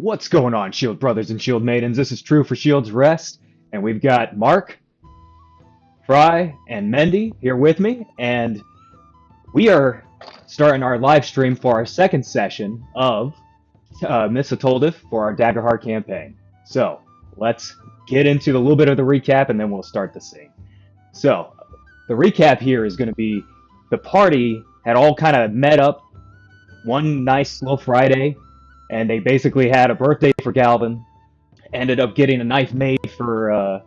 What's going on, Shield Brothers and Shield Maidens? This is True for Shield's Rest, and we've got Mark, Fry, and Mendy here with me, and we are starting our live stream for our second session of Myths of Toldif for our Daggerheart campaign. So, let's get into a little bit of the recap, and then we'll start the scene. So, the recap here is going to be the party had all kind of met up one nice slow Friday, and they basically had a birthday for Galvin, ended up getting a knife made for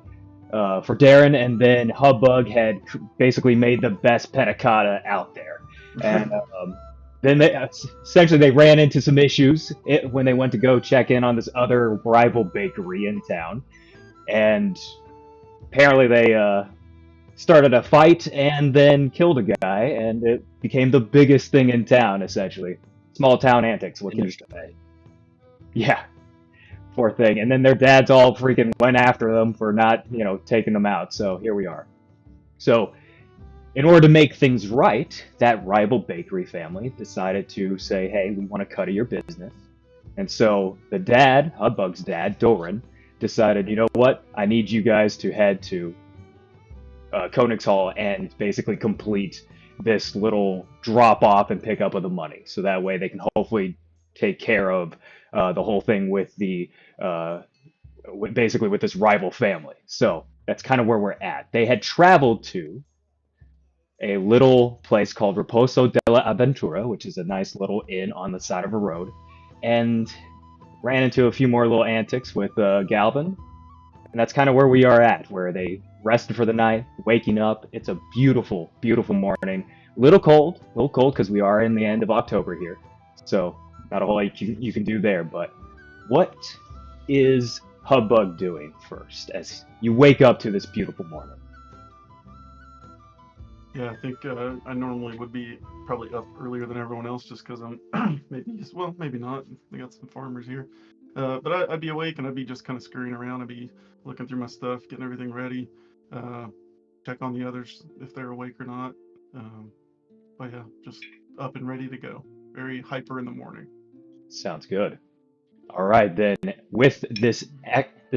Deryn, and then Hubbug had basically made the best panna cotta out there. And then essentially they ran into some issues when they went to go check in on this other rival bakery in town, and apparently they started a fight and then killed a guy, and it became the biggest thing in town, essentially. Small town antics, what can you say? Yeah, poor thing. And then their dads all freaking went after them for not, taking them out. So here we are. So in order to make things right, that rival bakery family decided to say, hey, we want to cut of your business. And so the dad, Hubbug's dad, Deryn, decided, you know what? I need you guys to head to Konnigshall and basically complete this little drop off and pick up of the money. So that way they can hopefully take care of the whole thing with the basically with this rival family. So that's kind of where we're at. They had traveled to a little place called Riposo della Aventura, which is a nice little inn on the side of a road, and ran into a few more little antics with Galvin. And that's kind of where we are at, where they rested for the night, waking up. It's a beautiful, beautiful morning. Little cold because we are in the end of October here. So not a whole lot you can do there, but what is Hubbug doing first as you wake up to this beautiful morning? Yeah, I think I normally would be probably up earlier than everyone else just because I'm maybe not. We got some farmers here. But I'd be awake and I'd be just kind of scurrying around. I'd be looking through my stuff, getting everything ready, check on the others if they're awake or not. But yeah, just up and ready to go. Very hyper in the morning. Sounds good. All right, then with this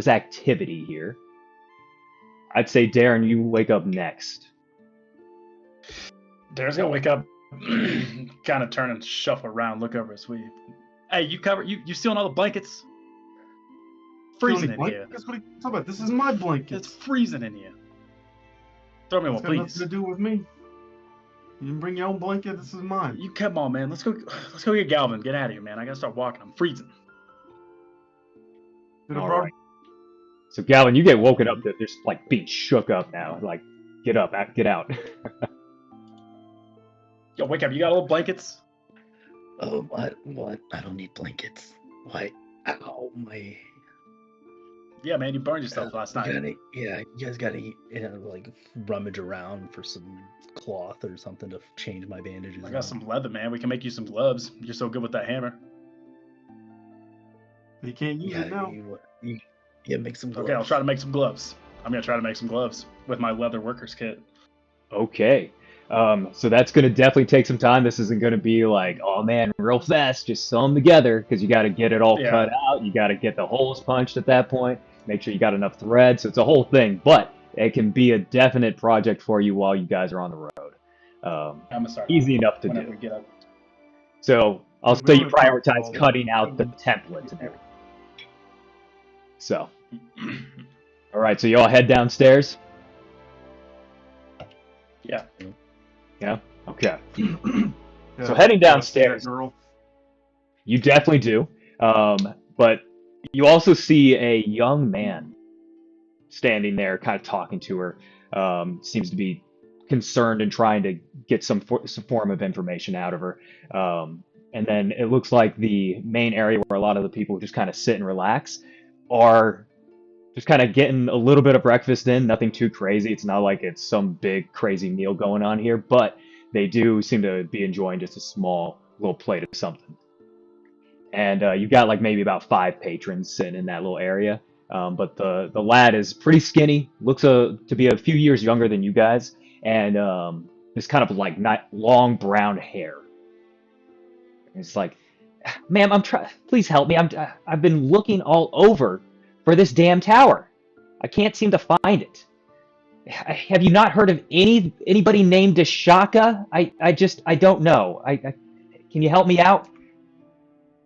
activity here, I'd say Deryn, you wake up next. Darren's gonna wake up, kind of turn and shuffle around, look over his sleeve. Hey, you stealing all the blankets? Freezing in here. What are you talking about? This is my blanket. It's freezing in here. Throw me one, please. Nothing to do with me. You didn't bring your own blanket. This is mine. You come on, man. Let's go get Galvin. Get out of here, man. I gotta start walking. I'm freezing. All right. So Galvin, you get woken up to just like being shook up now. Like, get up, get out. Yo, wake up. You got all the blankets? Oh, what? I don't need blankets. Why? Ow, my... Yeah, man, you burned yourself last night. You guys gotta like rummage around for some cloth or something to change my bandages. I got some leather, man. We can make you some gloves. You're so good with that hammer. You can't use it now. Make some gloves. Okay, I'll try to make some gloves. I'm gonna try to make some gloves with my leather workers kit. Okay. So that's going to definitely take some time. This isn't going to be like, oh man, real fast, just sew them together, because you got to get it all cut out. You got to get the holes punched at that point. Make sure you got enough thread. So it's a whole thing, but it can be a definite project for you while you guys are on the road. I'm gonna start easy enough to do. We get up. So I'll say you prioritize cutting out the templates and everything. So, all right. So you all head downstairs. Yeah. Yeah. Okay. So heading downstairs, you definitely do. But you also see a young man standing there, kind of talking to her. Seems to be concerned and trying to get some form of information out of her. And then it looks like the main area where a lot of the people just kind of sit and relax are just kind of getting a little bit of breakfast in, nothing too crazy. It's not like it's some big crazy meal going on here, but they do seem to be enjoying just a small little plate of something. And you've got like maybe about 5 patrons sitting in that little area. But the lad is pretty skinny, looks to be a few years younger than you guys, and this kind of like long brown hair. It's like Ma'am, please help me. I've been looking all over for this damn tower. I can't seem to find it. Have you not heard of anybody named Ashaka? I don't know. Can you help me out?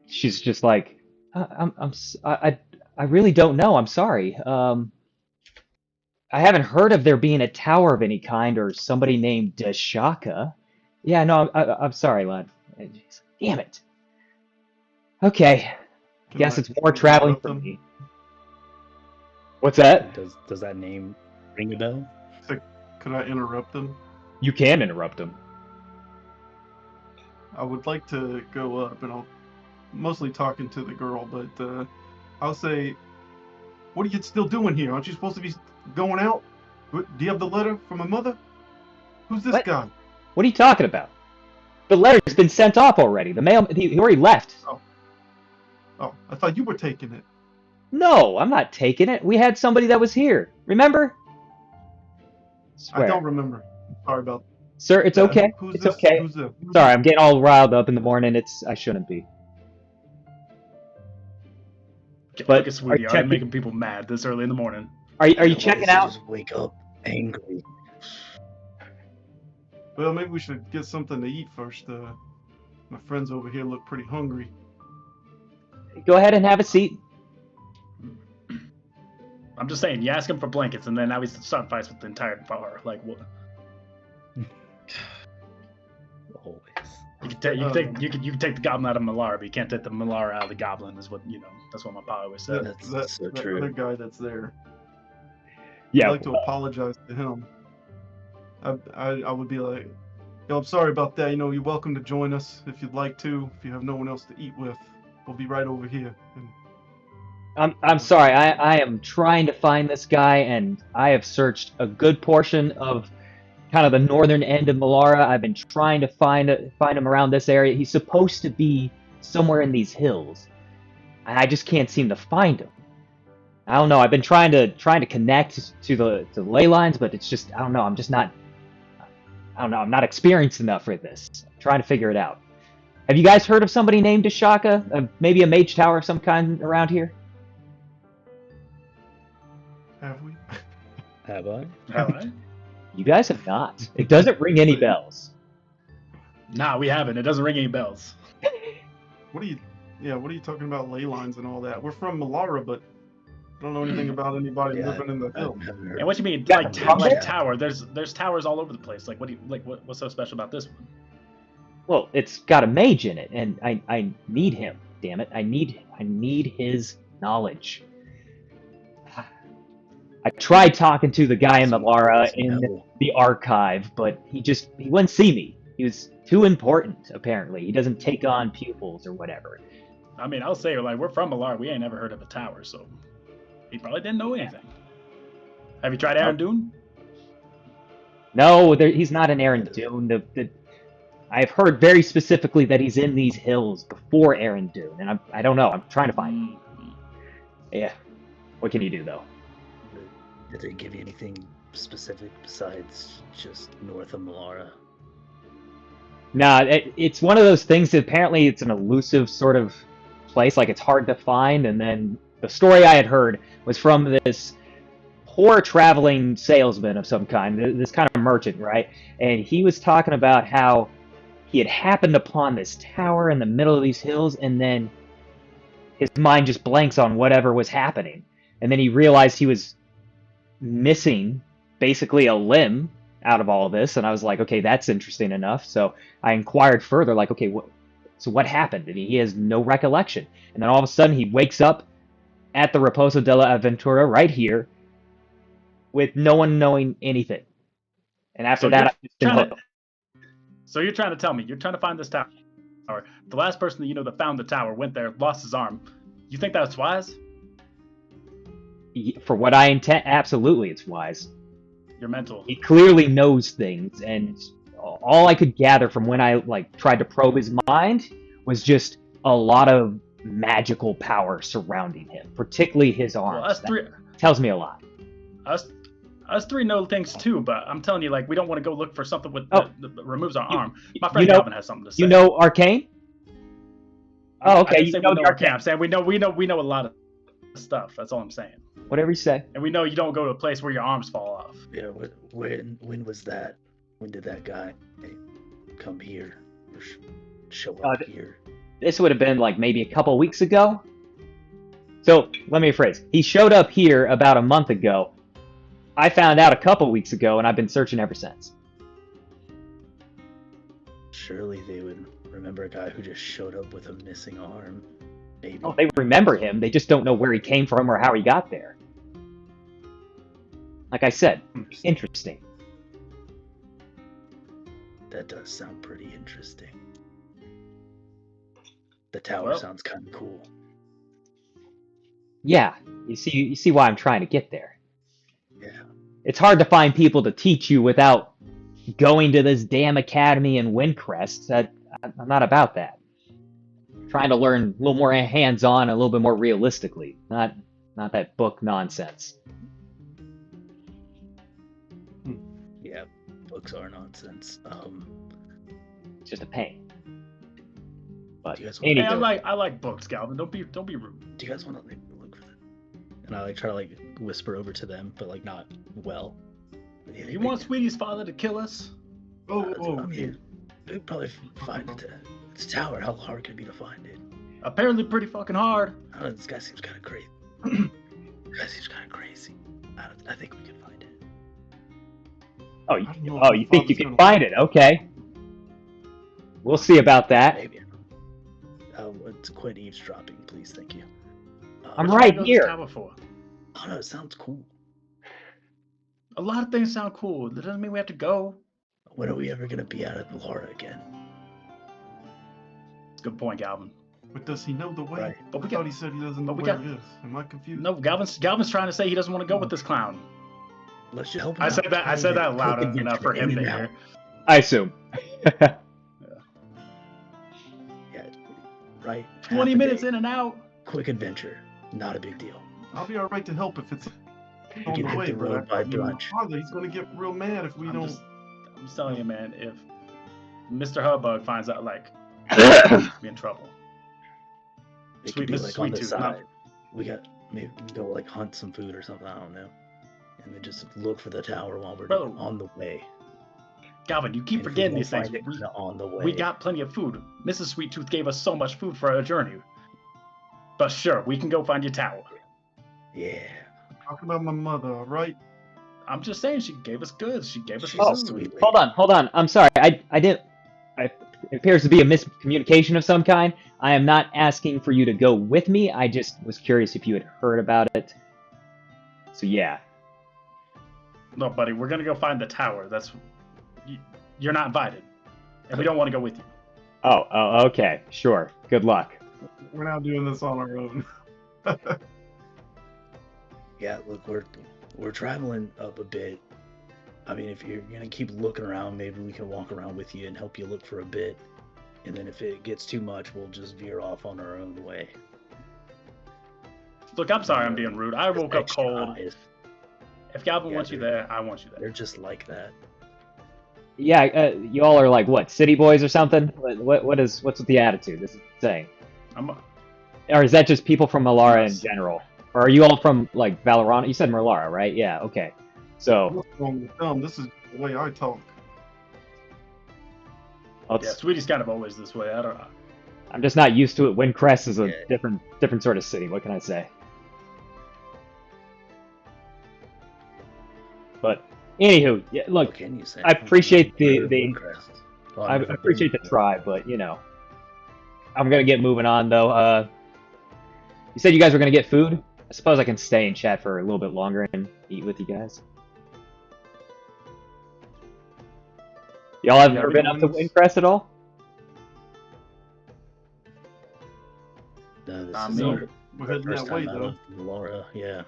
She's just like, I really don't know. I'm sorry. I haven't heard of there being a tower of any kind or somebody named Ashaka. Yeah, no, I'm sorry, lad. Jeez, damn it. Okay, guess it's more traveling for me. What's that? Does that name ring a bell? Could I interrupt them? You can interrupt him. I would like to go up, and I'll mostly talking to the girl, but I'll say, "What are you still doing here? Aren't you supposed to be going out? Do you have the letter from my mother? Who's this guy?" What are you talking about? The letter's been sent off already. The mail, he already left. Oh, I thought you were taking it. No, I'm not taking it. We had somebody that was here. Remember? I don't remember. Sorry about that. Sir, it's okay. It's okay. Sorry, I'm getting all riled up in the morning. I shouldn't be. But sweetie, are you making people mad this early in the morning? Are you checking out? Just wake up angry. Well, maybe we should get something to eat first. My friends over here look pretty hungry. Go ahead and have a seat. I'm just saying, you ask him for blankets, and then now he's starting fights with the entire bar. Like, what? Always. You can take the goblin out of Malara, but you can't take the Malara out of the goblin. Is what That's what my pa always said. That's so true. Other guy that's there. Yeah. I'd like to apologize to him. I would be like, yo, I'm sorry about that. You're welcome to join us if you'd like to. If you have no one else to eat with, we'll be right over here. I'm sorry. I am trying to find this guy, and I have searched a good portion of kind of the northern end of Malara. I've been trying to find him around this area. He's supposed to be somewhere in these hills, and I just can't seem to find him. I don't know. I've been trying to connect to the ley lines, but it's just, I don't know. I'm just not. I don't know. I'm not experienced enough for this. I'm trying to figure it out. Have you guys heard of somebody named Ashaka? Maybe a mage tower of some kind around here? Have we? Have I? Have I? You guys have not. It doesn't ring any bells. Nah, we haven't. It doesn't ring any bells. What are you talking about, ley lines and all that? We're from Malara, but I don't know anything about anybody living in the hill. And what you mean, Yeah, like tower? There's towers all over the place. Like, what's so special about this one? Well, it's got a mage in it, and I need him. Damn it! I need his knowledge. I tried talking to the guy in Malara in the archive, but he wouldn't see me. He was too important, apparently. He doesn't take on pupils or whatever. I mean, I'll say, like, we're from Malara. We ain't never heard of a tower, so he probably didn't know anything. Have you tried Aaron Dune? No, he's not in Aaron Dune. I've heard very specifically that he's in these hills before Aaron Dune, and I don't know. I'm trying to find him. Yeah. What can you do, though? Did they give you anything specific besides just north of Malara? Nah, it's one of those things that apparently it's an elusive sort of place, like it's hard to find, and then the story I had heard was from this poor traveling salesman of some kind, this kind of merchant, right? And he was talking about how he had happened upon this tower in the middle of these hills, and then his mind just blanks on whatever was happening. And then he realized he was missing basically a limb out of all of this, and I was like, okay, that's interesting enough. So I inquired further, like, okay, what happened? And he has no recollection. And then all of a sudden he wakes up at the Reposo della Aventura right here with no one knowing anything. And after that, I've just been hooked. So you're trying to tell me, you're trying to find this tower. The last person that that found the tower went there, lost his arm. You think that's wise? For what I intend, absolutely it's wise. You're mental. He clearly knows things, and all I could gather from when I tried to probe his mind was just a lot of magical power surrounding him, particularly his arms. Well, us three tells me a lot. Us three know things too, but I'm telling you, we don't want to go look for something that removes our arm. My friend Calvin has something to say. You know Arcane? Oh, I okay. didn't You say know we know the our camp. I'm saying we know a lot of stuff. That's all I'm saying. Whatever you say. And we know you don't go to a place where your arms fall off. Yeah, when was that? When did that guy come here or show up here? This would have been like maybe a couple weeks ago. So let me rephrase. He showed up here about a month ago. I found out a couple weeks ago, and I've been searching ever since. Surely they would remember a guy who just showed up with a missing arm. Maybe. Oh, they remember him. They just don't know where he came from or how he got there. Like I said, interesting. That does sound pretty interesting. The tower sounds kind of cool. Yeah, you see why I'm trying to get there. Yeah. It's hard to find people to teach you without going to this damn academy in Windcrest. I'm not about that. I'm trying to learn a little more hands-on, a little bit more realistically, not that book nonsense. Yeah, books are nonsense. It's just a pain. But Hey, I like books, Galvin. Don't be rude. Do you guys want to look for them? And I try to whisper over to them, but not well. Yeah, You want Sweetie's father to kill us? I mean, we'd probably find it. It's a tower. How hard could it be to find it? Apparently pretty fucking hard. I don't know, this guy seems kind of crazy. I think we can find it. Oh, you think you can find it? Okay. We'll see about that. Maybe. It's quit eavesdropping, please. Thank you. I'm right here. Oh no, it sounds cool. A lot of things sound cool. That doesn't mean we have to go. When are we ever gonna be out of Laura again? Good point, Galvin. But does he know the way? Right. But I thought he said he doesn't know where it is. Am I confused? No, Galvin's trying to say he doesn't want to go with this clown. Let's just help him I said that loud Quick enough for him to adventure, hear. I assume. Yeah, right. 20 minutes in and out. Quick adventure, not a big deal. I'll be alright to help if it's We on can the hit way. the road by But brunch. father, he's gonna get real mad if we don't. I'm just telling you, man. If Mr. Hubbug finds out, be in trouble. It Sweet could be Mrs. on the Sweet Tooth, side. We got maybe go hunt some food or something. I don't know, and then just look for the tower while we're Bro. on the way. Galvin, you keep And if we forgetting don't these things. find it on the way. We got plenty of food. Mrs. Sweet Tooth gave us so much food for our journey. But sure, we can go find your tower. Yeah. Talking about my mother, alright? I'm just saying, she gave us goods. She gave us She's a food. sweet lady. Hold on. I'm sorry. I didn't. It appears to be a miscommunication of some kind. I am not asking for you to go with me. I just was curious if you had heard about it. So yeah. No, buddy, we're gonna go find the tower. You're not invited, and we don't want to go with you. Oh, okay. Sure. Good luck. We're not doing this on our own. Yeah, look, we're traveling up a bit. I mean, if you're gonna keep looking around, maybe we can walk around with you and help you look for a bit. And then if it gets too much, we'll just veer off on our own way. Look, I'm sorry I'm being rude. I woke up Extra cold. eyes. If Galvin Yeah, wants you they're- there, I want you there. They're just like that. Yeah, you all are like what, city boys or something? What's with the attitude? This is saying, or is that just people from Melara in general, or are you all from Valorant? You said Melara, right? Yeah. Okay. So This is the way I talk. Yeah, Sweetie's kind of always this way. I don't know. I'm just not used to it. Windcrest is a Yeah. different sort of city. What can I say? But anywho, yeah, look, What can you say? I appreciate the Windcrest. Well, I I've never appreciate the been. try, but I'm gonna get moving on though. You said you guys were gonna get food. I suppose I can stay and chat for a little bit longer and eat with you guys. Y'all have ever been up to Windcrest at all? No, this I is mean, our We're heading first that way, time out though. of Laura. Yeah.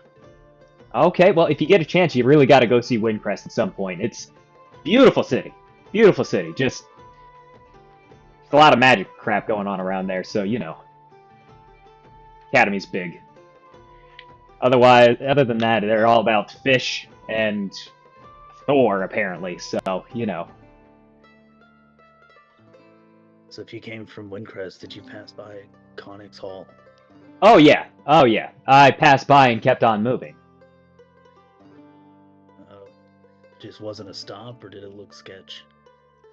Okay, well, if you get a chance, you really got to go see Windcrest at some point. It's beautiful city. Beautiful city. Just a lot of magic crap going on around there, so, Academy's big. Otherwise, other than that, they're all about fish and Thor, apparently, so, So if you came from Windcrest, did you pass by Konnigshall? Oh yeah, oh yeah. I passed by and kept on moving. Just wasn't a stop, or did it look sketch?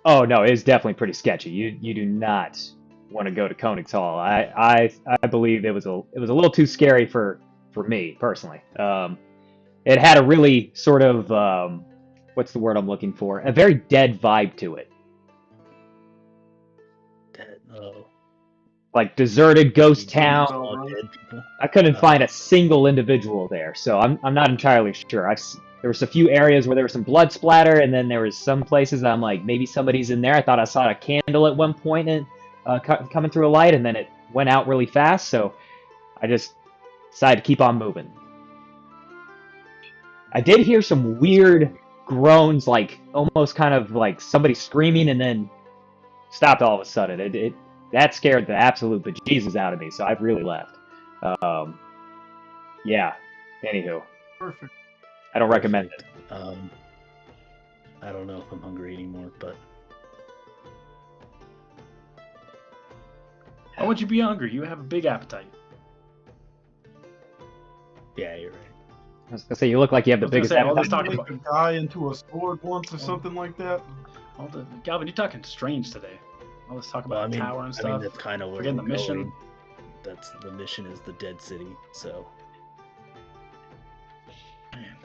Oh no, it's definitely pretty sketchy. You do not want to go to Konnigshall. I believe it was a little too scary for me personally. It had a really sort of what's the word I'm looking for? A very dead vibe to it. Dead. Oh. Like deserted ghost town. All right. Dead people. I couldn't find a single individual there, so I'm not entirely sure. There was a few areas where there was some blood splatter, and then there was some places that I'm like, maybe somebody's in there. I thought I saw a candle at one point and coming through a light, and then it went out really fast, so I just decided to keep on moving. I did hear some weird groans, like almost kind of like somebody screaming, and then stopped all of a sudden. That scared the absolute bejesus out of me, so I've really left. Yeah. Anywho, Perfect. I don't recommend it. I don't know if I'm hungry anymore, but Why would you be hungry? You have a big appetite. yeah, you're right. I was gonna say you look like you have the I was biggest gonna say, appetite. talking Make a guy into a sword once or something like that. Galvin, you're talking strange today. All this talk about tower and stuff. I mean, that's kind of where Forgetting we're the mission. going. That's the mission is the Dead City, so Man.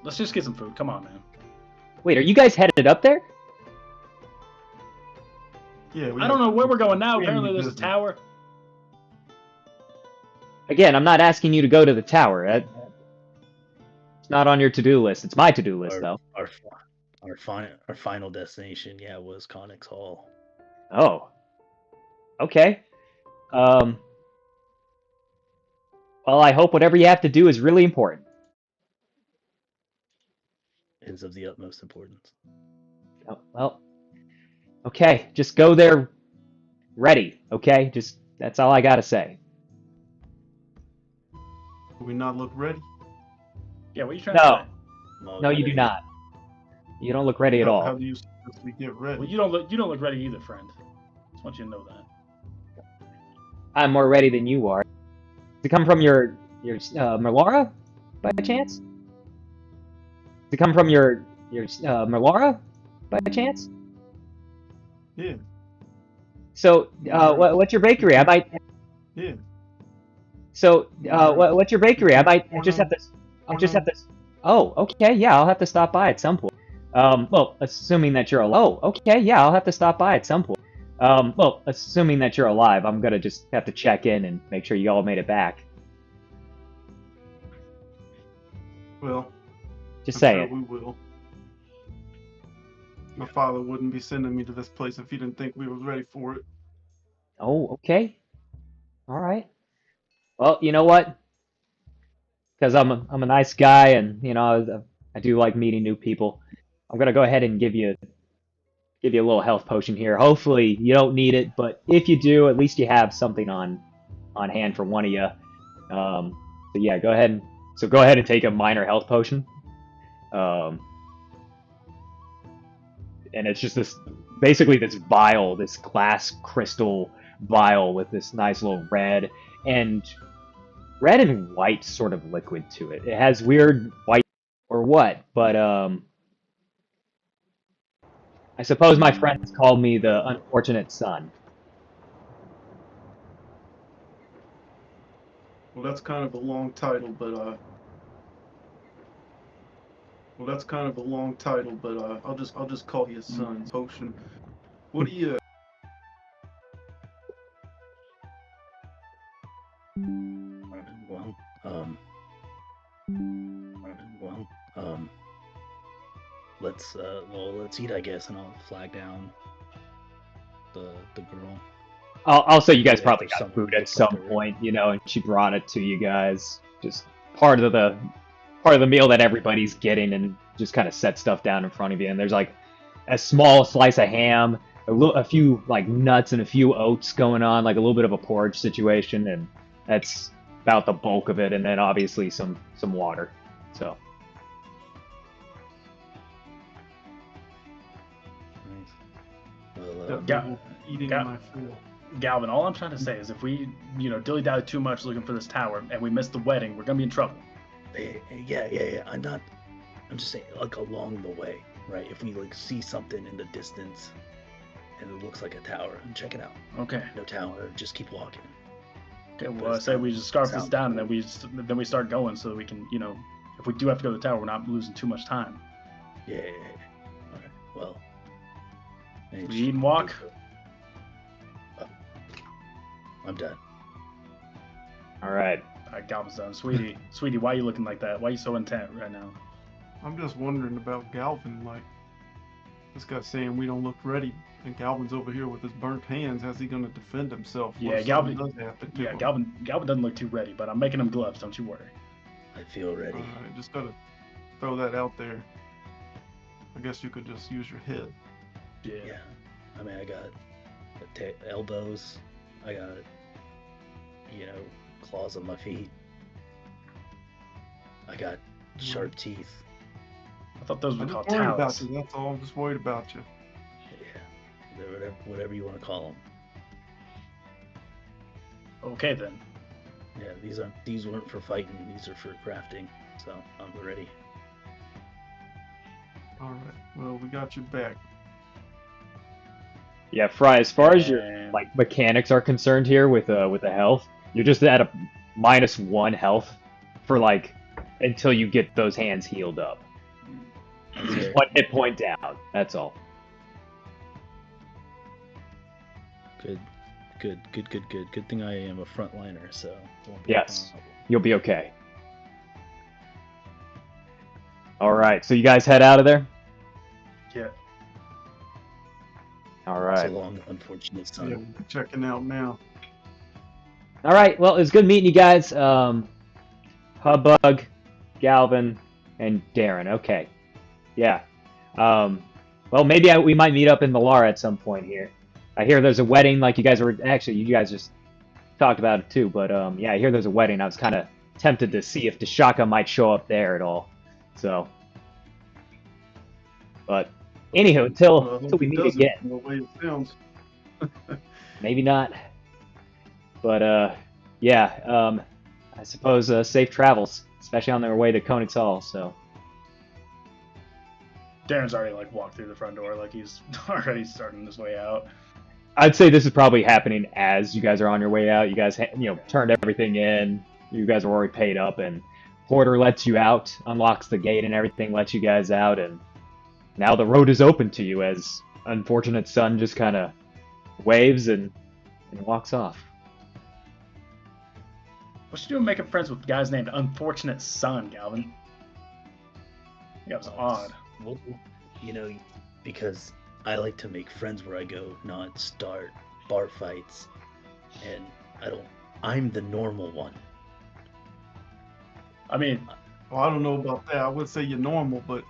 Let's just get some food. Come on, man. Wait, are you guys headed up there? Yeah. I don't know where we're going now. Family Apparently, there's a business. tower. Again, I'm not asking you to go to the tower. It's not on your to-do list. It's my to-do list, though. our final destination, yeah, was Konnigshall. Oh. Okay. Well, I hope whatever you have to do is really important. Is of the utmost importance. Oh, well, okay. Just go there ready, okay? That's all I gotta say. Do we not look ready? Yeah, what are you trying to say? Well, No, you do not. You don't look ready at How all. do you suggest we get ready? Well, you don't look ready either, friend. Just want you to know that. I'm more ready than you are. Does it come from your Melara, by chance? Does it come from your Melara, by chance? Yeah. So, what's your bakery? I might. Yeah. So, what's your bakery? I might just have to. I'll just have to. Oh, okay, yeah, I'll have to stop by at some point. Well, assuming that you're alive. Oh, okay, yeah, I'll have to stop by at some point. Well, assuming that you're alive, I'm gonna just have to check in and make sure you all made it back. Well, Just I'm saying. sure we will. My father wouldn't be sending me to this place if he didn't think we was ready for it. Oh, okay. All right. Well, you know what? Because I'm a nice guy, and you know I do like meeting new people. I'm gonna go ahead and give you a little health potion here. Hopefully you don't need it, but if you do, at least you have something on hand for one of you. So yeah, go ahead and take a minor health potion. And it's just basically this vial, this glass crystal vial with this nice little red and white sort of liquid to it. It has weird white or what, but I suppose my friends called me the unfortunate son. Well, that's kind of a long title, but I'll just call you son. Potion. What do you? Let's eat, I guess, and I'll flag down the girl. I'll say you guys Yeah, probably there's got something food that at looks like some a ring. point, you know, and she brought it to you guys. Just part of the meal that everybody's getting, and just kind of set stuff down in front of you. And there's like a small slice of ham, a few like nuts, and a few oats going on, like a little bit of a porridge situation, and that's about the bulk of it. And then obviously some water. So Nice. Well, Definitely Yeah. won't be eating Yeah. my food. Galvin, all I'm trying to say is if we, dilly-dally too much looking for this tower and we miss the wedding, we're gonna be in trouble. Yeah. I'm just saying, like, along the way, right? If we like see something in the distance and it looks like a tower, check it out. Okay. No tower, just keep walking. Okay. Well, I say we just scarf this Sounds down and good. then we start going so that we can, if we do have to go to the tower, we're not losing too much time. Yeah. All right. Well, We eat and walk. I'm done. All right. All right, Galvin's done. Sweetie, why are you looking like that? Why are you so intent right now? I'm just wondering about Galvin. Like, this guy's saying we don't look ready, and Galvin's over here with his burnt hands. How's he gonna defend himself? Yeah, What if Galvin. something does happen to Yeah, him? Galvin doesn't look too ready, but I'm making him gloves. Don't you worry. I feel ready. Alright, just gotta throw that out there. I guess you could just use your head. Yeah. I mean, I got elbows. I got, claws on my feet. I got sharp teeth. I thought those were I'm called just worried about talons. you. That's all. I'm just worried about you. Yeah, whatever you want to call them. Okay then. Yeah, these weren't for fighting. These are for crafting. So I'm ready. All right. Well, we got your back. Yeah, Fry. As far as your And- like mechanics are concerned here with the health, you're just at a -1 health for like until you get those hands healed up. Okay. 1 hit point down. That's all. Good thing I am a frontliner, so it won't be Yes. a problem. You'll be okay. All right. So you guys head out of there. Yeah. All So right. long, unfortunate son. Yeah, we're checking out now. All right. Well, it was good meeting you guys. Hubbug, Galvin, and Deryn. Okay. Yeah. Well, maybe we might meet up in Malara at some point here. I hear there's a wedding. Like you guys just talked about it too. But yeah, I hear there's a wedding. I was kind of tempted to see if Deshaka might show up there at all. So, but anywho, Well, I until hope we he meet doesn't, again. the way it sounds. Maybe not. But yeah, I suppose safe travels, especially on their way to Konnigshall. So Darren's already walked through the front door, he's already starting his way out. I'd say this is probably happening as you guys are on your way out. You guys, turned everything in. You guys are already paid up, and Porter lets you out, unlocks the gate and everything, lets you guys out, and now the road is open to you as unfortunate son just kind of waves and walks off. What you doing making friends with guys named Unfortunate Son, Galvin? That was odd. Well, because I like to make friends where I go, not start bar fights. And I'm the normal one. I mean, Well, I don't know about that. I would say you're normal, but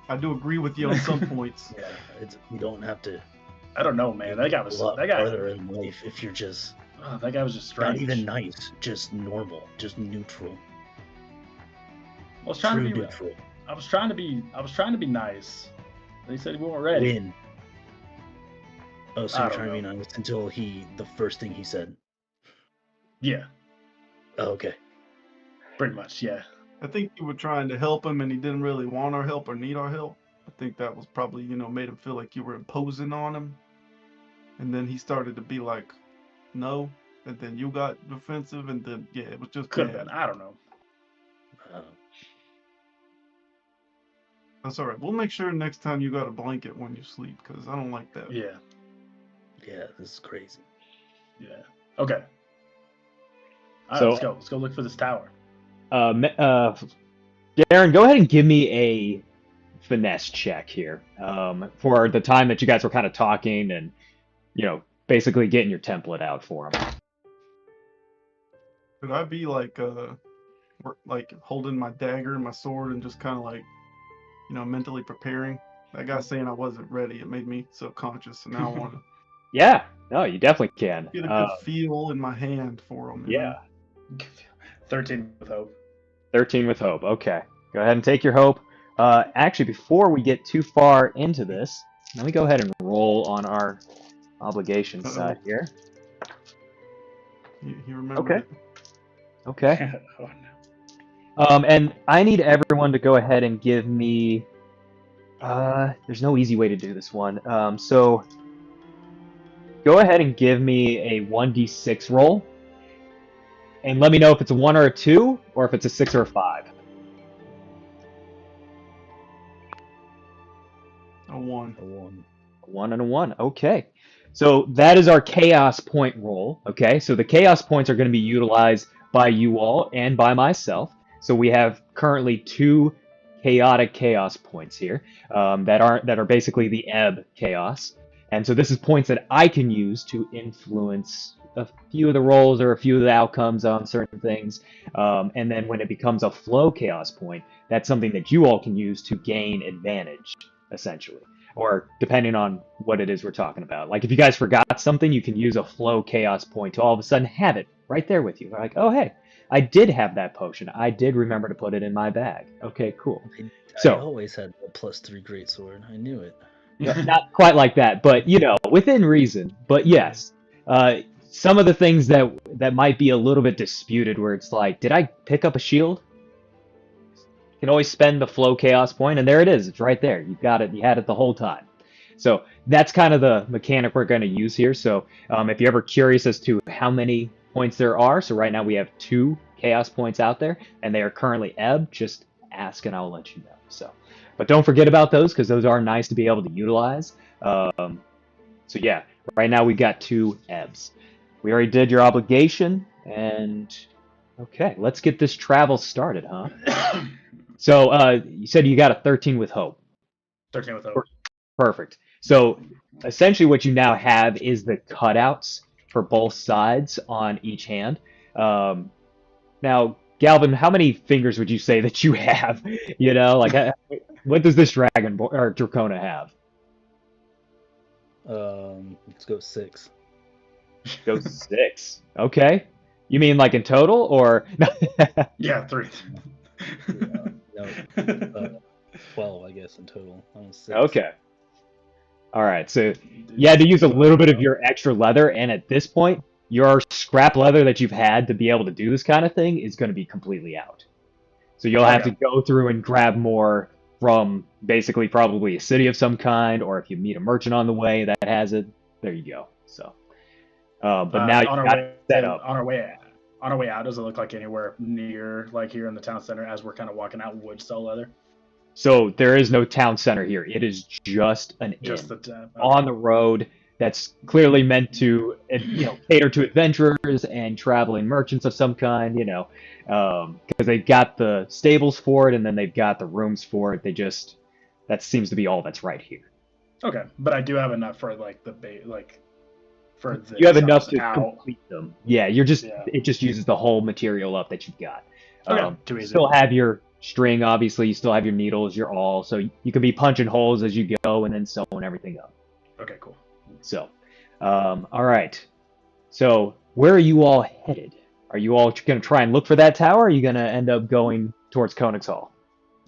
I do agree with you on some points. Yeah, you don't have to I don't know, man. That guy was a lot that guy. farther in life if you're just Oh, that guy was just not strange. even nice, just normal, just neutral. I was trying True to be. neutral. I was trying to be nice. They said we weren't ready. Win. Oh, so I you're don't trying to be know. nice until the first thing he said. Yeah, Oh, okay. pretty much. Yeah. I think you were trying to help him, and he didn't really want our help or need our help. I think that was probably, made him feel like you were imposing on him. And then he started to be like, no. And then you got defensive, and then, yeah, it was just Could have bad. been. I don't know. That's all right. We'll make sure next time you got a blanket when you sleep, because I don't like that. Yeah. Yeah, this is crazy. Yeah. Okay. All right, So- let's go look for this tower. Deryn, go ahead and give me a finesse check here for the time that you guys were kind of talking and, basically getting your template out for him. Could I be like holding my dagger and my sword and just kind of mentally preparing? That guy saying I wasn't ready, it made me subconscious, and now I want to Yeah, no, you definitely can. get a good feel in my hand for him. Yeah, 13 with hope. 13 with hope. Okay, go ahead and take your hope. Actually, before we get too far into this, let me go ahead and roll on our obligation Uh-oh. side here. He remembered it. Okay. Oh, no. And I need everyone to go ahead and give me. There's no easy way to do this one. So go ahead and give me a 1d6 roll, and let me know if it's a 1 or a 2, or if it's a 6 or a 5. A 1. A 1. A 1 and a 1. Okay. So that is our chaos point roll. Okay. So the chaos points are going to be utilized by you all and by myself. So we have currently 2 chaotic chaos points here that are basically the ebb chaos. And so this is points that I can use to influence a few of the rolls or a few of the outcomes on certain things. And then when it becomes a flow chaos point, that's something that you all can use to gain advantage, essentially. Or depending on what it is we're talking about. Like if you guys forgot something, you can use a flow chaos point to all of a sudden have it right there with you. Like, oh hey, I did have that potion. I did remember to put it in my bag. Okay, cool. I So always had a +3 greatsword. I knew it. not quite like that, but within reason. But yes, some of the things that might be a little bit disputed, where it's like, did I pick up a shield? You can always spend the flow chaos point, and there it is. It's right there. You got it. You had it the whole time. So that's kind of the mechanic we're going to use here. So if you're ever curious as to how many points there are, so right now we have 2 chaos points out there, and they are currently ebb. Just ask, and I'll let you know. So, but don't forget about those, because those are nice to be able to utilize. So yeah, right now we got 2 ebbs. We already did your obligation, and okay, let's get this travel started, huh? So you said you got a 13 with hope. 13 with hope. Perfect. So essentially what you now have is the cutouts for both sides on each hand. Now, Galvin, how many fingers would you say that you have? What does this dragon or Dracona have? Let's go 6. Go 6. Okay. You mean like in total, or? Yeah, 3. No, 12, I guess, in total. I'm 6. Okay. All right. So you had to use a little bit of your extra leather, and at this point, your scrap leather that you've had to be able to do this kind of thing is going to be completely out. So you'll have to go through and grab more from basically probably a city of some kind, or if you meet a merchant on the way that has it, there you go. So, but now you've got it set up. On our way out, does it look like anywhere near, like here in the town center, as we're kind of walking out, would sell leather? So there is no town center here. It is just an inn on the road that's clearly meant to, cater to adventurers and traveling merchants of some kind, because they've got the stables for it, and then they've got the rooms for it. That seems to be all that's right here. Okay, but I do have enough for like for the you have enough to out. complete them. Yeah, it just uses the whole material up that you've got. Okay, too easy. Still have your string, obviously. You still have your needles, your awl, so you can be punching holes as you go, and then sewing everything up. Okay, cool. So, all right. So, where are you all headed? Are you all going to try and look for that tower, or are you going to end up going towards Konnigshall?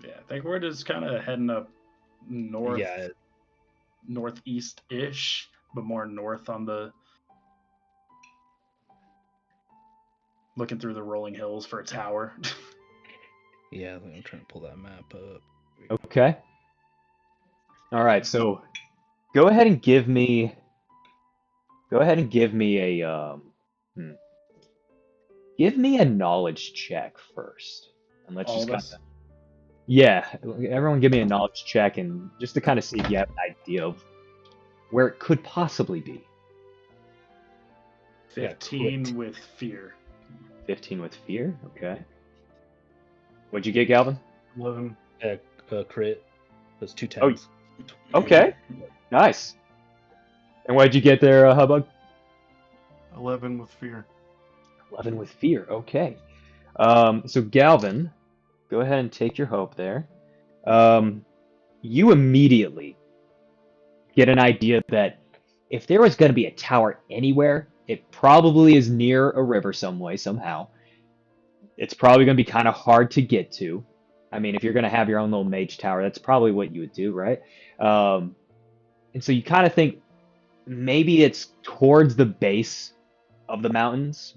Yeah, I think we're just kind of heading up northeast-ish, but more north on the... Looking through the rolling hills for a tower. Yeah, I'm trying to pull that map up. Okay. All right, so go ahead and give me a give me a knowledge check first, and let's just kind of everyone give me a knowledge check, and just to kind of see if you have an idea of where it could possibly be. 15 with fear. 15 with fear. Okay. What'd you get, Galvin? 11. Crit. Those 2 10s. Okay. Nice. And what'd you get there, Hubbub? 11 with fear. 11 with fear. Okay. So Galvin, go ahead and take your hope there. You immediately get an idea that if there was going to be a tower anywhere, it probably is near a river some way, somehow. It's probably going to be kind of hard to get to. I mean, if you're going to have your own little mage tower, that's probably what you would do, right? And so you kind of think maybe it's towards the base of the mountains,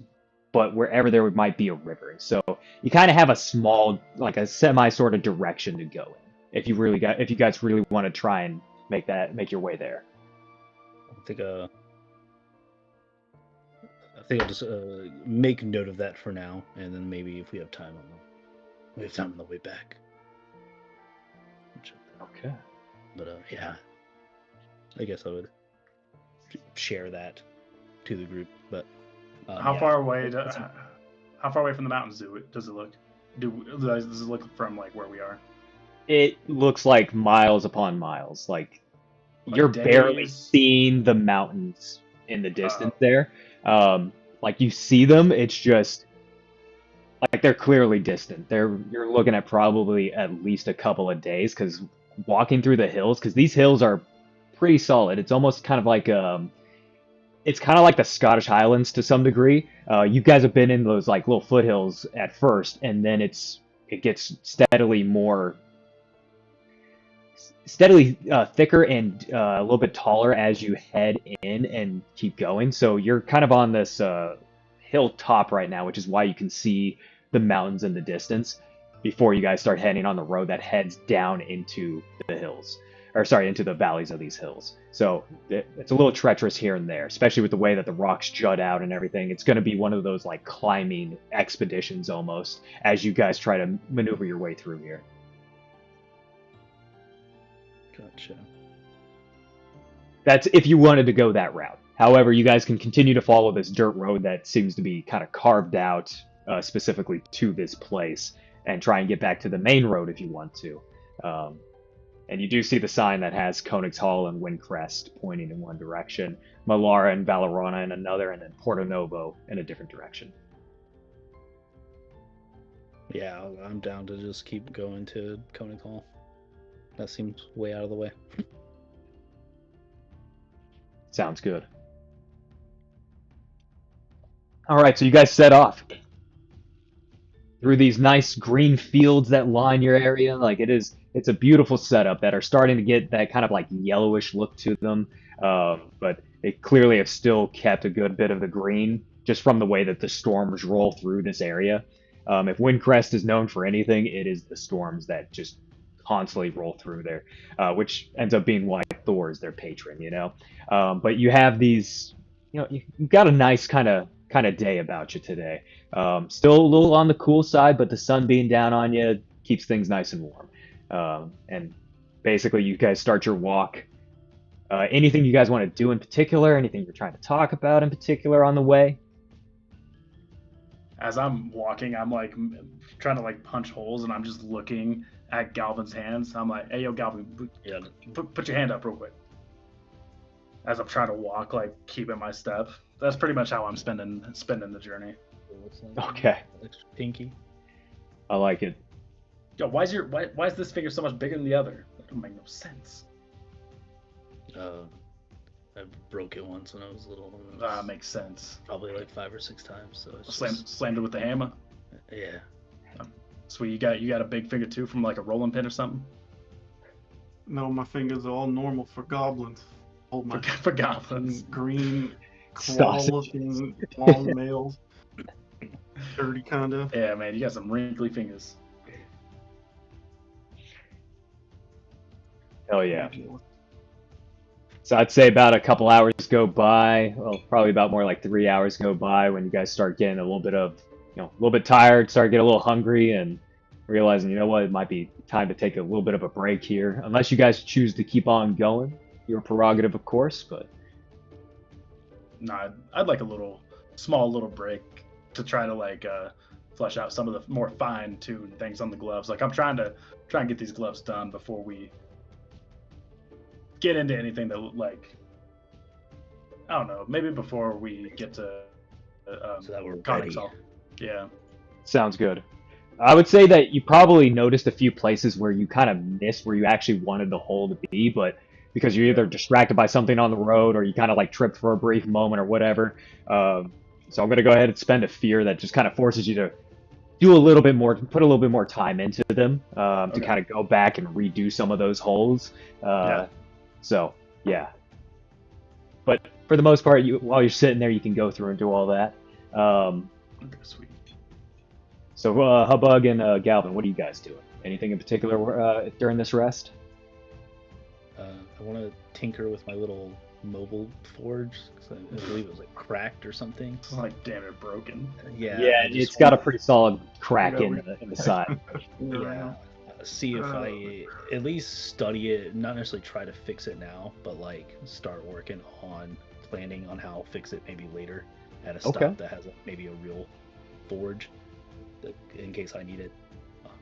but wherever there might be a river. So you kind of have a small, like a semi sort of direction to go in if you guys really want to try and make your way there. I think I'll just make note of that for now, and then maybe if we have time on the way back. Okay. But yeah, I guess I would share that to the group. But How yeah. far away from the mountains does it look? Does it look from like where we are? It looks like miles upon miles. Like you're barely days? seeing the mountains in the distance there. Like you see them, it's just like they're clearly distant. You're looking at probably at least a couple of days because walking through the hills, because these hills are pretty solid. It's almost kind of like it's kind of like the Scottish Highlands to some degree. You guys have been in those like little foothills at first, and then it gets steadily thicker and a little bit taller as you head in and keep going. So you're kind of on this hilltop right now, which is why you can see the mountains in the distance before you guys start heading on the road that heads down into the hills. Or sorry, into the valleys of these hills. So it's a little treacherous here and there, especially with the way that the rocks jut out and everything. It's going to be one of those like climbing expeditions almost as you guys try to maneuver your way through here. Gotcha. That's if you wanted to go that route. However, you guys can continue to follow this dirt road that seems to be kind of carved out specifically to this place and try and get back to the main road if you want to. And you do see the sign that has Konnigshall and Windcrest pointing in one direction, Malara and Valerona in another, and then Porto Novo in a different direction. Yeah, I'm down to just keep going to Konnigshall. That seems way out of the way. Sounds good. All right, so you guys set off through these nice green fields that line your area. Like it's a beautiful setup that are starting to get that kind of like yellowish look to them. But they clearly have still kept a good bit of the green just from the way that the storms roll through this area. If Windcrest is known for anything, it is the storms that just constantly roll through there, which ends up being why Thor is their patron, you know. But you have these, you know, you've got a nice kind of day about you today. Still a little on the cool side, but the sun being down on you keeps things nice and warm. And basically, you guys start your walk. Anything you guys want to do in particular? Anything you're trying to talk about in particular on the way? As I'm walking, I'm like trying to like punch holes, and I'm just looking at Galvin's hands. I'm like, "Hey, yo, Galvin, put your hand up real quick." As I'm trying to walk, like keeping my step. That's pretty much how I'm spending the journey. Okay. Extra pinky. I like it. Yo, why is this finger so much bigger than the other? That don't make no sense. I broke it once when I was little. Makes sense. Probably like 5 or 6 times. So it's Slammed it with the hammer. Yeah. Sweet, you got a big finger too from like a rolling pin or something? No, my fingers are all normal for goblins. Hold my For goblins. green Sausage. claw-looking long nails. Dirty kinda. Yeah, man, you got some wrinkly fingers. Hell yeah. So I'd say about a couple hours go by, well, probably about more like 3 hours go by when you guys start getting a little bit tired, start getting a little hungry, and realizing, you know what, it might be time to take a little bit of a break here. Unless you guys choose to keep on going. Your prerogative, of course, but... Nah, I'd like a small little break to try to like flesh out some of the more fine-tuned things on the gloves. Like I'm trying to get these gloves done before we get into anything that like I don't know, maybe before we get to So that we're ready. Konnigshall. Yeah. Sounds good. I would say that you probably noticed a few places where you kind of missed where you actually wanted the hole to be, but because you're either distracted by something on the road or you kind of like tripped for a brief moment or whatever. So I'm going to go ahead and spend a fear that just kind of forces you to do a little bit more, put a little bit more time into them to kind of go back and redo some of those holes. So, yeah. But for the most part, while you're sitting there, you can go through and do all that. Okay, sweet. So, Hubbug and Galvin, what are you guys doing? Anything in particular during this rest? I want to tinker with my little mobile forge. 'Cause I believe it was like cracked or something. It's like damn it broken. Yeah, Yeah, I just it's got a pretty solid crack Yeah, in the side. yeah, see if I at least study it, not necessarily try to fix it now, but like start working on planning on how I'll fix it maybe later at a Okay. stop that has maybe a real forge that, in case I need it.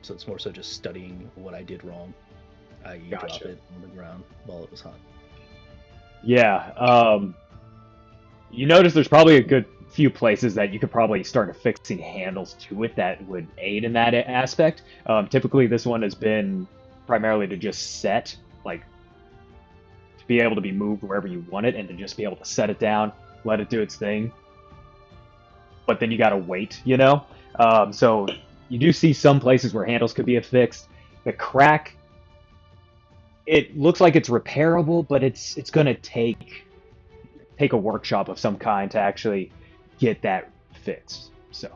So it's more so just studying what I did wrong, i.e. drop Gotcha. it on the ground while it was hot. Yeah. You notice there's probably a good few places that you could probably start affixing handles to it that would aid in that aspect. Typically, this one has been primarily to just set, like, to be able to be moved wherever you want it and to just be able to set it down, let it do its thing. But then you gotta wait, you know? So you do see some places where handles could be affixed. The crack, it looks like it's repairable, but it's gonna take a workshop of some kind to actually get that fixed. So,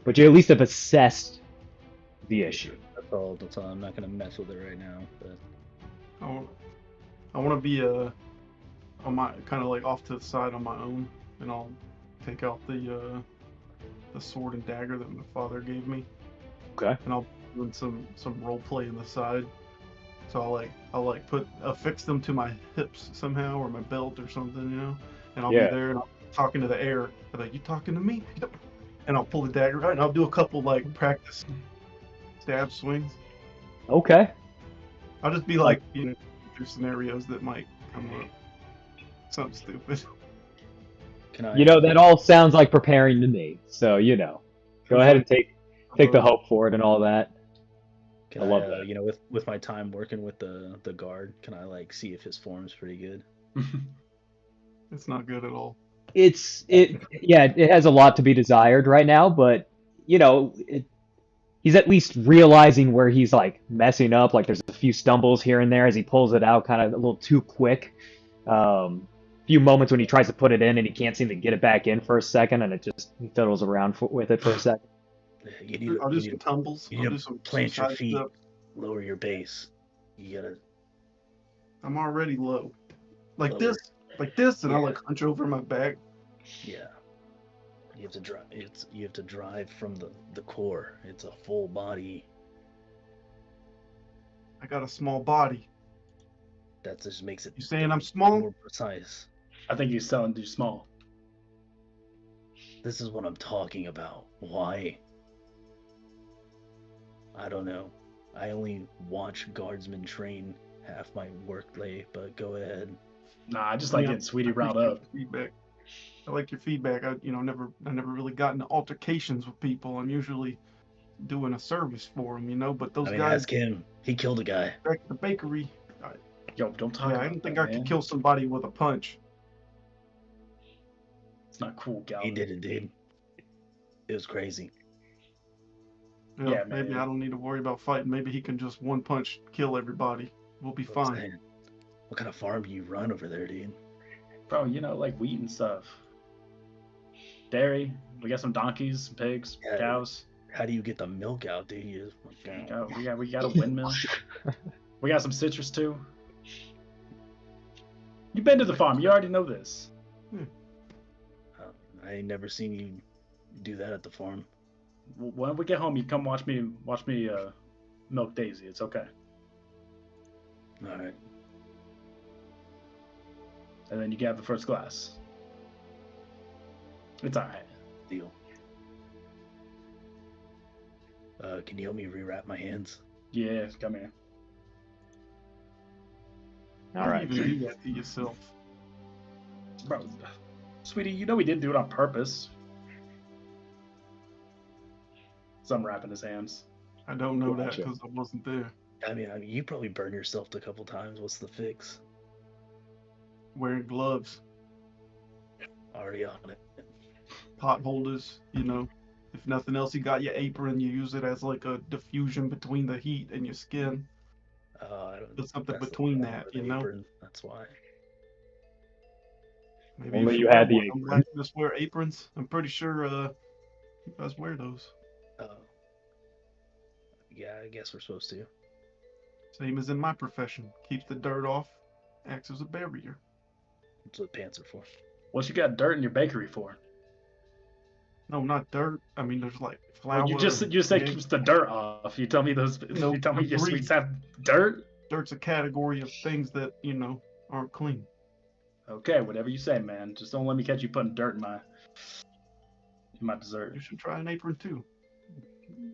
but you at least have assessed the issue. That's all. That's all. I'm not gonna mess with it right now. But I want to be on my kind of like off to the side on my own, and I'll take out the sword and dagger that my father gave me, Okay. and I'll do some role play in the side. So I'll affix them to my hips somehow or my belt or something, you know, and I'll Yeah. be there and I'll be talking to the air. I'm like, you talking to me? And I'll pull the dagger out and I'll do a couple like practice stab swings. Okay. I'll just be like, you know, through scenarios that might come up. Something stupid. can I? You know, that all sounds like preparing to me. So, you know, go ahead and take the hope for it and all that. Can I I, love that. You know, with my time working with the guard, can I like see if his form's pretty good? It's not good at all. Yeah, it has a lot to be desired right now, but you know, he's at least realizing where he's like messing up. Like there's a few stumbles here and there as he pulls it out, kind of a little too quick. Few moments when he tries to put it in and he can't seem to get it back in for a second, and he fiddles around with it for a second. I'll do some tumbles. You I'll need do to some plant your side feet, steps. lower your base. You gotta. I'm already low. Like Lower. this, and I Yeah. like hunch over my back. Yeah. You have to drive. You have to drive from the core. It's a full body. I got a small body. That just makes it. You saying I'm small? More precise. I think he's selling too small. This is what I'm talking about. Why? I don't know. I only watch guardsmen train half my workday, but go ahead. Nah, I just like Yeah, getting Sweetie I riled appreciate up. the feedback. I like your feedback. I never really got into altercations with people. I'm usually doing a service for them, you know. But those I mean, guys ask him. He killed a guy. back at the bakery, Yo, don't talk I about didn't think that, I man. could kill somebody with a punch. It's not cool, gal. He did it, dude. It was crazy. Yeah, Maybe man. I don't need to worry about fighting. Maybe he can just one punch kill everybody. We'll be What I'm fine. saying. What kind of farm do you run over there, dude? Bro, you know, like wheat and stuff. Dairy. We got some donkeys, some pigs, Yeah. cows. How do you get the milk out, dude? You just... We got a windmill. We got some citrus too. You've been to the farm. You already know this. I ain't never seen you do that at the farm. When we get home, you come watch me milk Daisy. It's okay. All right. And then you can have the first glass. It's all right. Deal. Can you help me rewrap my hands? Yeah, come here. All right. How do you even do that to yourself? Bro, sweetie, you know we didn't do it on purpose. So I'm wrapping his hands. I don't know that Gotcha. because I wasn't there. I mean, you probably burned yourself a couple times. What's the fix? Wearing gloves, Already on it. pot holders, you know. If nothing else, you got your apron. You use it as like a diffusion between the heat and your skin. I don't. There's something that's the between problem that, with you know? apron, that's why. Maybe Only if you wear had the one, I'm apron. just wear aprons. I'm pretty sure you guys wear those. Yeah, I guess we're supposed to. Same as in my profession. Keeps the dirt off, acts as a barrier. That's what pants are for. What you got dirt in your bakery for? No, not dirt. I mean, there's like flour. Well, you said keeps the dirt off. You tell me those. No, you tell me your agreed. sweets have dirt. Dirt's a category of things that aren't clean. Okay, whatever you say, man. Just don't let me catch you putting dirt in my dessert. You should try an apron too.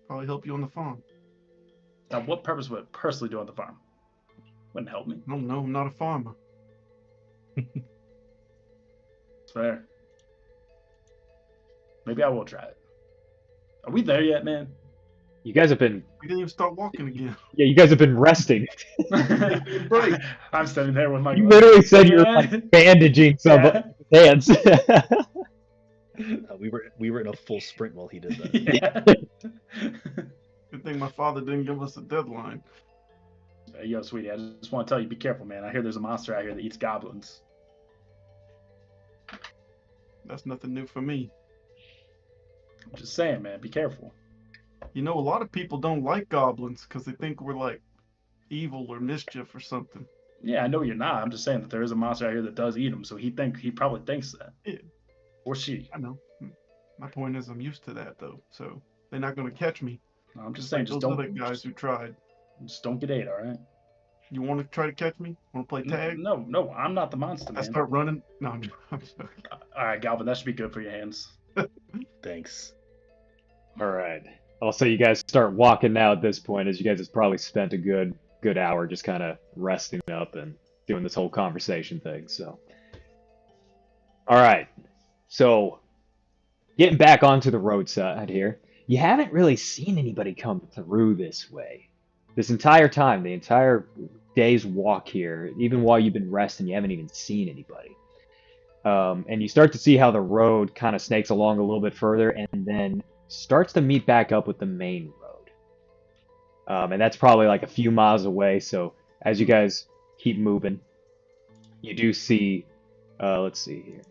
Probably help you on the farm. Now, what purpose would it personally do on the farm? Wouldn't help me. No, I'm not a farmer. It's fair. Maybe I will try it. Are we there yet, man? You guys have been, We didn't even start walking again. yeah, you guys have been resting. Break. I'm standing there with my. You literally said you were like bandaging someone's hands. We were in a full sprint while he did that. Yeah. Good thing my father didn't give us a deadline. Yo, sweetie, I just want to tell you, be careful, man. I hear there's a monster out here that eats goblins. That's nothing new for me. I'm just saying, man, be careful. A lot of people don't like goblins because they think we're like evil or mischief or something. Yeah, I know you're not. I'm just saying that there is a monster out here that does eat them, so he probably thinks that. Yeah. Or she. I know. My point is I'm used to that though, so they're not gonna catch me. I'm just Like saying, just those don't. other guys who tried. Just don't get ate, all right? You want to try to catch me? Want to play tag? No, I'm not the monster, I man. start running. No, I'm sorry. All right, Galvin, that should be good for your hands. Thanks. All right. Also, you guys start walking now at this point, as you guys have probably spent a good hour just kind of resting up and doing this whole conversation thing. So, all right. So, getting back onto the roadside here, you haven't really seen anybody come through this way. This entire time, the entire day's walk here, even while you've been resting, you haven't even seen anybody. And you start to see how the road kind of snakes along a little bit further and then starts to meet back up with the main road. And that's probably like a few miles away. So as you guys keep moving, you do see, let's see here.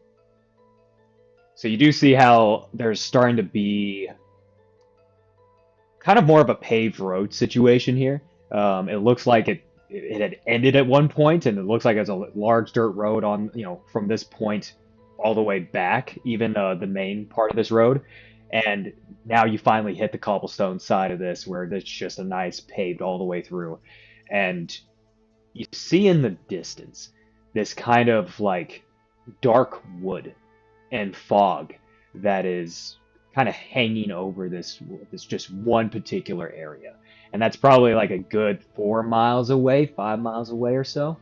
So you do see how there's starting to be kind of more of a paved road situation here. It looks like it had ended at one point, and it looks like it's a large dirt road on, from this point all the way back, even the main part of this road. And now you finally hit the cobblestone side of this, where it's just a nice paved all the way through. And you see in the distance this kind of like dark wood and fog that is kind of hanging over this just one particular area. And that's probably like a good 4 miles away, 5 miles away or so.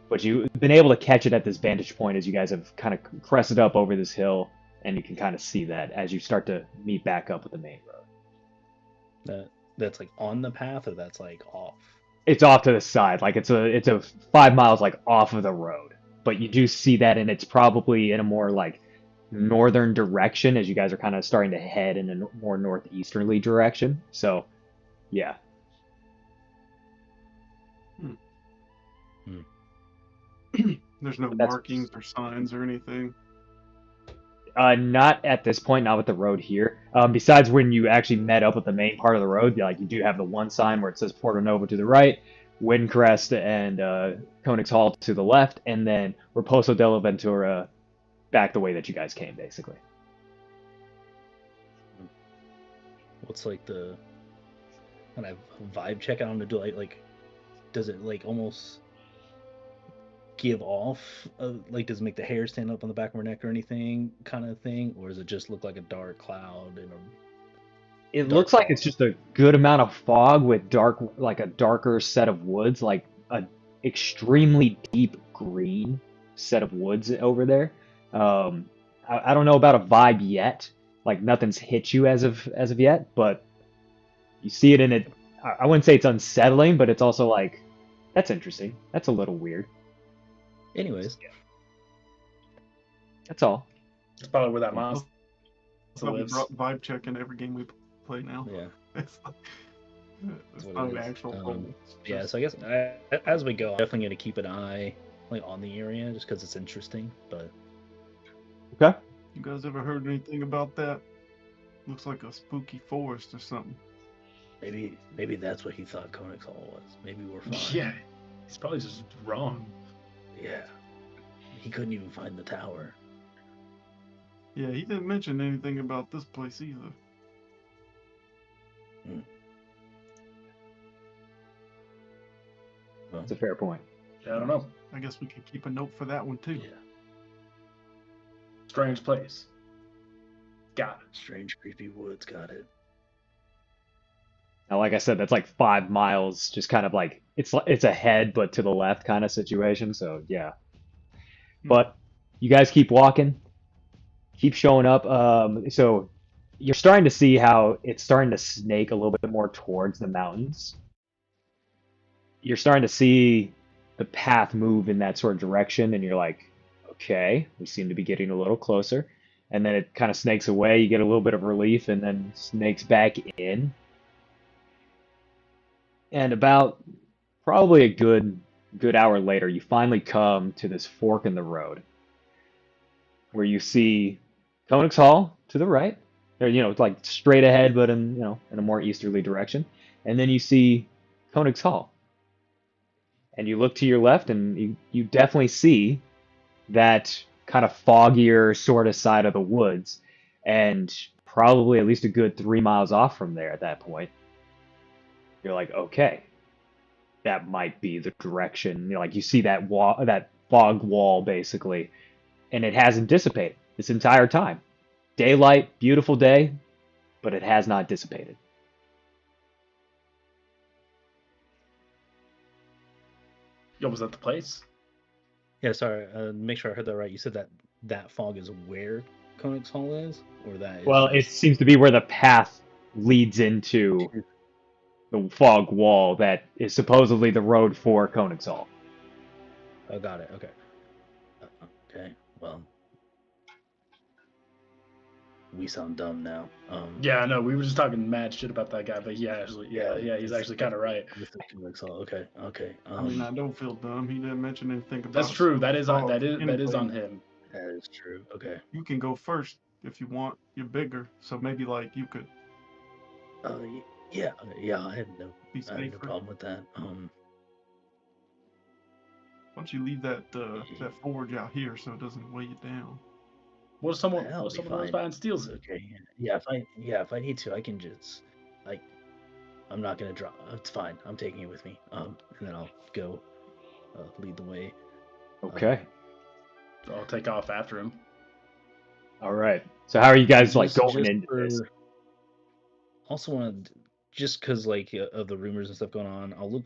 But you've been able to catch it at this vantage point as you guys have kind of crested up over this hill, and you can kind of see that as you start to meet back up with the main road. That's like on the path, or that's like off? It's off to the side, like it's a 5 miles like off of the road. But you do see that, and it's probably in a more like northern direction as you guys are kind of starting to head in a more northeasterly direction. So, yeah. There's no That's- markings or signs or anything. Not at this point, not with the road here. Besides when you actually met up with the main part of the road, like you do have the one sign where it says Porto Novo to the right, Windcrest and Konnigshall to the left, and then Reposo della Ventura back the way that you guys came, basically. What's like the kind of vibe check? I don't know. Does it like almost give off? Like, does it make the hair stand up on the back of her neck or anything, kind of thing, or does it just look like a dark cloud and It looks like it's just a good amount of fog with a darker set of woods, like a extremely deep green set of woods over there. I don't know about a vibe yet. Like nothing's hit you as of yet, but you see it in it. I wouldn't say it's unsettling, but it's also like, that's interesting. That's a little weird. Anyways, That's all. It's probably where that monster So we lives. brought vibe check in every game we play now. yeah. It's what not it an is. actual roll. It's Yeah, just- so I guess as we go, I'm definitely going to keep an eye like on the area just because it's interesting. But Okay. You guys ever heard anything about that? Looks like a spooky forest or something. Maybe that's what he thought Konnigshall was. Maybe we're fine. Yeah, he's probably just wrong. Yeah. He couldn't even find the tower. Yeah, he didn't mention anything about this place either. Well, That's a fair point. Yeah, I don't know. I guess we could keep a note for that one too. yeah. Strange place. Got it. Strange, creepy woods. Got it. Now, like I said, that's like 5 miles, just kind of like it's ahead but to the left kind of situation. So yeah. But you guys keep walking, keep showing up. So you're starting to see how it's starting to snake a little bit more towards the mountains. You're starting to see the path move in that sort of direction, and you're like, okay, we seem to be getting a little closer. And then it kind of snakes away. You get a little bit of relief, and then snakes back in. And about probably a good hour later, you finally come to this fork in the road where you see Konnigshall to the right. Or, it's like straight ahead, but in a more easterly direction. And then you see Konnigshall. And you look to your left, and you definitely see that kind of foggier sort of side of the woods. And probably at least a good 3 miles off from there at that point. You're like, okay, that might be the direction. Like you see that wall, that fog wall, basically, and it hasn't dissipated this entire time. Daylight, beautiful day, but it has not dissipated. Yo, was that the place? Yeah, sorry. Make sure I heard that right. You said that fog is where Konnigshall is, or that is Well, it seems to be where the path leads into the fog wall that is supposedly the road for Konnigshall. Oh, got it. Okay. Okay. Well, we sound dumb now. Yeah, I know. We were just talking mad shit about that guy, but he's actually kind of right. Okay. Okay. I mean, I don't feel dumb. He didn't mention anything about. That's true. That is on fog that is anything. on him. That is true. Okay. You can go first if you want. You're bigger, so maybe like you could Yeah. I have no be I have no safer. problem with that. Why don't you leave that that forge out here so it doesn't weigh you down? What if someone That'll be goes fine. by and steals it? Okay. Yeah. If I need to, I can just I'm not gonna drop. It's fine. I'm taking it with me. And then I'll go lead the way. Okay. So I'll take off after him. All right. So how are you guys like Just- going just into this? Also wanted, just because of the rumors and stuff going on, I'll look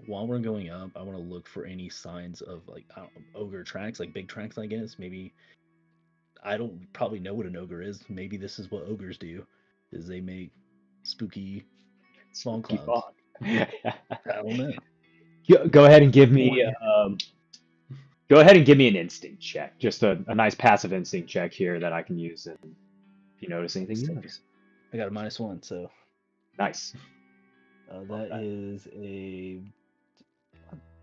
while we're going up. I want to look for any signs of I don't know, ogre tracks, like big tracks. I guess maybe I don't probably know what an ogre is. Maybe this is what ogres do, is they make spooky small Spooky clouds. fog. I don't know. Go ahead and give me an instinct check. Just a nice passive instinct check here that I can use if you notice anything you notice. I got a -1, so Nice. that is a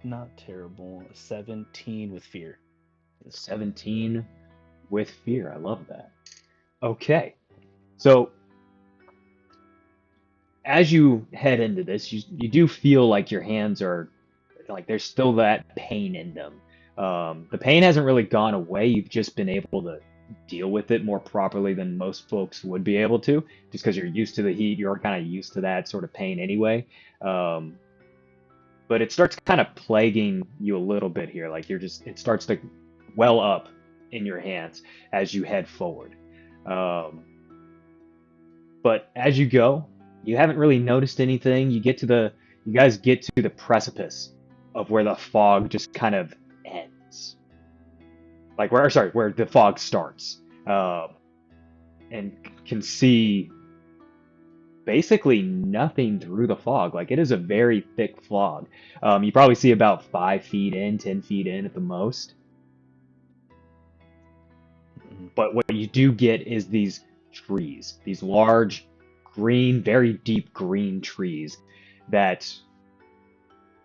not terrible 17 with fear. 17 with fear. I love that. Okay. So as you head into this, you do feel like your hands are like there's still that pain in them. The pain hasn't really gone away. You've just been able to deal with it more properly than most folks would be able to, just because you're used to the heat. You're kind of used to that sort of pain anyway. But it starts kind of plaguing you a little bit here. Like it starts to well up in your hands as you head forward. But as you go, you haven't really noticed anything. You guys get to the precipice of where the fog just kind of ends. Like where the fog starts. And can see basically nothing through the fog. Like it is a very thick fog. You probably see about 5 feet in, 10 feet in at the most. But what you do get is these trees, these large green, very deep green trees that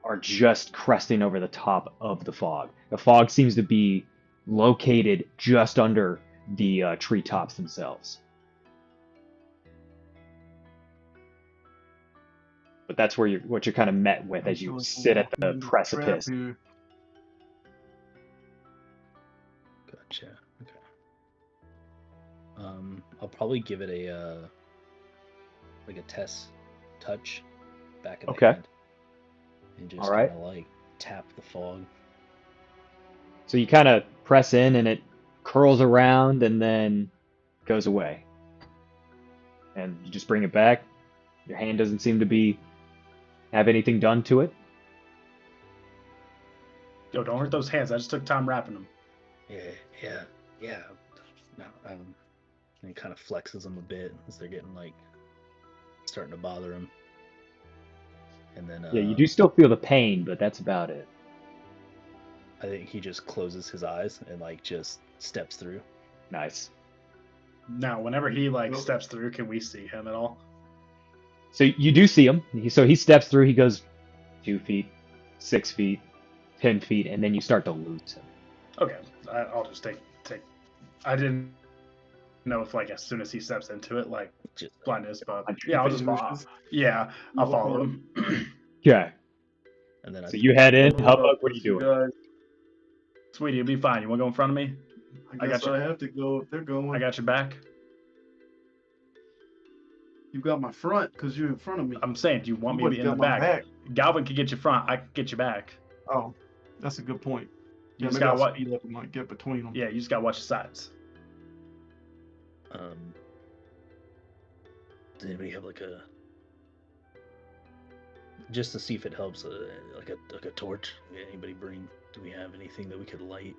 are just cresting over the top of the fog. The fog seems to be located just under the treetops themselves. But that's where what you're kind of met with I as feel you like we're sit at walking the into a precipice. trap here. Gotcha. Okay. I'll probably give it a like a test touch back of the Okay. hand, and just All right. kind of like tap the fog. So you kind of press in and it curls around and then goes away. And you just bring it back. Your hand doesn't seem to have anything done to it. Yo, don't hurt those hands. I just took time wrapping them. Yeah. No, and he kind of flexes them a bit as they're getting like starting to bother him. And then Yeah, you do still feel the pain, but that's about it. I think he just closes his eyes and like just steps through. Nice. Now, whenever he like steps through, can we see him at all? So you do see him. So he steps through. He goes 2 feet, 6 feet, 10 feet, and then you start to lose him. Okay, I'll just take. I didn't know if like as soon as he steps into it, like Just blindness, but 100 yeah, I'll just feet. follow. Yeah, I'll follow him. Okay. and then So you head in. Hold Hubbub, up, what are you you doing? guys. Sweetie, you'll be fine. You want to go in front of me? I got guess you. I have to go if they're going. I got your back. You got my front because you're in front of me. I'm saying, do you want me to be in the Nobody's got my back? Galvin can get your front. I can get your back. Oh, that's a good point. You Yeah, just maybe gotta I'll watch. speed up and like get between them. Yeah, you just gotta watch your sides. does anybody have like a just to see if it helps like a torch? Anybody bring? Do we have anything that we could light?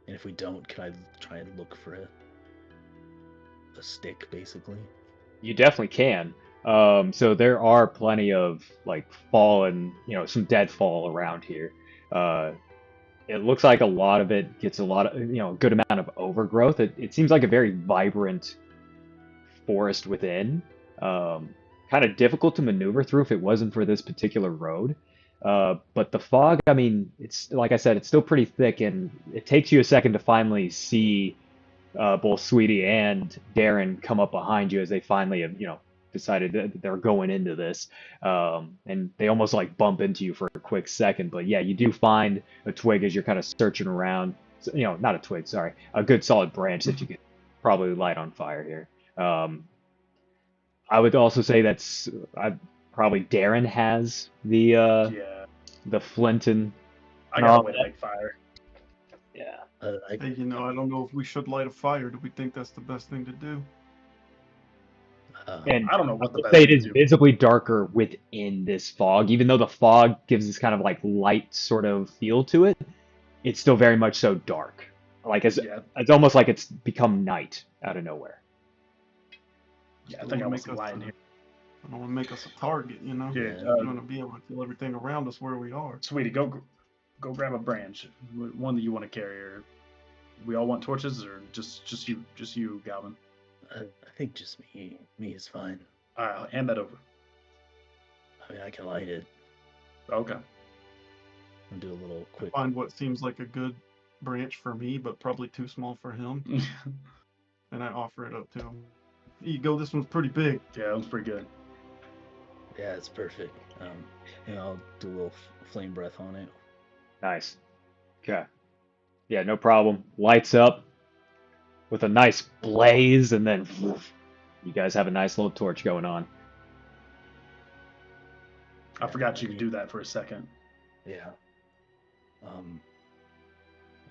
And if we don't, can I try and look for a stick, basically? You definitely can. So there are plenty of like fallen, some deadfall around here. It looks like a lot of it gets a lot of, a good amount of overgrowth. It seems like a very vibrant forest within. Kind of difficult to maneuver through if it wasn't for this particular road. But the fog, I mean, it's like I said, it's still pretty thick, and it takes you a second to finally see both Sweetie and Deryn come up behind you as they finally have, decided that they're going into this. And they almost like bump into you for a quick second. But yeah, you do find a twig as you're kind of searching around. Not a twig, sorry, a good solid branch that you could probably light on fire here. I would also say probably Deryn has Yeah, the flint and I got a all way to that. make fire. Yeah. Hey, I don't know if we should light a fire. Do we think that's the best thing to do? And I don't know what the I'll best say thing it to is do. visibly darker within this fog. Even though the fog gives this kind of like light sort of feel to it, it's still very much so dark. Like it's almost like it's become night out of nowhere. Yeah, I think I want some light in here. I don't want to make us a target, Yeah, We're going to be able to feel everything around us where we are. Sweetie, go grab a branch, one that you want to carry. Or we all want torches, or just you, Galvin. I think just me is fine. I'll hand that over. I mean, I can light it. Okay. I'll do a little quick. Find what seems like a good branch for me, but probably too small for him. And I offer it up to him. Here you go, this one's pretty big. Yeah, that was pretty good. Yeah, it's perfect. And I'll do a little flame breath on it. Nice. Okay. Yeah, no problem. Lights up with a nice blaze, and then woof, you guys have a nice little torch going on. I forgot you could do that for a second. Yeah.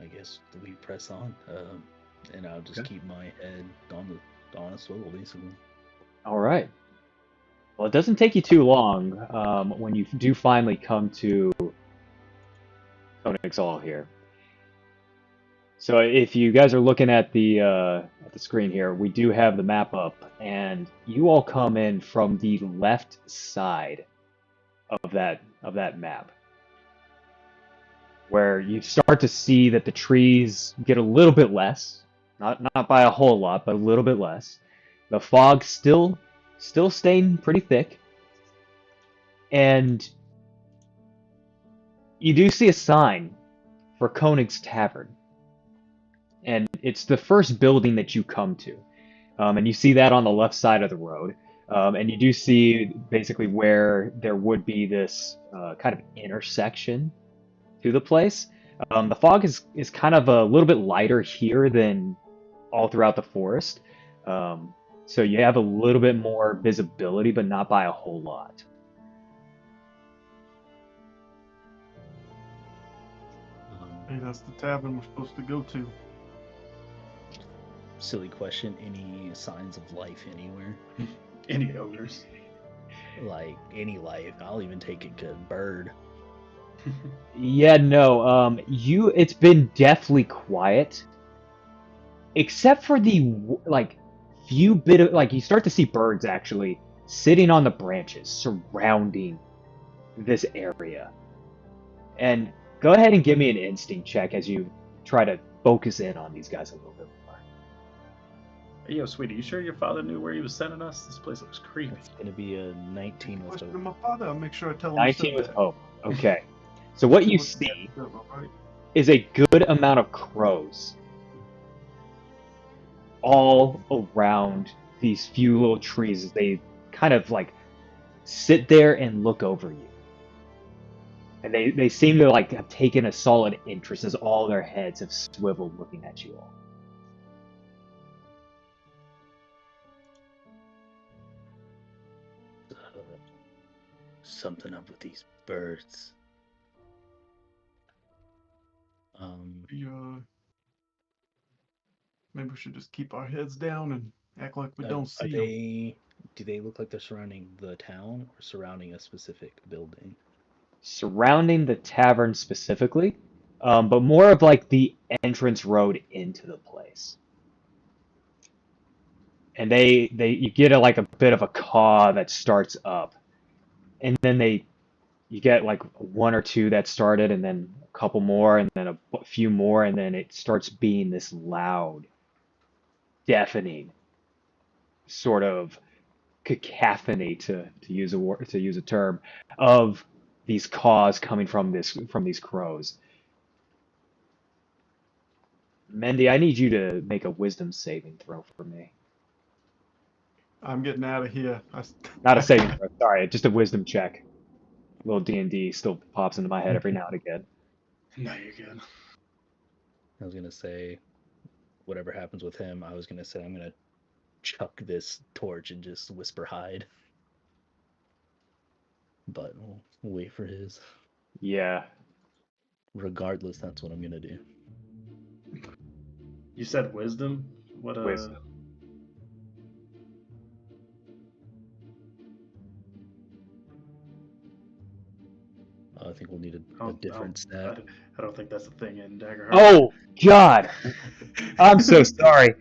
I guess we press on, and I'll just keep my head on a swivel, basically. All right. Well, it doesn't take you too long when you do finally come to Konnigshall here. So if you guys are looking at the screen here, we do have the map up, and you all come in from the left side of that map, where you start to see that the trees get a little bit less, not by a whole lot, but a little bit less. The fog still staying pretty thick, and you do see a sign for Koenig's Tavern. and it's the first building that you come to. And you see that on the left side of the road. And you do see basically where there would be this kind of intersection to the place. The fog is kind of a little bit lighter here than all throughout the forest. So you have a little bit more visibility, but not by a whole lot. Hey, that's the tavern we're supposed to go to. Silly question. Any signs of life anywhere? Any ogres? Like any life? I'll even take a good bird. Yeah, no. It's been deathly quiet, except for the like few bit of like you start to see birds actually sitting on the branches surrounding this area. And go ahead and give me an instinct check as you try to focus in on these guys a little bit more. Hey, yo, sweetie, you sure your father knew where he was sending us? This place looks creepy. It's gonna be a 19 with Question to hope. my father. I'll make sure I tell him. 19 with hope. Okay. So what you see is a good amount of crows all around these few little trees as they kind of like sit there and look over you. And they seem to like have taken a solid interest as all their heads have swiveled looking at you all. Something up with these birds. Maybe we should just keep our heads down and act like we don't see them. Do they look like they're surrounding the town or surrounding a specific building? Surrounding the tavern specifically, but more of like the entrance road into the place. And you get like a bit of a caw that starts up, and then you get like one or two that started, and then a couple more, and then a few more, and then it starts being this loud, deafening sort of cacophony to use a term of these caws coming from these crows. Mendy, I need you to make a wisdom saving throw for me. I'm getting out of here. Not a saving throw, sorry, just a wisdom check. A little D&D still pops into my head every now and again. No, you're good. I was gonna say, whatever happens with him, I was gonna say I'm gonna chuck this torch and just whisper hide. But we'll wait for his. Yeah. Regardless, that's what I'm gonna do. You said wisdom? What Wisdom. I think we'll need a different stat. I don't think that's a thing in Daggerheart. Oh, God! I'm so sorry.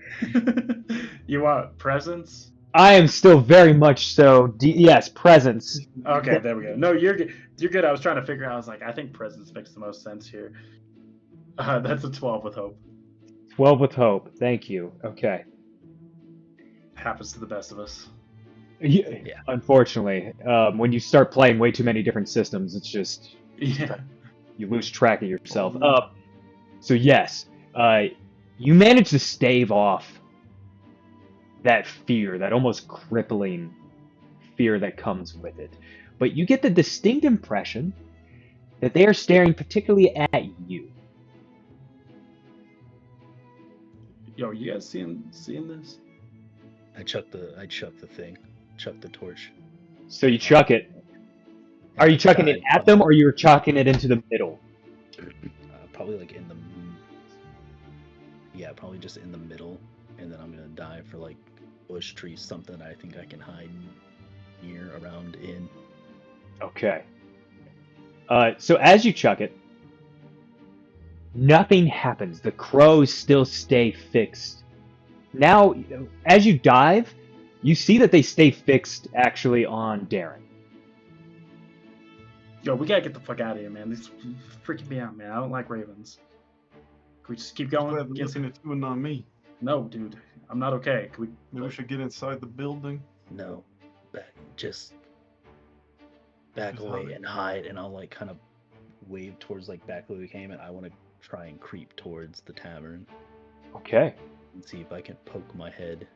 You want presence? I am still very much so. Yes, presence. Okay, there we go. No, you're good. You're good. I was trying to figure out. I was like, I think presence makes the most sense here. That's a 12 with hope. 12 with hope. Thank you. Okay. Happens to the best of us. Yeah. Unfortunately, when you start playing way too many different systems, it's just you lose track of yourself. So yes, you manage to stave off that fear, that almost crippling fear that comes with it. But you get the distinct impression that they are staring particularly at you. Yo, you guys seeing this? I chuck the thing. Chuck the torch. So you chuck it. Are you chucking it at them, or you're chucking it into the middle? Probably like in the. Yeah, probably just in the middle, and then I'm gonna dive for like bush, tree, something I think I can hide near, around, in. Okay. So as you chuck it, nothing happens. The crows still stay fixed. Now, as you dive, you see that they stay fixed actually on Deryn. Yo, we gotta get the fuck out of here, man. This is freaking me out, man. I don't like ravens. Can we just keep going? Looking at you and not me. No, dude. I'm not okay. Can we... Maybe we should get inside the building. No. Back away and hide, and I'll like kind of wave towards like back where we came, and I want to try and creep towards the tavern. Okay. and see if I can poke my head,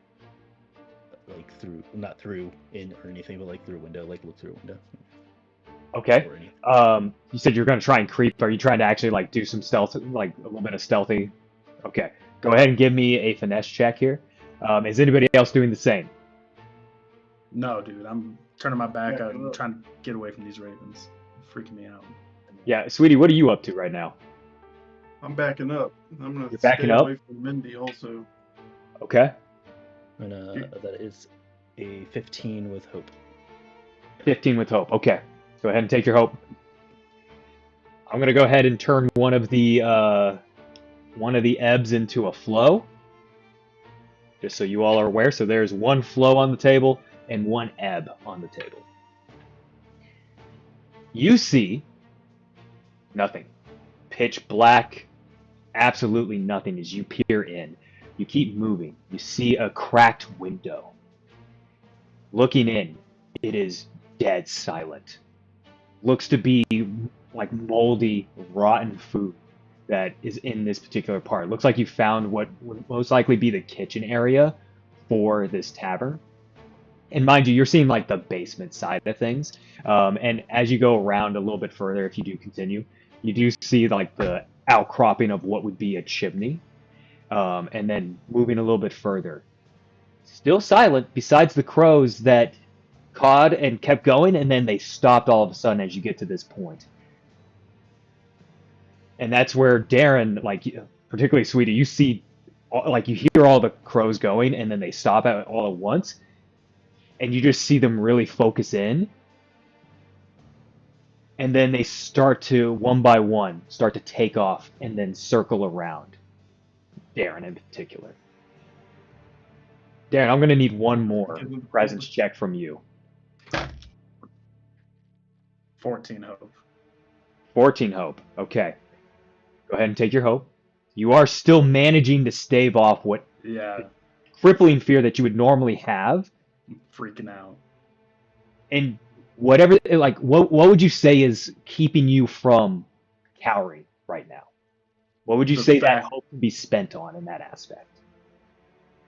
like through, not through in or anything, but like through a window, like look through a window Okay. or anything. You said you're going to try and creep. Are you trying to actually like do some stealth, like a little bit of stealthy? Okay. Go ahead and give me a finesse check here. Is anybody else doing the same? No, dude, I'm turning my back. Yeah, I'm trying to get away from these ravens. Freaking me out. Yeah, sweetie, what are you up to right now? I'm backing up. I'm gonna You're backing stay up? away from Mindy also. Okay. And that is a 15 with hope. 15 with hope. Okay. Go ahead and take your hope. I'm gonna go ahead and turn one of the ebbs into a flow. Just so you all are aware. So there's one flow on the table and one ebb on the table. You see nothing. Pitch black, absolutely nothing as you peer in. You keep moving. You see a cracked window. Looking in, it is dead silent. Looks to be like moldy, rotten food that is in this particular part. Looks like you found what would most likely be the kitchen area for this tavern. And mind you, you're seeing like the basement side of things. And as you go around a little bit further, if you do continue, you do see like the outcropping of what would be a chimney. And then moving a little bit further, still silent, besides the crows that cawed and kept going, and then they stopped all of a sudden as you get to this point. And that's where Deryn, like particularly Sweetie, you see, like you hear all the crows going, and then they stop all at once, and you just see them really focus in, and then they start to one by one start to take off and then circle around Deryn in particular. Deryn, I'm gonna need one more presence check from you. 14 hope. 14 hope. Okay. Go ahead and take your hope. You are still managing to stave off what Yeah, crippling fear that you would normally have. I'm freaking out. And whatever, like, what would you say is keeping you from cowering right now? What would you The say that fact- hope can be spent on in that aspect?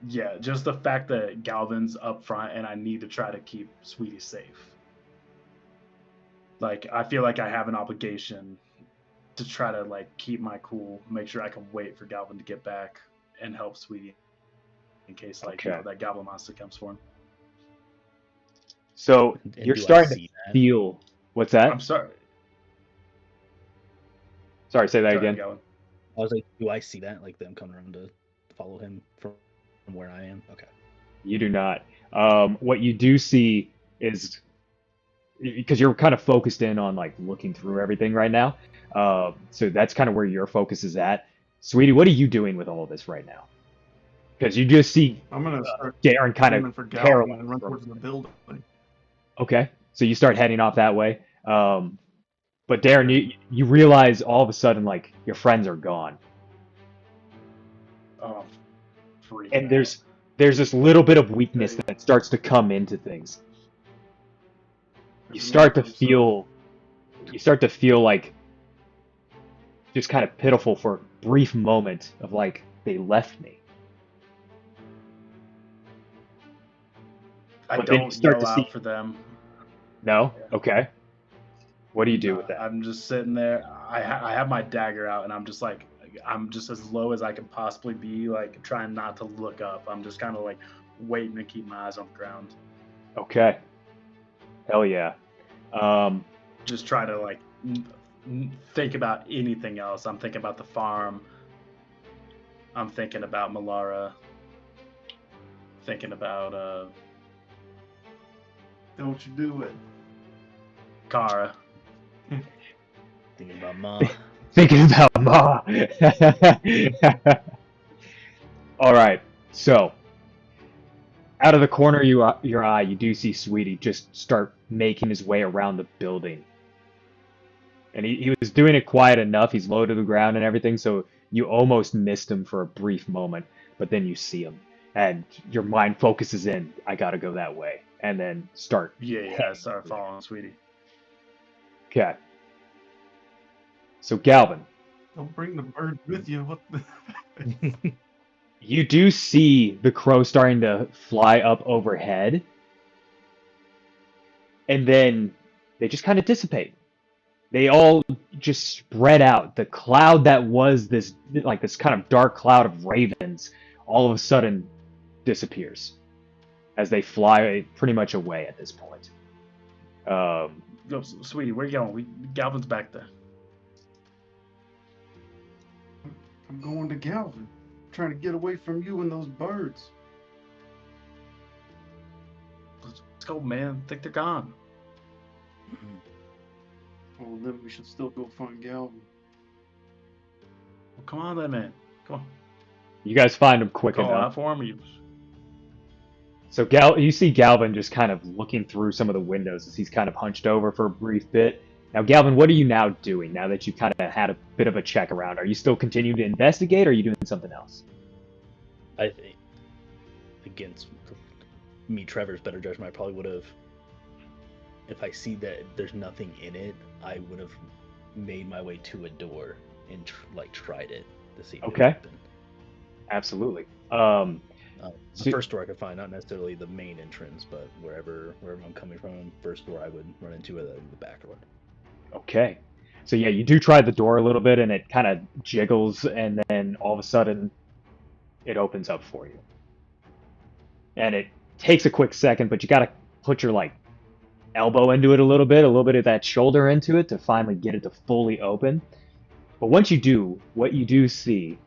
Yeah, just the fact that Galvin's up front and I need to try to keep Sweetie safe. Like, I feel like I have an obligation to try to like keep my cool, make sure I can wait for Galvin to get back and help Sweetie in case like Okay. that Goblin monster comes for him. So And you're do I starting see to that? feel. What's that? I'm sorry. Sorry, say that Sorry, again. Galvin. I was like, do I see that? Like them coming around to follow him from where I am? Okay. You do not. What you do see is, because you're kind of focused in on like looking through everything right now. So that's kind of where your focus is at. Sweetie, what are you doing with all of this right now? Because you just see I'm gonna start Deryn kind aiming of for Galvin paralyzed and run from- towards the building. Okay, so you start heading off that way. But Deryn, you realize all of a sudden like your friends are gone, Oh, freak. and there's this little bit of weakness that starts to come into things. You start to feel like just kind of pitiful for a brief moment of like they left me. I but then you don't start yell to out see- for them. No? Yeah. Okay. What do you do with that? I'm just sitting there. I have my dagger out, and I'm just like, I'm just as low as I can possibly be, like trying not to look up. I'm just kind of like waiting to keep my eyes on the ground. Okay. Hell yeah. Just try to like think about anything else. I'm thinking about the farm. I'm thinking about Malara. Thinking about Don't you do it. Kara. Thinking about Ma. Thinking about Ma. All right. So, out of the corner of your eye, you do see Sweetie just start making his way around the building. And he was doing it quiet enough. He's low to the ground and everything, so you almost missed him for a brief moment, but then you see him. And your mind focuses in, I gotta go that way. And then start. Yeah, I started following Sweetie. Okay. So, Galvin, Don't bring the bird with you. What the... You do see the crow starting to fly up overhead, and then they just kind of dissipate. They all just spread out. The cloud that was this like this kind of dark cloud of ravens all of a sudden disappears as they fly pretty much away at this point. Yo, sweetie, where you going? Galvin's back there. I'm going to Galvin. Trying to get away from you and those birds. Let's go, man. I think they're gone. Well, then we should still go find Galvin. Well, come on, then, man. Come on. You guys find him quick Call enough. out for him. So you see Galvin just kind of looking through some of the windows as he's kind of hunched over for a brief bit. Now, Galvin, what are you now doing now that you kind of had a bit of a check around? Are you still continuing to investigate, or are you doing something else? I think, against me, Trevor's better judgment, I probably would have, if I see that there's nothing in it, I would have made my way to a door and tried it to see if it Okay. opened. Absolutely. The So- first door I could find, not necessarily the main entrance, but wherever I'm coming from, first door I would run into the back door. Okay. So yeah, you do try the door a little bit, and it kind of jiggles, and then all of a sudden, it opens up for you. And it takes a quick second, but you got to put your elbow into it a little bit of that shoulder into it to finally get it to fully open. But once you do, what you do see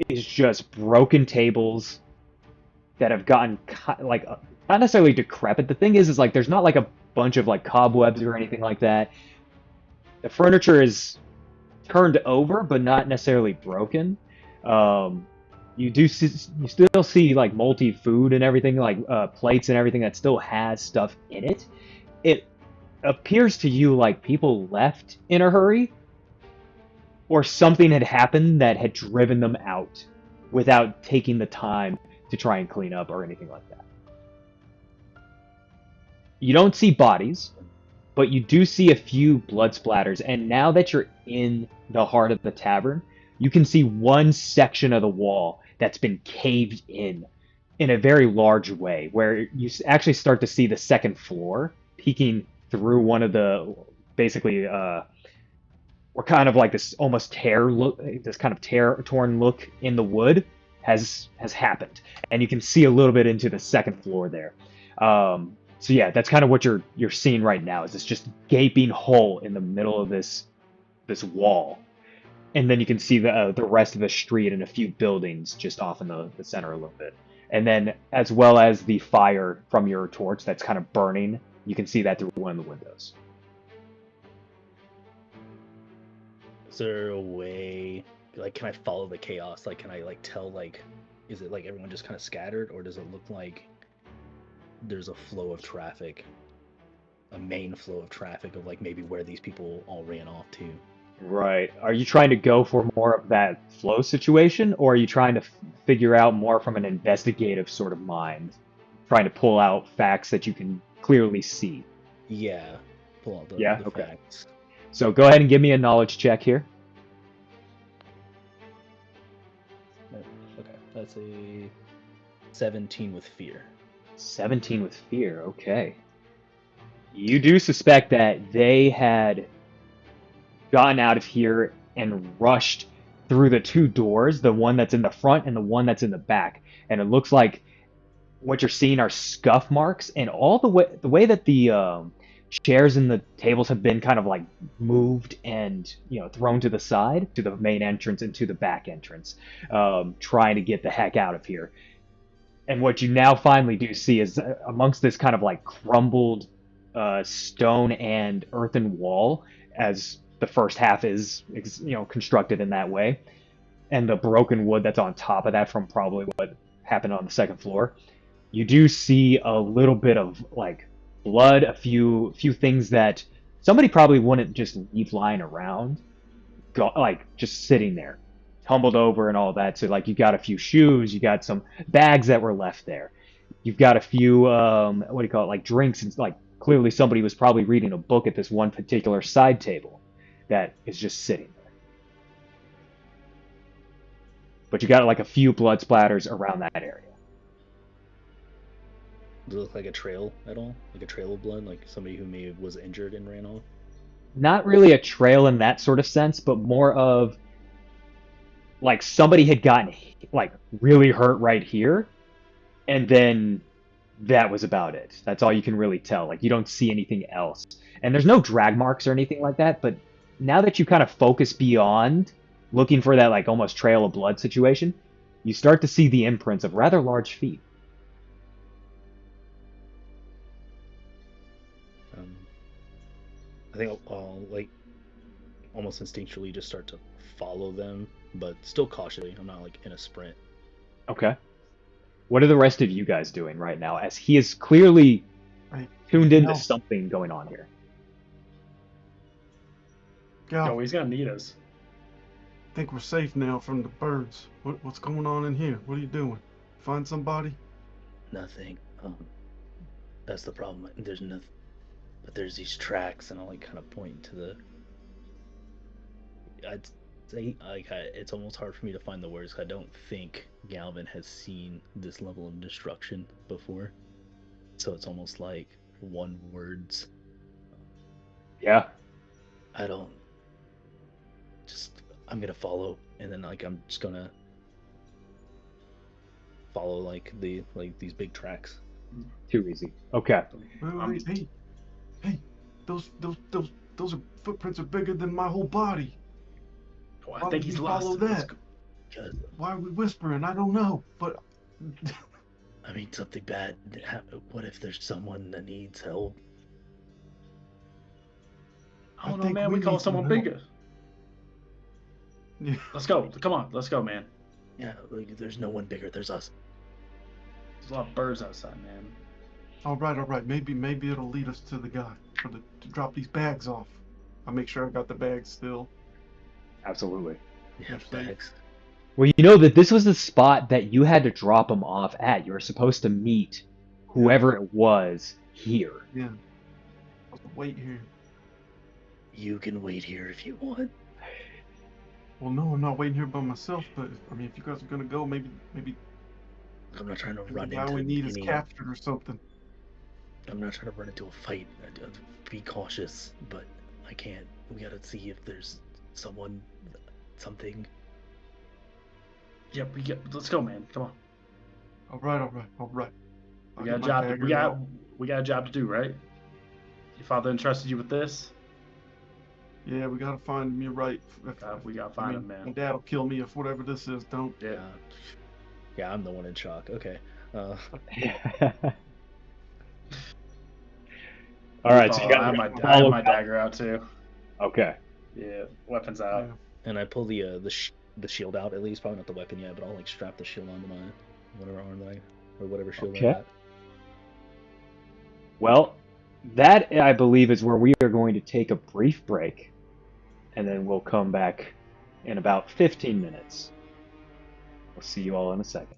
is just broken tables that have gotten not necessarily decrepit. The thing is like there's not like a bunch of cobwebs or anything like that. The furniture is turned over, but not necessarily broken. You still see moldy food and everything, plates and everything that still has stuff in it. It appears to you like people left in a hurry, or something had happened that had driven them out without taking the time to try and clean up or anything like that. You don't see bodies, but you do see a few blood splatters, and now that you're in the heart of the tavern, you can see one section of the wall that's been caved in a very large way, where you actually start to see the second floor peeking through one of the, basically, or kind of like this almost torn look in the wood has happened, and you can see a little bit into the second floor there. So yeah, that's kind of what you're seeing right now, is this just gaping hole in the middle of this wall, and then you can see the rest of the street and a few buildings just off in the center a little bit, and then as well as the fire from your torch that's kind of burning. You can see that through one of the windows. Is there a way, can I follow the chaos? Can I tell, is it everyone just kind of scattered, or does it look like there's a flow of traffic, a main flow of traffic of maybe where these people all ran off to? Right. Are you trying to go for more of that flow situation, or are you trying to figure out more from an investigative sort of mind, trying to pull out facts that you can clearly see? Yeah, pull out the okay. facts. So go ahead and give me a knowledge check here. Okay, that's a 17 with fear. 17 with fear, okay. You do suspect that they had gotten out of here and rushed through the two doors, the one that's in the front and the one that's in the back. And it looks like what you're seeing are scuff marks, and all the way that the chairs and the tables have been kind of moved and thrown to the side, to the main entrance and to the back entrance, trying to get the heck out of here. And what you now finally do see is amongst this kind of crumbled stone and earthen wall, as the first half is constructed in that way, and the broken wood that's on top of that from probably what happened on the second floor, you do see a little bit of blood, a few things that somebody probably wouldn't just leave lying around, just sitting there, tumbled over and all that. So you got a few shoes, you got some bags that were left there, you've got a few drinks, and clearly somebody was probably reading a book at this one particular side table that is just sitting but you got like a few blood splatters around that area. Does it look like a trail at all? Like a trail of blood? Like somebody who was injured and ran off? Not really a trail in that sort of sense, but more of like somebody had gotten like really hurt right here, and then that was about it. That's all you can really tell. Like you don't see anything else. And there's no drag marks or anything like that, but now that you kind of focus beyond looking for that like almost trail of blood situation, you start to see the imprints of rather large feet. I think I'll like almost instinctually just start to follow them, but still cautiously. I'm not like in a sprint. Okay. What are the rest of you guys doing right now as he is clearly Right. tuned into No. something going on here? Yo, Go. he's gonna need us. Think we're safe now from the birds. What's going on in here? What are you doing? Find somebody? Nothing. That's the problem. There's nothing. But there's these tracks, and I'll like kind of point to the. I'd say like it's almost hard for me to find the words. I don't think Galvin has seen this level of destruction before, so it's almost like one words. Yeah. I don't. I'm gonna follow, and then like I'm just gonna follow like these big tracks. Too easy. Okay. Wait, hey, those footprints are bigger than my whole body. Oh, I Why think would he's we lost. follow Let's that? go. Because Why are we whispering? I don't know, but I mean something bad. What if there's someone that needs help? I don't know, think man. We we call need some someone help. bigger. yeah. Let's go. Come on. Let's go, man. Yeah, like there's no one bigger. There's us. There's a lot of birds outside, man. All right. Maybe it'll lead us to the guy to drop these bags off. I'll make sure I got the bags still. Absolutely. Yeah, Yes, please. bags. Well, you know that this was the spot that you had to drop him off at. You were supposed to meet whoever it was here. Yeah. I'll wait here. You can wait here if you want. Well, no, I'm not waiting here by myself. But I mean, if you guys are gonna go, maybe I'm not trying to run the guy into we need is any. captured or something. I'm not trying to run into a fight. Be cautious, but I can't. We gotta see if there's someone, something. Yep. Let's go, man. Come on. All right. We got a job. We got a job to do, right? Your father entrusted you with this. Yeah, we gotta find him. You're right. We gotta find him, My man. dad'll kill me if whatever this is don't. Yeah. Yeah, I'm the one in shock. Okay. All right, so you I have got my dagger out too. Okay. Yeah, weapons out. Yeah. And I pull the shield out at least. Probably not the weapon yet, but I'll like strap the shield onto my whatever arm that or whatever shield I Okay. got. Well, that I believe is where we are going to take a brief break, and then we'll come back in about 15 minutes. We'll see you all in a second.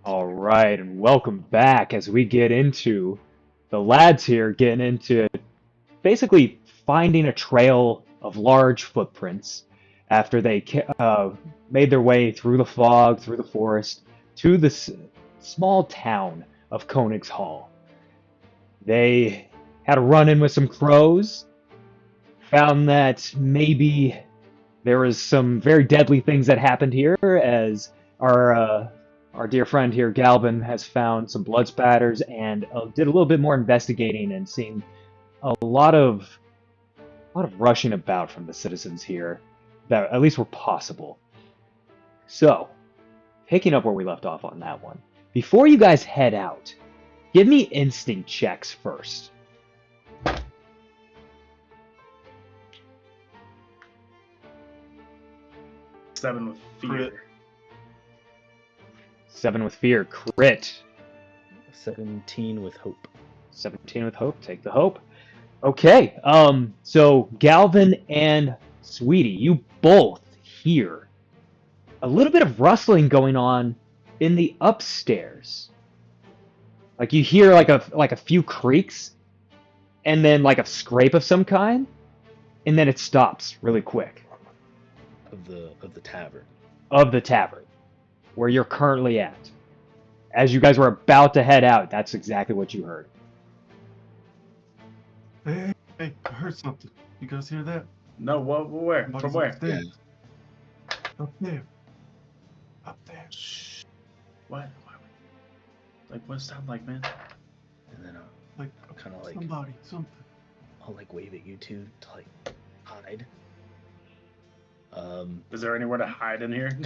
All right, and welcome back as we get into the lads here getting into basically finding a trail of large footprints after they made their way through the fog, through the forest, to the small town of Konnigshall. They had a run-in with some crows, found that maybe there was some very deadly things that happened here, as our dear friend here, Galvin, has found some blood spatters and did a little bit more investigating and seen a lot of rushing about from the citizens here that at least were possible. So, picking up where we left off on that one, before you guys head out, give me instinct checks first. 7 with fear. Crit. 7 with fear, crit. 17 with hope. 17 with hope, take the hope. Okay, so Galvin and Sweetie, you both hear a little bit of rustling going on in the upstairs. Like you hear like a few creaks, and then like a scrape of some kind, and then it stops really quick. Of the tavern. Of the tavern, where you're currently at. As you guys were about to head out, that's exactly what you heard. Hey, I heard something. You guys hear that? No, where? From Somebody's where? upstairs. Up there. Up there. Shh. What? Like, what does it sound like, man? And then Like, kind of like somebody, something. I'll like wave at you two to like hide. Is there anywhere to hide in here?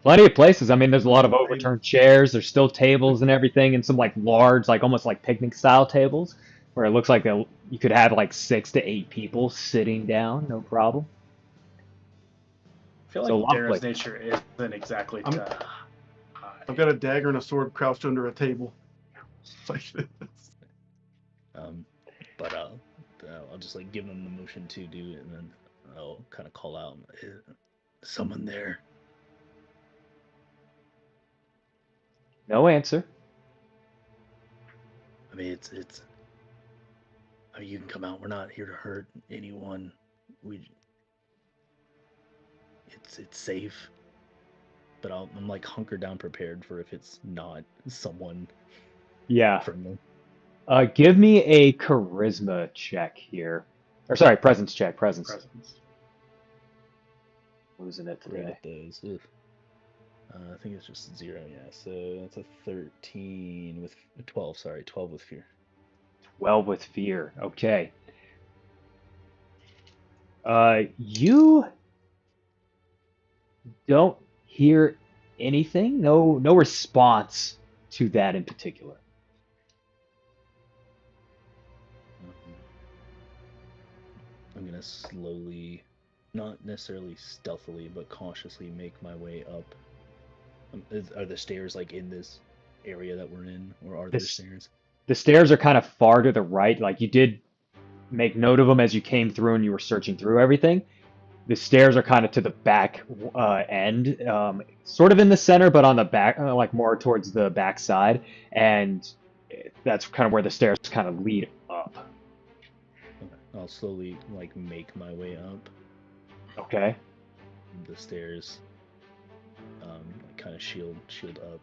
Plenty of places. I mean, there's a lot of overturned chairs. There's still tables and everything, and some like large, like almost like picnic style tables, where it looks like you could have like 6 to 8 people sitting down, no problem. I feel So like Darren's lovely. nature isn't exactly to hide. I've got a dagger and a sword crouched under a table. Like this. But I'll just like give them the motion to do it, and then I'll kind of call out, someone there. No answer. I mean, it's. I mean, you can come out. We're not here to hurt anyone. It's safe. But I'm like hunkered down, prepared for if it's not someone Yeah. friendly. Give me a charisma check here. Or sorry, presence check. Presence. Losing it Forget today. those. Ugh. I think it's just 0. Yeah, so that's a 13 with 12. Sorry, 12 with fear. 12 with fear. Okay. You don't hear anything. No response to that in particular. I'm gonna slowly, not necessarily stealthily, but cautiously make my way up. Are the stairs like in this area that we're in, or are there stairs? The stairs are kind of far to the right. Like you did make note of them as you came through and you were searching through everything. The stairs are kind of to the back end, sort of in the center, but on the back, like more towards the back side. And that's kind of where the stairs kind of lead up. Okay. I'll slowly like make my way up Okay. the stairs, kind of shield up.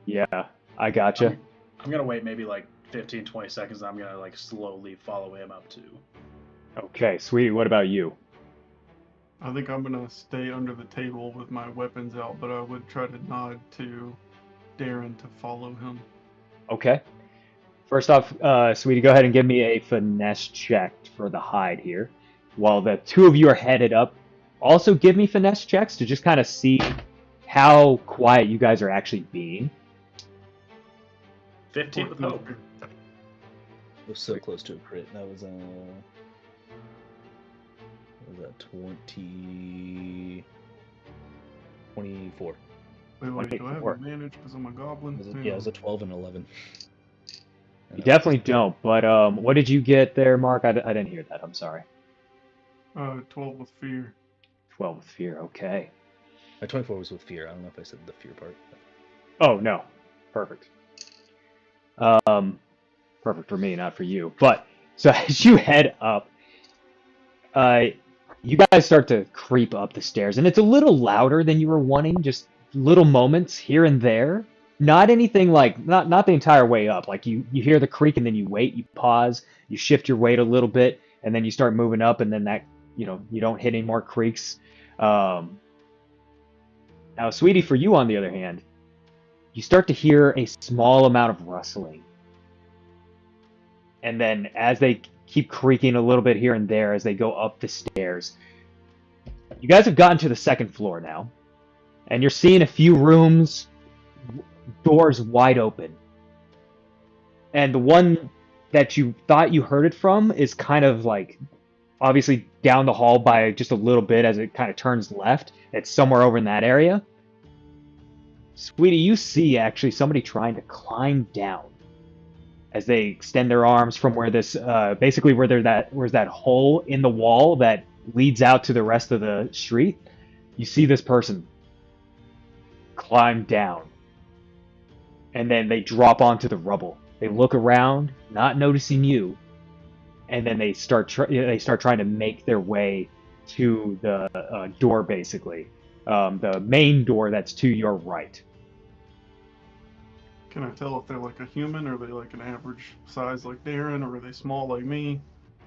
Yeah, I gotcha. I'm gonna wait maybe like 15, 20 seconds. And I'm gonna like slowly follow him up too. Okay, sweetie, what about you? I think I'm gonna stay under the table with my weapons out, but I would try to nod to Deryn to follow him. Okay. First off, sweetie, go ahead and give me a finesse check for the hide here. While the two of you are headed up, also give me finesse checks to just kind of see how quiet you guys are actually being. 15 with hope. It was so close to a crit. That was what was that 24. Wait, do I have 24. advantage because I'm a goblin? Yeah, it was a 12 and 11. You definitely don't, but what did you get there, Mark? I didn't hear that. I'm sorry. 12 with fear. 12 with fear. Okay. My 24 was with fear. I don't know if I said the fear part. Oh no, perfect. Perfect for me, not for you. But so as you head up, uh, you guys start to creep up the stairs, and it's a little louder than you were wanting. Just little moments here and there. Not anything like not the entire way up. Like you hear the creak, and then you wait, you pause, you shift your weight a little bit, and then you start moving up, and then that you don't hit any more creaks. Um, Now, sweetie, for you on the other hand, you start to hear a small amount of rustling. And then as they keep creaking a little bit here and there as they go up the stairs, you guys have gotten to the second floor now. And you're seeing a few rooms, doors wide open. And the one that you thought you heard it from is kind of like obviously down the hall by just a little bit as it kind of turns left. It's somewhere over in that area. Sweetie, you see actually somebody trying to climb down as they extend their arms from where this, basically where's that hole in the wall that leads out to the rest of the street. You see this person climb down, and then they drop onto the rubble. They look around, not noticing you, and then they start trying to make their way to the door, basically, the main door that's to your right. Can I tell if they're like a human, or are they like an average size like Deryn, or are they small like me?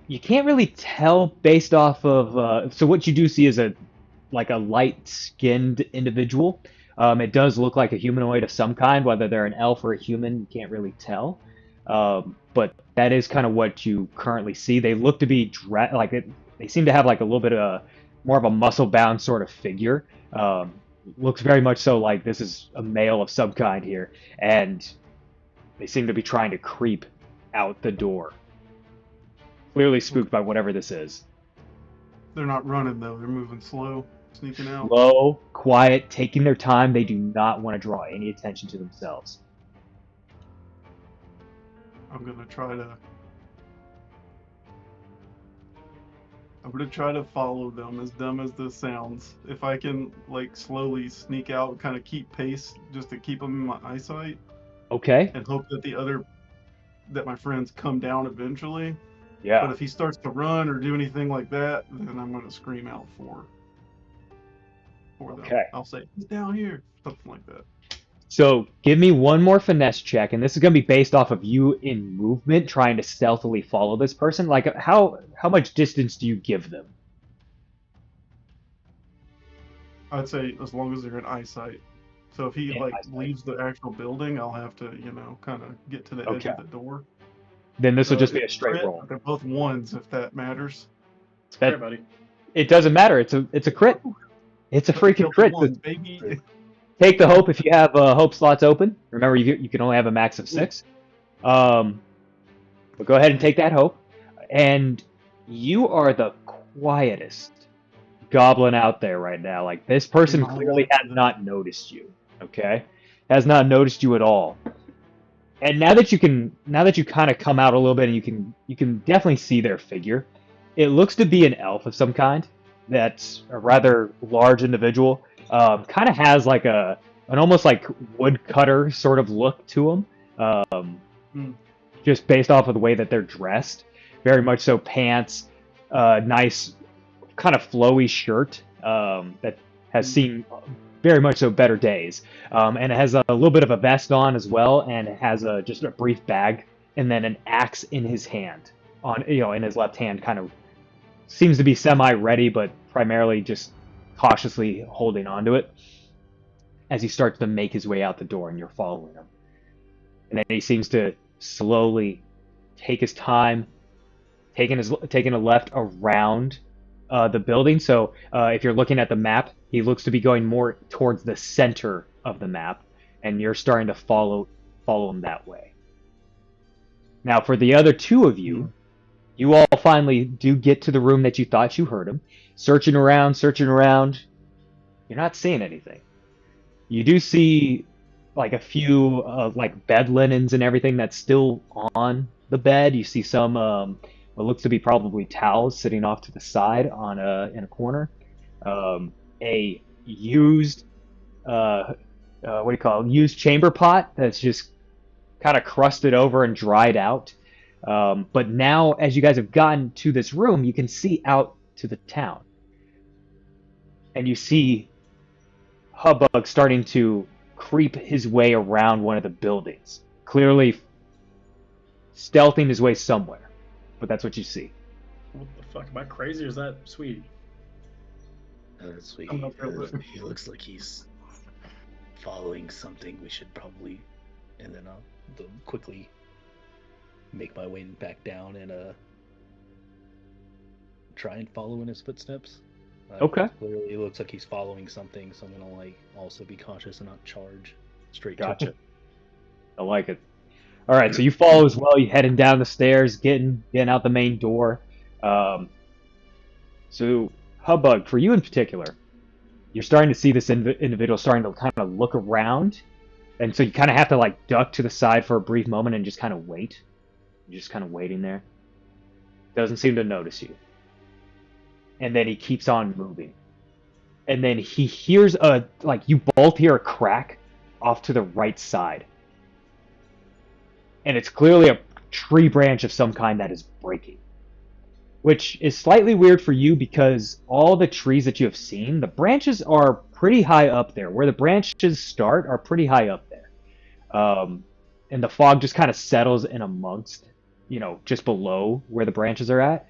You can't really tell based off of. So what you do see is a light-skinned individual. It does look like a humanoid of some kind, whether they're an elf or a human, you can't really tell. But that is kind of what you currently see. They look to be they seem to have like a little bit of more of a muscle-bound sort of figure. Looks very much so like this is a male of some kind here, and they seem to be trying to creep out the door. Clearly spooked by whatever this is. They're not running though, they're moving slow, sneaking out. Slow, quiet, taking their time. They do not want to draw any attention to themselves. I'm gonna try to follow them, as dumb as this sounds. If I can, like, slowly sneak out, kind of keep pace, just to keep them in my eyesight. Okay. And hope that my friends come down eventually. Yeah. But if he starts to run or do anything like that, then I'm gonna scream out for them. Okay. I'll say, he's down here, something like that. So give me one more finesse check, and this is going to be based off of you in movement, trying to stealthily follow this person. Like, how much distance do you give them? I'd say as long as they're in eyesight. So if he leaves the actual building, I'll have to, kind of get to the edge of the door. Then this will just be a straight roll. They're both ones, if that matters. It's fair, buddy. It doesn't matter. It's a crit. It's a freaking crit. Ones, baby. Take the hope if you have hope slots open. Remember, you can only have a max of 6. But go ahead and take that hope. And you are the quietest goblin out there right now. Like, this person clearly has not noticed you. Okay, has not noticed you at all. And now that you kind of come out a little bit, and you can definitely see their figure. It looks to be an elf of some kind. That's a rather large individual. Kind of has like an almost like woodcutter sort of look to him. Just based off of the way that they're dressed. Very much so pants, nice kind of flowy shirt that has seen very much so better days. And it has a little bit of a vest on as well, and it has just a brief bag, and then an axe in his hand, in his left hand, kind of seems to be semi-ready, but primarily just cautiously holding onto it as he starts to make his way out the door, and you're following him. And then he seems to slowly take his time, taking a left around the building. So if you're looking at the map, he looks to be going more towards the center of the map, and you're starting to follow him that way. Now, for the other two of you, you all finally do get to the room that you thought you heard him. Searching around. You're not seeing anything. You do see like a few like bed linens and everything that's still on the bed. You see some what looks to be probably towels sitting off to the side on in a corner. A used what do you call it? Used chamber pot that's just kind of crusted over and dried out. But now, as you guys have gotten to this room, you can see out to the town. And you see Hubbug starting to creep his way around one of the buildings. Clearly stealthing his way somewhere. But that's what you see. What the fuck? Am I crazy or is that sweet? That's sweet. I'm not gonna listen. He looks like he's following something. We should probably, and then I'll quickly make my way back down and try and follow in his footsteps. Okay. Clearly, it looks like he's following something, so I'm gonna like also be cautious and not charge straight Gotcha. to it. I like it. All right, so you follow as well. You heading down the stairs, getting out the main door. So Hubbug, for you in particular, you're starting to see this individual starting to kind of look around, and so you kind of have to like duck to the side for a brief moment and just kind of wait. You're just kind of waiting there. Doesn't seem to notice you. And then he keeps on moving. And then he hears you both hear a crack off to the right side. And it's clearly a tree branch of some kind that is breaking. Which is slightly weird for you because all the trees that you have seen, the branches are pretty high up there. Where the branches start are pretty high up there. And the fog just kind of settles in amongst, just below where the branches are at.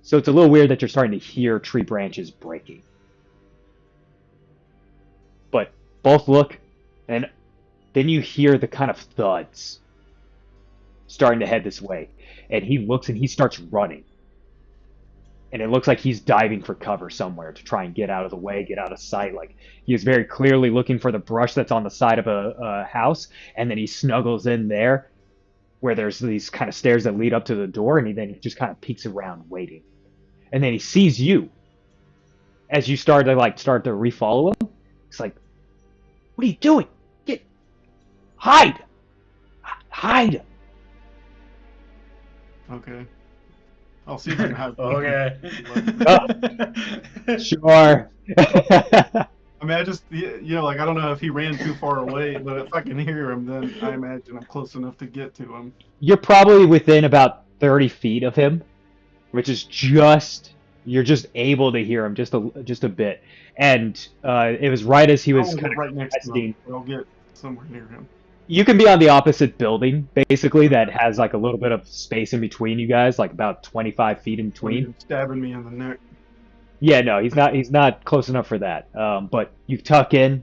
So it's a little weird that you're starting to hear tree branches breaking. But both look, and then you hear the kind of thuds starting to head this way. And he looks and he starts running. And it looks like he's diving for cover somewhere to try and get out of the way, get out of sight. Like he is very clearly looking for the brush that's on the side of a house. And then he snuggles in there where there's these kind of stairs that lead up to the door. And then he just kind of peeks around waiting. And then he sees you as you start to refollow him. It's like, what are you doing? Hide! Hide! Okay. I'll see if I can hide. Okay. Sure. I mean, I just, I don't know if he ran too far away, but if I can hear him, then I imagine I'm close enough to get to him. You're probably within about 30 feet of him, which is you're just able to hear him just a bit. And it was right as he was kind of right next to him. resting. I'll get somewhere near him. You can be on the opposite building, basically, that has like a little bit of space in between you guys, like about 25 feet in between. Stabbing me in the neck. Yeah, no, he's not close enough for that. But you tuck in.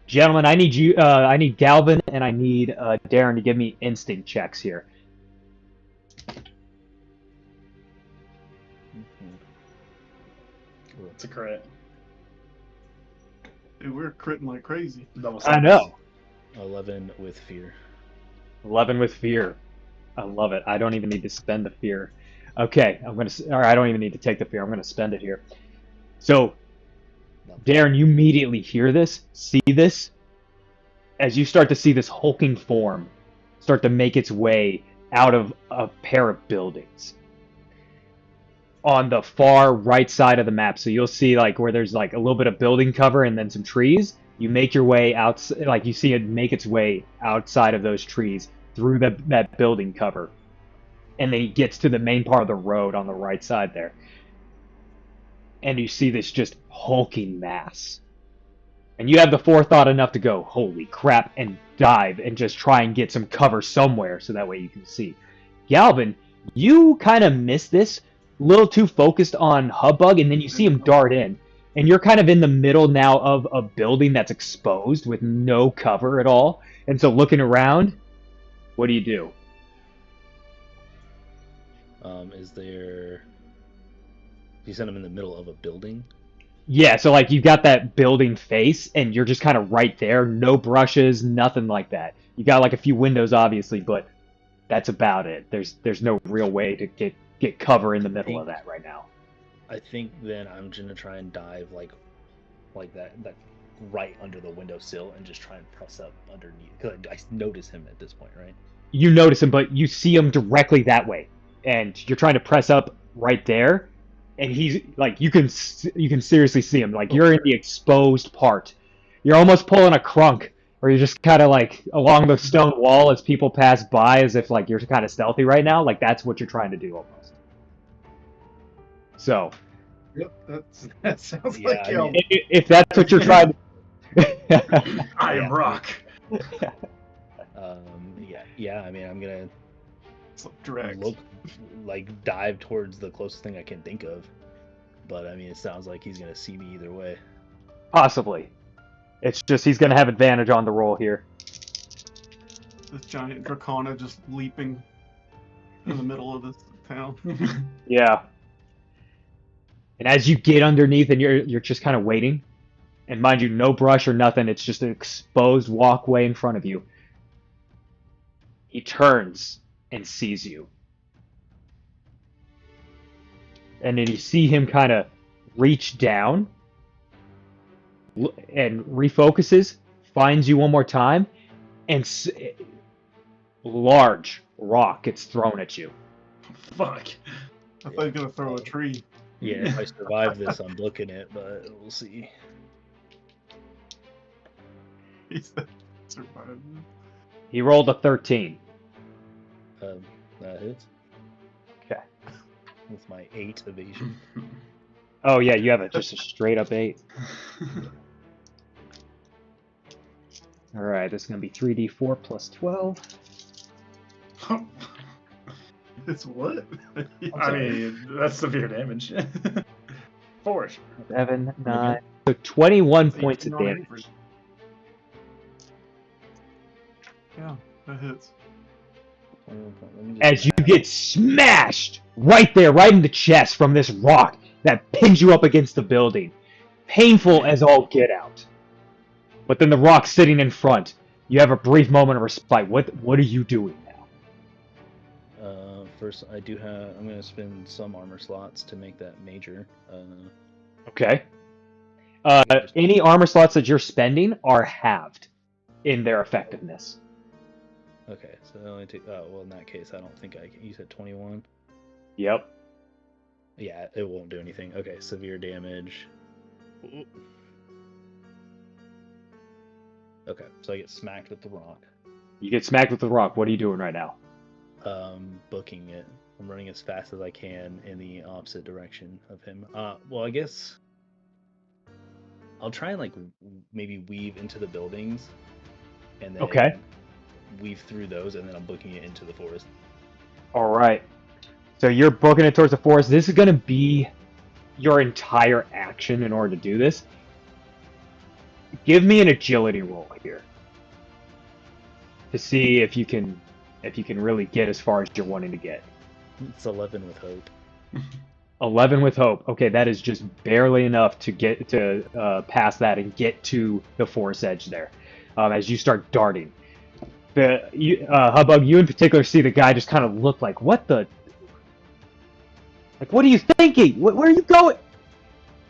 Gentlemen, I need Galvin and I need Deryn to give me instinct checks here. It's a crit. Dude, we're critting like crazy. I know. 11 with fear. 11 with fear. I love it. I don't even need to spend the fear. Okay, I don't even need to take the fear. I'm gonna spend it here. So, Deryn, you immediately hear this, see this, as you start to see this hulking form start to make its way out of a pair of buildings on the far right side of the map. So you'll see like where there's like a little bit of building cover and then some trees. You make your way out, like you see it make its way outside of those trees through that building cover. And then he gets to the main part of the road on the right side there. And you see this just hulking mass. And you have the forethought enough to go, holy crap, and dive and just try and get some cover somewhere so that way you can see. Galvin, you kind of miss this, a little too focused on Hubbug, and then you see him dart in. And you're kind of in the middle now of a building that's exposed with no cover at all. And so looking around, what do you do? Is there... You sent him in the middle of a building? Yeah, so like you got that building face and you're just kind of right there. No brushes, nothing like that. You got like a few windows obviously, but that's about it. There's no real way to get cover in the middle of that right now. I think then I'm gonna try and dive like that right under the windowsill and just try and press up underneath. Because I notice him at this point, right? You notice him, but you see him directly that way, and you're trying to press up right there, and he's like you can seriously see him. Like you're in the exposed part, You're almost pulling a crunk, where you're just kind of like along the stone wall as people pass by, as if like you're kind of stealthy right now. Like that's what you're trying to do almost. So, Yep, that sounds Yeah, like I y'all. mean- if that's what you're trying to... I am rock. Yeah. I mean, I'm gonna Direct. look, like dive towards the closest thing I can think of. But I mean, it sounds like he's gonna see me either way. Possibly. It's just he's going to have advantage on the roll here. This giant Dracona just leaping in the middle of this town. Yeah. And as you get underneath and you're just kind of waiting, and mind you, no brush or nothing, it's just an exposed walkway in front of you. He turns and sees you. And then you see him kind of reach down and refocuses, finds you one more time, and large rock gets thrown at you. Fuck. I thought he was gonna throw a tree. Yeah, if I survive this, I'm booking it, but we'll see. He said survived. He rolled a 13. That hits. Okay. With my 8 evasion. Oh yeah, you have just a straight up 8. Alright, this is going to be 3d4 plus 12. It's what? I mean, that's severe damage. 4. 7, 9. So 21 points of 18 on damage. average. Yeah, that hits. As you get smashed right there, right in the chest from this rock that pins you up against the building. Painful as all get out. But then the rock sitting in front. You have a brief moment of respite. What are you doing now? First, I'm going to spend some armor slots to make that major. Okay. Any armor slots that you're spending are halved in their effectiveness. Okay, so I only take. Well, in that case, I don't think I can. You said 21. Yep. Yeah, it won't do anything. Okay, severe damage. Okay, so I get smacked with the rock. You get smacked with the rock. What are you doing right now? Booking it. I'm running as fast as I can in the opposite direction of him. Well, I guess I'll try and like maybe weave into the buildings, and then Okay. weave through those, and then I'm booking it into the forest. All right. So you're booking it towards the forest. This is going to be your entire action in order to do this. Give me an agility roll here to see if you can really get as far as you're wanting to get. It's 11 with hope. 11 with hope. Okay, that is just barely enough to get to past that and get to the forest edge there. As you start darting, Hubbub, you in particular see the guy just kind of look like, what are you thinking? Where are you going?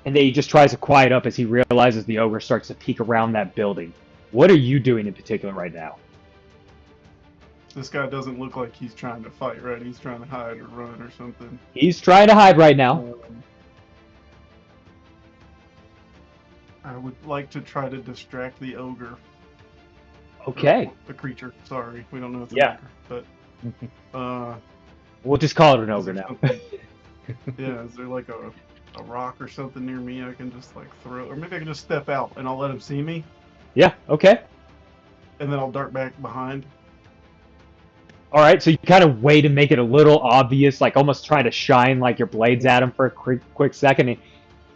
And then he just tries to quiet up as he realizes the ogre starts to peek around that building. What are you doing in particular right now? This guy doesn't look like he's trying to fight, right? He's trying to hide or run or something. He's trying to hide right now. I would like to try to distract the ogre. Okay. Or the creature. Sorry, we don't know if it's Yeah. an ogre, but We'll just call it an is ogre there now. something- yeah, is there like a rock or something near me I can just like throw, or maybe I can just step out and I'll let him see me, Yeah, okay. and then I'll dart back behind. All right, so you kind of wait and make it a little obvious, like almost trying to shine like your blades at him for a quick second. And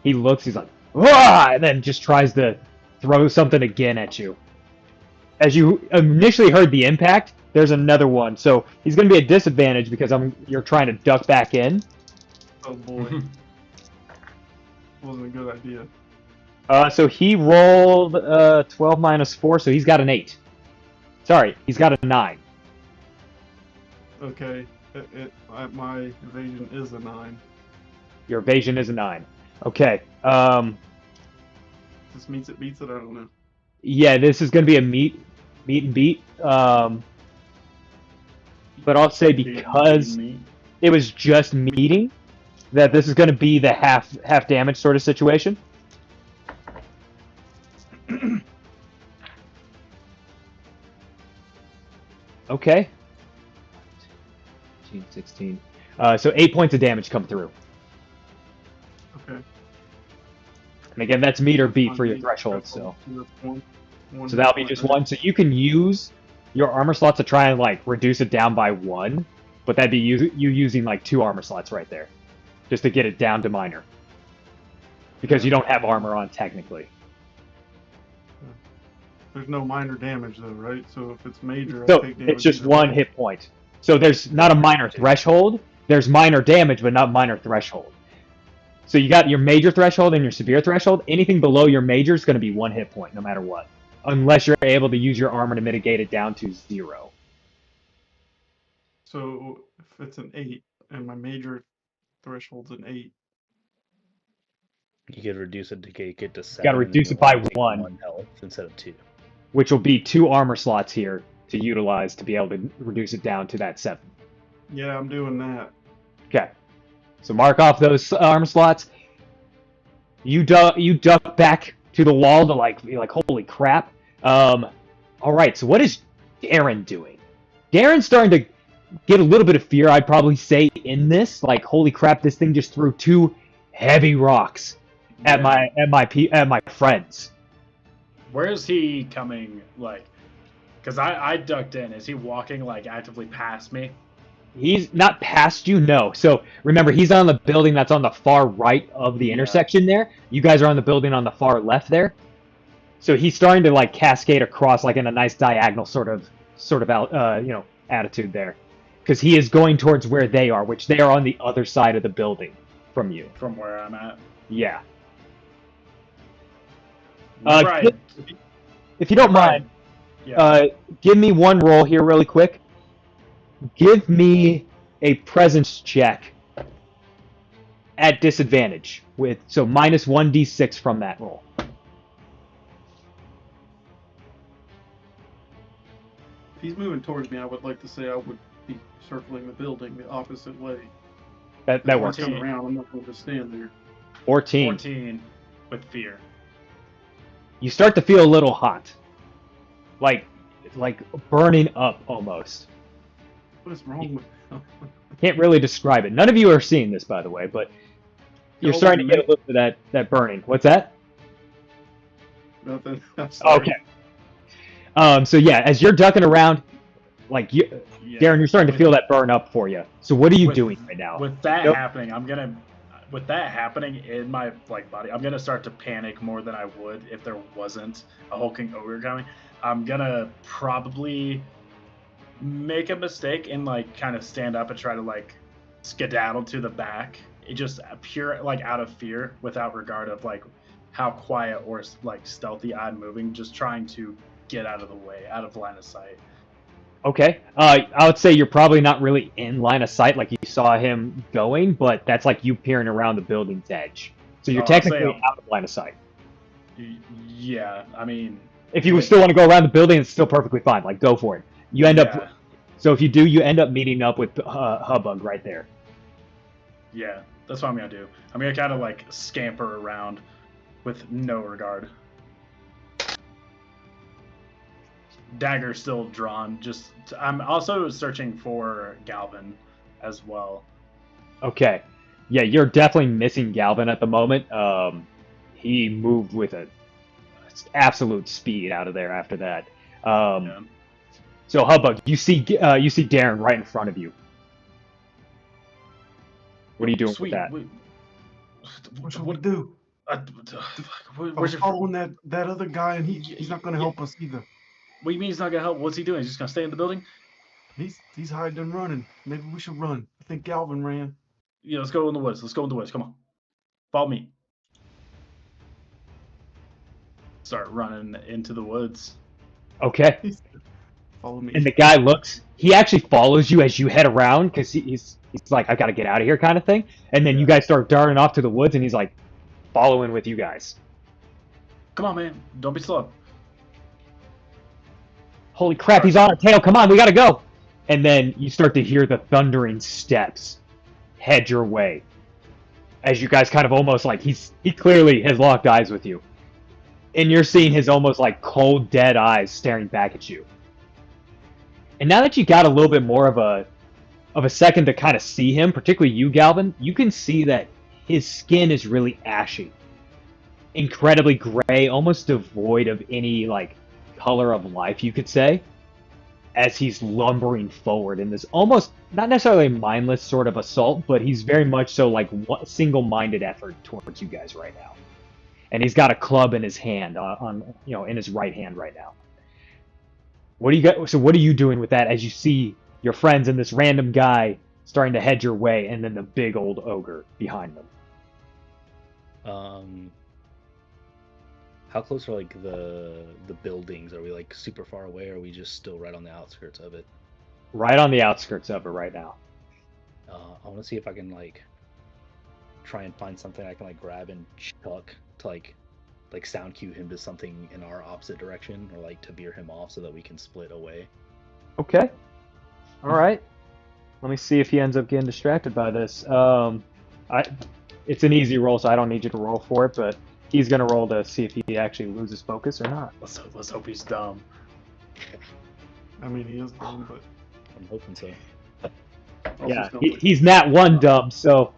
he looks, he's like, "Wah!" And then just tries to throw something again at you. As you initially heard the impact, there's another one. So he's going to be at disadvantage because you're trying to duck back in. Oh boy, wasn't a good idea. So he rolled 12 minus 4, so he's got an 8. Sorry, he's got a 9. Okay, my evasion is a 9. Your evasion is a 9. Okay. This meets it, beats it. I don't know. Yeah, this is going to be a meet and beat. But I'll say because it was just meeting, that this is going to be the half damage sort of situation. Okay. 15, 16. So 8 points of damage come through. Okay. And again, that's meet or beat On for your the threshold, threshold, so. that's one So that'll be point, just right? one. So you can use your armor slots to try and like reduce it down by 1, but that'd be you using like 2 armor slots right there, just to get it down to minor. Because you don't have armor on technically. There's no minor damage though, right? So if it's major, So I take damage. it's just either 1 way. hit point. So there's not a minor threshold. There's minor damage, but not minor threshold. So you got your major threshold and your severe threshold. Anything below your major is going to be 1 hit point, no matter what. Unless you're able to use your armor to mitigate it down to 0. So if it's an 8 and my major threshold's an 8, You could reduce it to get to 7. gotta and then reduce you'll it by only take 1. 1 health instead of 2. Which will be 2 armor slots here to utilize to be able to reduce it down to that 7. yeah, I'm doing that. Okay. So mark off those armor slots. You duck back to the wall to be like, holy crap. All right. So what is Deryn doing? Darren's starting to get a little bit of fear, I'd probably say, in this. Like, holy crap! This thing just threw 2 heavy rocks at my friends. Where is he coming? Like, because I ducked in. Is he walking like actively past me? He's not past you, no. So remember, he's on the building that's on the far right of the intersection there. You guys are on the building on the far left there. So he's starting to like cascade across like in a nice diagonal sort of attitude there, because he is going towards where they are, which they are on the other side of the building from you. From where I'm at. Yeah. Right. If you don't mind, give me one roll here really quick. Give me a presence check at disadvantage with minus 1d6 from that roll. If he's moving towards me, I would like to say I would be circling the building the opposite way. That If works. I come around, I'm not going to stand there. 14. 14 with fear. You start to feel a little hot, like burning up almost. What is wrong with Can't really describe it. None of you are seeing this, by the way, but you're starting to get a little bit of that burning. What's that? nothing? I'm sorry. Okay. So yeah, as you're ducking around, Deryn, you're starting to feel that burn up for you. So what are you doing right now? With that happening, with that happening in my body, I'm gonna start to panic more than I would if there wasn't a hulking ogre coming. I'm gonna probably make a mistake and kind of stand up and try to skedaddle to the back. It just pure out of fear, without regard of how quiet or stealthy I'm moving, just trying to get out of the way, out of line of sight. Okay. I would say you're probably not really in line of sight like you saw him going, but that's you peering around the building's edge. So you're technically out of line of sight. Yeah, I mean... If you still want to go around the building, it's still perfectly fine. Go for it. You end up... So if you do, you end up meeting up with Hubbug right there. Yeah, that's what I'm going to do. I'm going to kind of scamper around with no regard. Dagger still drawn. I'm also searching for Galvin as well. Okay. Yeah, you're definitely missing Galvin at the moment. He moved with an absolute speed out of there after that. So Hubbug, you see Deryn right in front of you. What are you doing with that? What should we do? We're following that other guy, and he's not going to help us either. What do you mean he's not going to help? What's he doing? He's just going to stay in the building? He's hiding and running. Maybe we should run. I think Galvin ran. Yeah, let's go in the woods. Come on. Follow me. Start running into the woods. Okay. Follow me. And the guy looks. He actually follows you as you head around because he's like, I got to get out of here kind of thing. And then you guys start darting off to the woods, and he's following with you guys. Come on, man. Don't be slow. Holy crap, he's on our tail. Come on, we got to go. And then you start to hear the thundering steps head your way. As you guys kind of almost he clearly has locked eyes with you. And you're seeing his almost cold, dead eyes staring back at you. And now that you got a little bit more of a second to kind of see him, particularly you, Galvin, you can see that his skin is really ashy, incredibly gray, almost devoid of any like color of life, you could say, as he's lumbering forward in this almost not necessarily mindless sort of assault, but he's very much so like single-minded effort towards you guys right now. And he's got a club in his hand in his right hand right now. What do you got? So what are you doing with that as you see your friends and this random guy starting to head your way, and then the big old ogre behind them? How close are like the buildings? Are we like super far away, or are we just still right on the outskirts of it? Right on the outskirts of it right now. I want to see if I can like try and find something I can like grab and chuck to like sound cue him to something in our opposite direction, or like to veer him off so that we can split away. Okay. All right. Let me see if he ends up getting distracted by this. It's an easy roll, so I don't need you to roll for it, but he's gonna roll to see if he actually loses focus or not. Let's hope he's dumb. I mean, he is dumb, but I'm hoping so. also Yeah, sounds like- he's not one dumb, so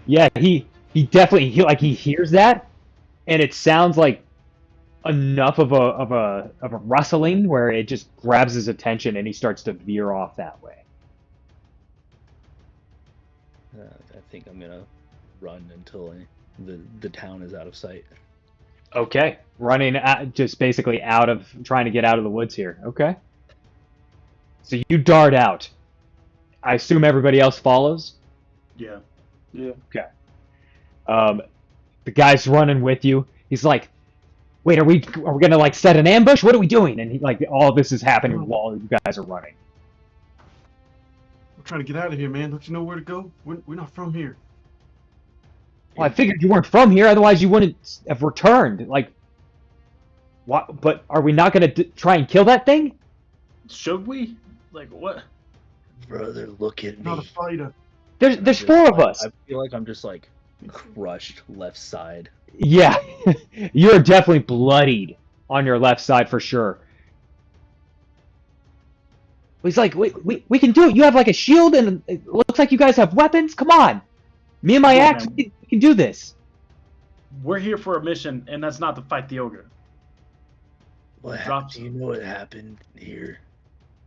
yeah, he definitely he hears that, and it sounds like enough of a rustling where it just grabs his attention and he starts to veer off that way. I think I'm gonna run until the town is out of sight. Okay, running just basically trying to get out of the woods here. Okay, so you dart out. I assume everybody else follows. Yeah. Yeah. The guy's running with you. He's like, "Wait, are we gonna like set an ambush? What are we doing?" And he, like all this is happening while you guys are running. We're trying to get out of here, man. Don't you know where to go? We're not from here. Well, I figured you weren't from here, otherwise you wouldn't have returned. Like, what? But are we not gonna try and kill that thing? Should we? Like what? Brother, look at Not a me. fighter. There's four of us. I feel like I'm just like crushed left side. Yeah, you're definitely bloodied on your left side for sure. He's like, we can do it. You have like a shield, and it looks like you guys have weapons. Come on, me and my Yeah, axe, man. we can do this. We're here for a mission, and that's not to fight the ogre. What happened? Drops. Do you know what happened here?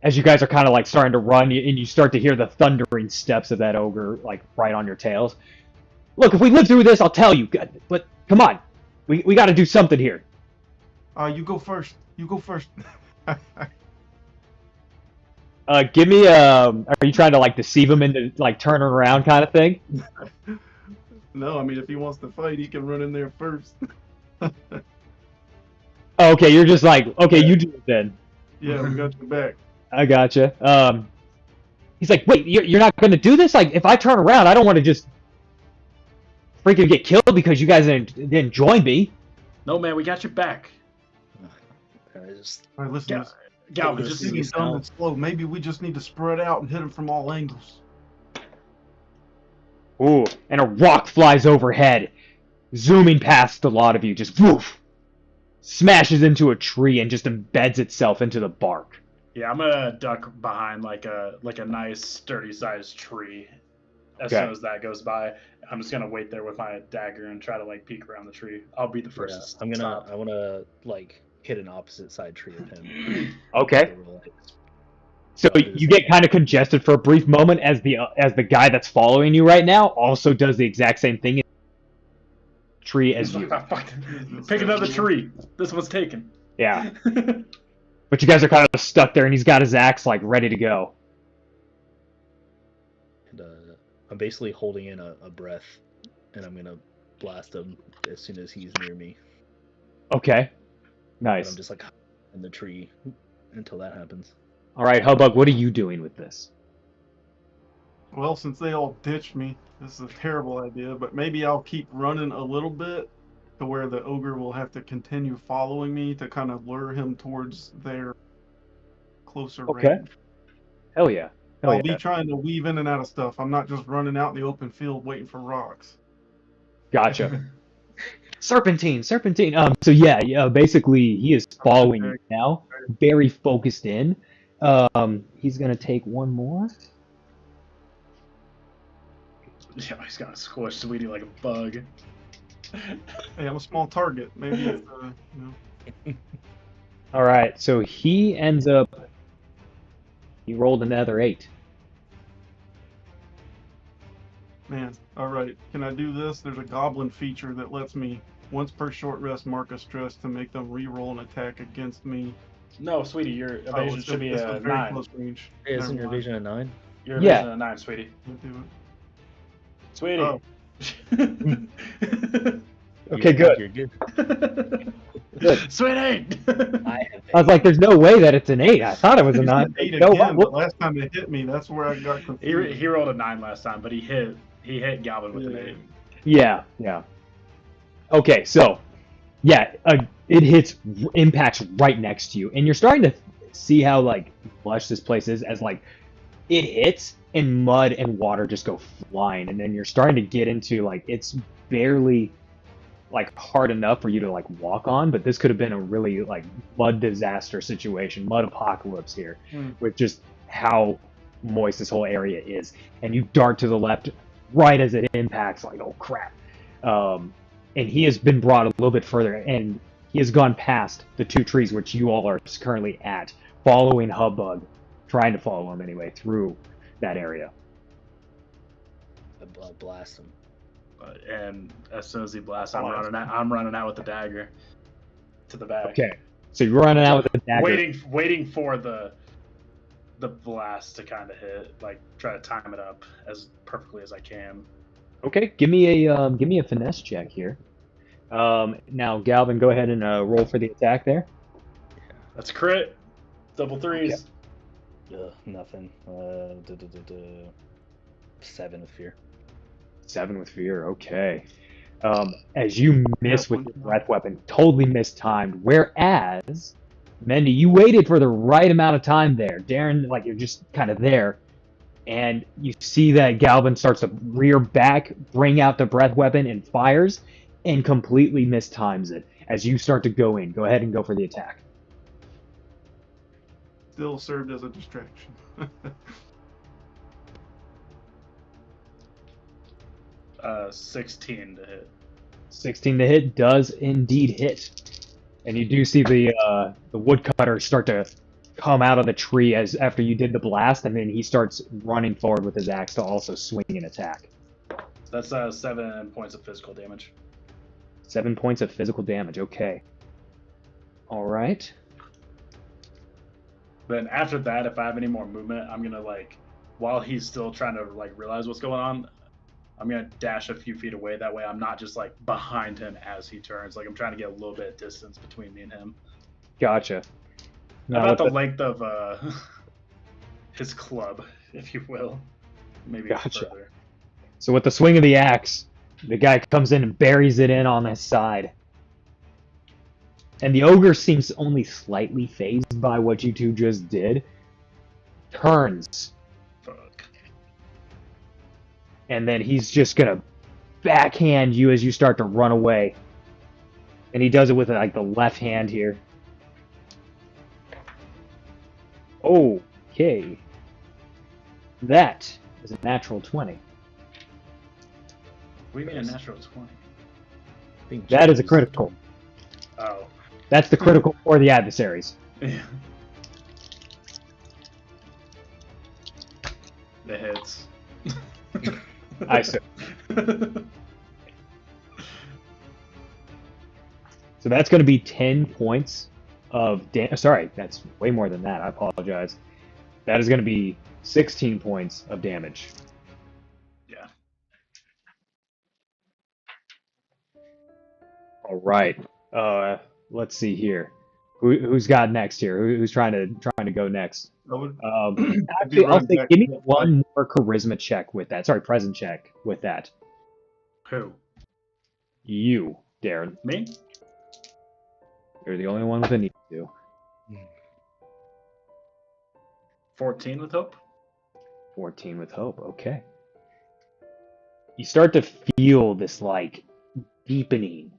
As you guys are kind of like starting to run, and you start to hear the thundering steps of that ogre like right on your tails. Look, if we live through this, I'll tell you. But come on, we got to do something here. You go first. You go first. Give me are you trying to like deceive him into like turning around kind of thing? No, I mean, if he wants to fight, he can run in there first. Oh, okay, you're just like, okay, you do it then. Yeah, we got your back. I gotcha. He's like, wait, you're not gonna do this? Like, if I turn around, I don't want to just freaking get killed because you guys didn't join me. No, man, we got your back. I just All right, listen. Gal- Galvin, Just just he's dumb and slow. Maybe we just need to spread out and hit him from all angles. Ooh, and a rock flies overhead, zooming past a lot of you, just woof, smashes into a tree and just embeds itself into the bark. Yeah, I'm gonna duck behind like a nice sturdy sized tree. As Okay. soon as that goes by, I'm just gonna wait there with my dagger and try to like peek around the tree. I'll be the first. yeah, to stop. I wanna like hit an opposite side tree of him. Okay, Like, so you get kind of congested for a brief moment as the guy that's following you right now also does the exact same thing. Tree as you. Pick another tree. This one's taken. Yeah, but you guys are kind of stuck there, and he's got his axe like ready to go. and I'm basically holding in a breath, and I'm gonna blast him as soon as he's near me. Okay, But nice. I'm just like in the tree until that happens. All right, Hubbub, what are you doing with this? Well, since they all ditched me, this is a terrible idea, but maybe I'll keep running a little bit to where the ogre will have to continue following me to kind of lure him towards their closer Okay. range. Hell yeah. Hell I'll yeah. be trying to weave in and out of stuff. I'm not just running out in the open field waiting for rocks. Gotcha. Serpentine. So yeah, basically he is following you now, very focused in, He's gonna take one more. Yeah, he's gonna squish Sweetie like a bug. Hey, I'm a small target. Maybe it's, All right, so he ends up. He rolled another 8. man. All right. Can I do this? There's a goblin feature that lets me once per short rest mark a stress to make them re-roll an attack against me. No, Sweetie, your evasion should be it's a very 9. close range. Hey, isn't Never your mind. vision a 9? Your Yeah. evasion a 9, Sweetie. Can't do Sweetie. Oh. Okay, good. You're good. Good. Sweetie. I have I was like, "There's no way that it's an 8." I thought it was a It's 9. an 8 No, again, what- but last time it hit me, that's where I got confused. he rolled a 9 last time, but he hit Galvin with an 8. Yeah. Okay, so yeah, it hits, impacts right next to you, and you're starting to see how like lush this place is as like it hits and mud and water just go flying, and then you're starting to get into like it's barely like hard enough for you to like walk on, but this could have been a really like mud disaster situation, mud apocalypse here, with just how moist this whole area is. And you dart to the left right as it impacts, like, oh crap. And he has been brought a little bit further, and he has gone past the 2 trees which you all are currently at, following Hubbug, trying to follow him anyway through that area. blast him. And as soon as he blasts, I'm running out with the dagger to the back. Okay, so you're running out with the dagger. Waiting for the blast to kind of hit, like try to time it up as perfectly as I can. Okay, give me a finesse check here. Now Galvin, go ahead and roll for the attack there. That's crit, double 3s. Nothing. 7 with fear. 7 with fear. Okay. As you miss with your breath weapon, totally mistimed. Whereas, Mendy, you waited for the right amount of time there. Deryn, like you're just kind of there, and you see that Galvin starts to rear back, bring out the breath weapon, and fires, and completely mistimes it. As you start to go in, go ahead and go for the attack. Still served as a distraction. 16 to hit. 16 to hit does indeed hit, and you do see the woodcutter start to come out of the tree as after you did the blast, and then he starts running forward with his axe to also swing an attack. That's 7 points of physical damage. 7 points of physical damage. Okay. All right. Then after that, if I have any more movement, I'm gonna while he's still trying to realize what's going on, I'm gonna dash a few feet away. That way, I'm not just behind him as he turns. I'm trying to get a little bit of distance between me and him. Gotcha. Now, About the length of his club, if you will. Maybe Gotcha. further. So with the swing of the axe, the guy comes in and buries it in on his side. And the ogre seems only slightly fazed by what you two just did. Turns. Fuck. And then he's just gonna backhand you as you start to run away. And he does it with the left hand here. Okay. That is a natural 20. What do you mean a natural 20? I think That is a James- critical. Oh. That's the critical for the adversaries. Yeah. The hits. I see. So that's going to be 10 points of damage. Sorry, that's way more than that. I apologize. That is going to be 16 points of damage. Yeah. All right. Let's see here. Who's got next here? Who's trying to go next? I would Actually, I'll run say back give me to the one more charisma check with that. Sorry, present check with that. Who? You, Deryn. Me? You're the only one with a need to. 14 with hope? 14 with hope. Okay. You start to feel this deepening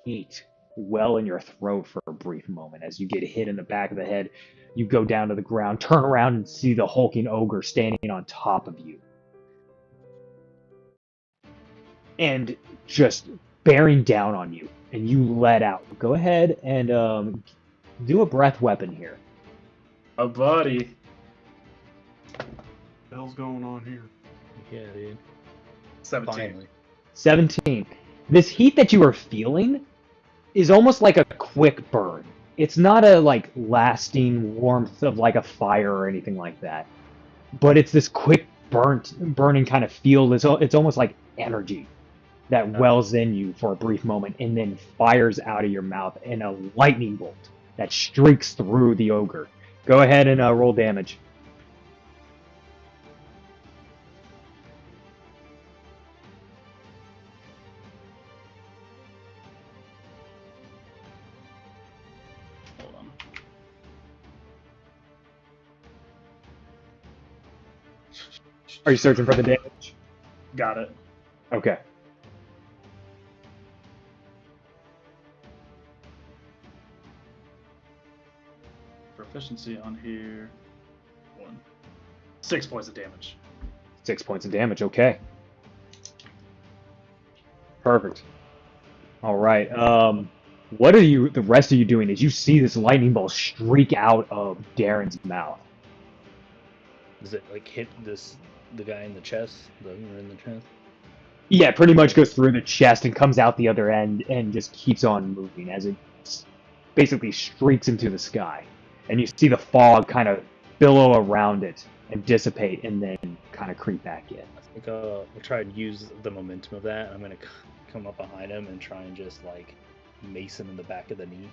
heat well in your throat for a brief moment as you get hit in the back of the head you go down to the ground, turn around, and see the hulking ogre standing on top of you. And just bearing down on you. And you let out. Go ahead and do a breath weapon here. Oh, buddy. What the hell's going on here? Yeah, dude. 17. Finally. 17. This heat that you are feeling is almost like a quick burn. It's not a like lasting warmth of like a fire or anything like that. But it's this quick burning kind of feel. It's almost like energy that wells in you for a brief moment and then fires out of your mouth in a lightning bolt that streaks through the ogre. Go ahead and roll damage. Hold on. Are you searching for the damage? Got it. Okay. Proficiency on here. 1. 6 points of damage. 6 points of damage. Okay. Perfect. All right. What are the rest of you doing as you see this lightning bolt streak out of Darren's mouth? Does it like hit the guy in the chest? The ogre in the chest? Yeah, it pretty much goes through the chest and comes out the other end and just keeps on moving as it basically streaks into the sky. And you see the fog kind of billow around it and dissipate and then kind of creep back in. I think we'll try and use the momentum of that. I'm gonna come up behind him and try and just like mace him in the back of the knee.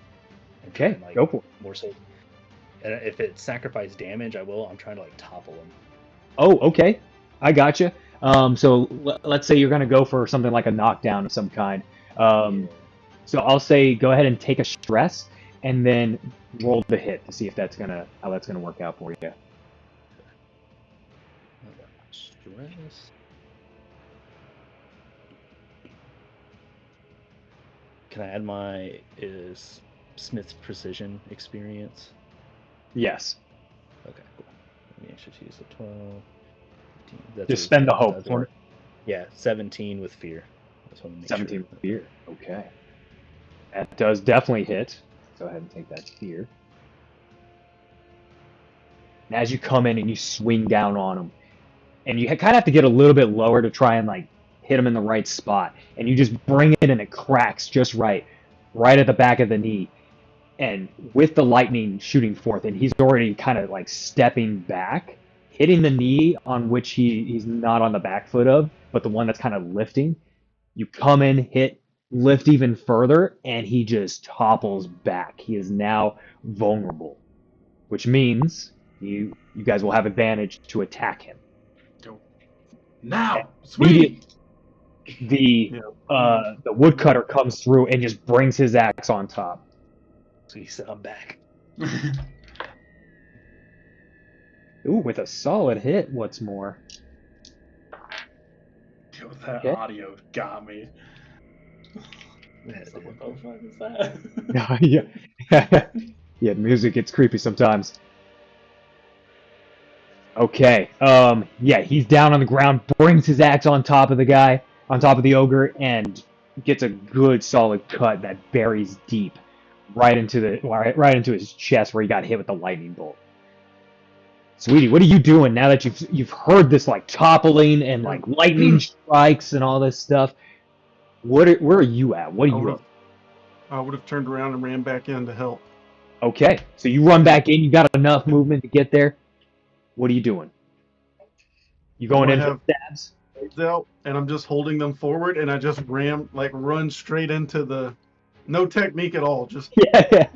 And try Okay, and, like, go for it. more so. And if it sacrifices damage, I will. I'm trying to like topple him. Oh, okay. I gotcha. So let's say you're going to go for something like a knockdown of some kind. So I'll say go ahead and take a stress and then roll the hit to see if how that's gonna work out for you. Stress. Can I add my Smith's Precision experience? Yes. Okay, cool. Let me actually use the 12. 15. That's Just spend the hope that's for it. Yeah, 17 with fear. I just want to make 17 sure. with fear. Okay. That does definitely hit. Go ahead and take that fear. And as you come in and you swing down on him, and you kind of have to get a little bit lower to try and like hit him in the right spot, and you just bring it and it cracks just right at the back of the knee, and with the lightning shooting forth, and he's already kind of like stepping back, hitting the knee on which he's not on the back foot of, but the one that's kind of lifting. You come in, hit, lift even further, and he just topples back. He is now vulnerable, which means you guys will have advantage to attack him. Now, sweet. The woodcutter comes through and just brings his axe on top. So he said, I'm back. Ooh, with a solid hit, what's more. Yo, that Okay. audio got me. Yeah, So dude. what the fuck is that? Yeah. Yeah, music gets creepy sometimes. Okay. Yeah, he's down on the ground, brings his axe on top of the guy, on top of the ogre, and gets a good solid cut that buries deep right into his chest where he got hit with the lightning bolt. Sweetie, what are you doing now that you've heard this like toppling and like lightning strikes and all this stuff? Where are you at? What are you doing? I would have turned around and ran back in to help. Okay, so you run back in. You got enough movement to get there. What are you doing? You going I in for have- stabs? Out, and I'm just holding them forward, and I just run straight into the, no technique at all. Just Yeah.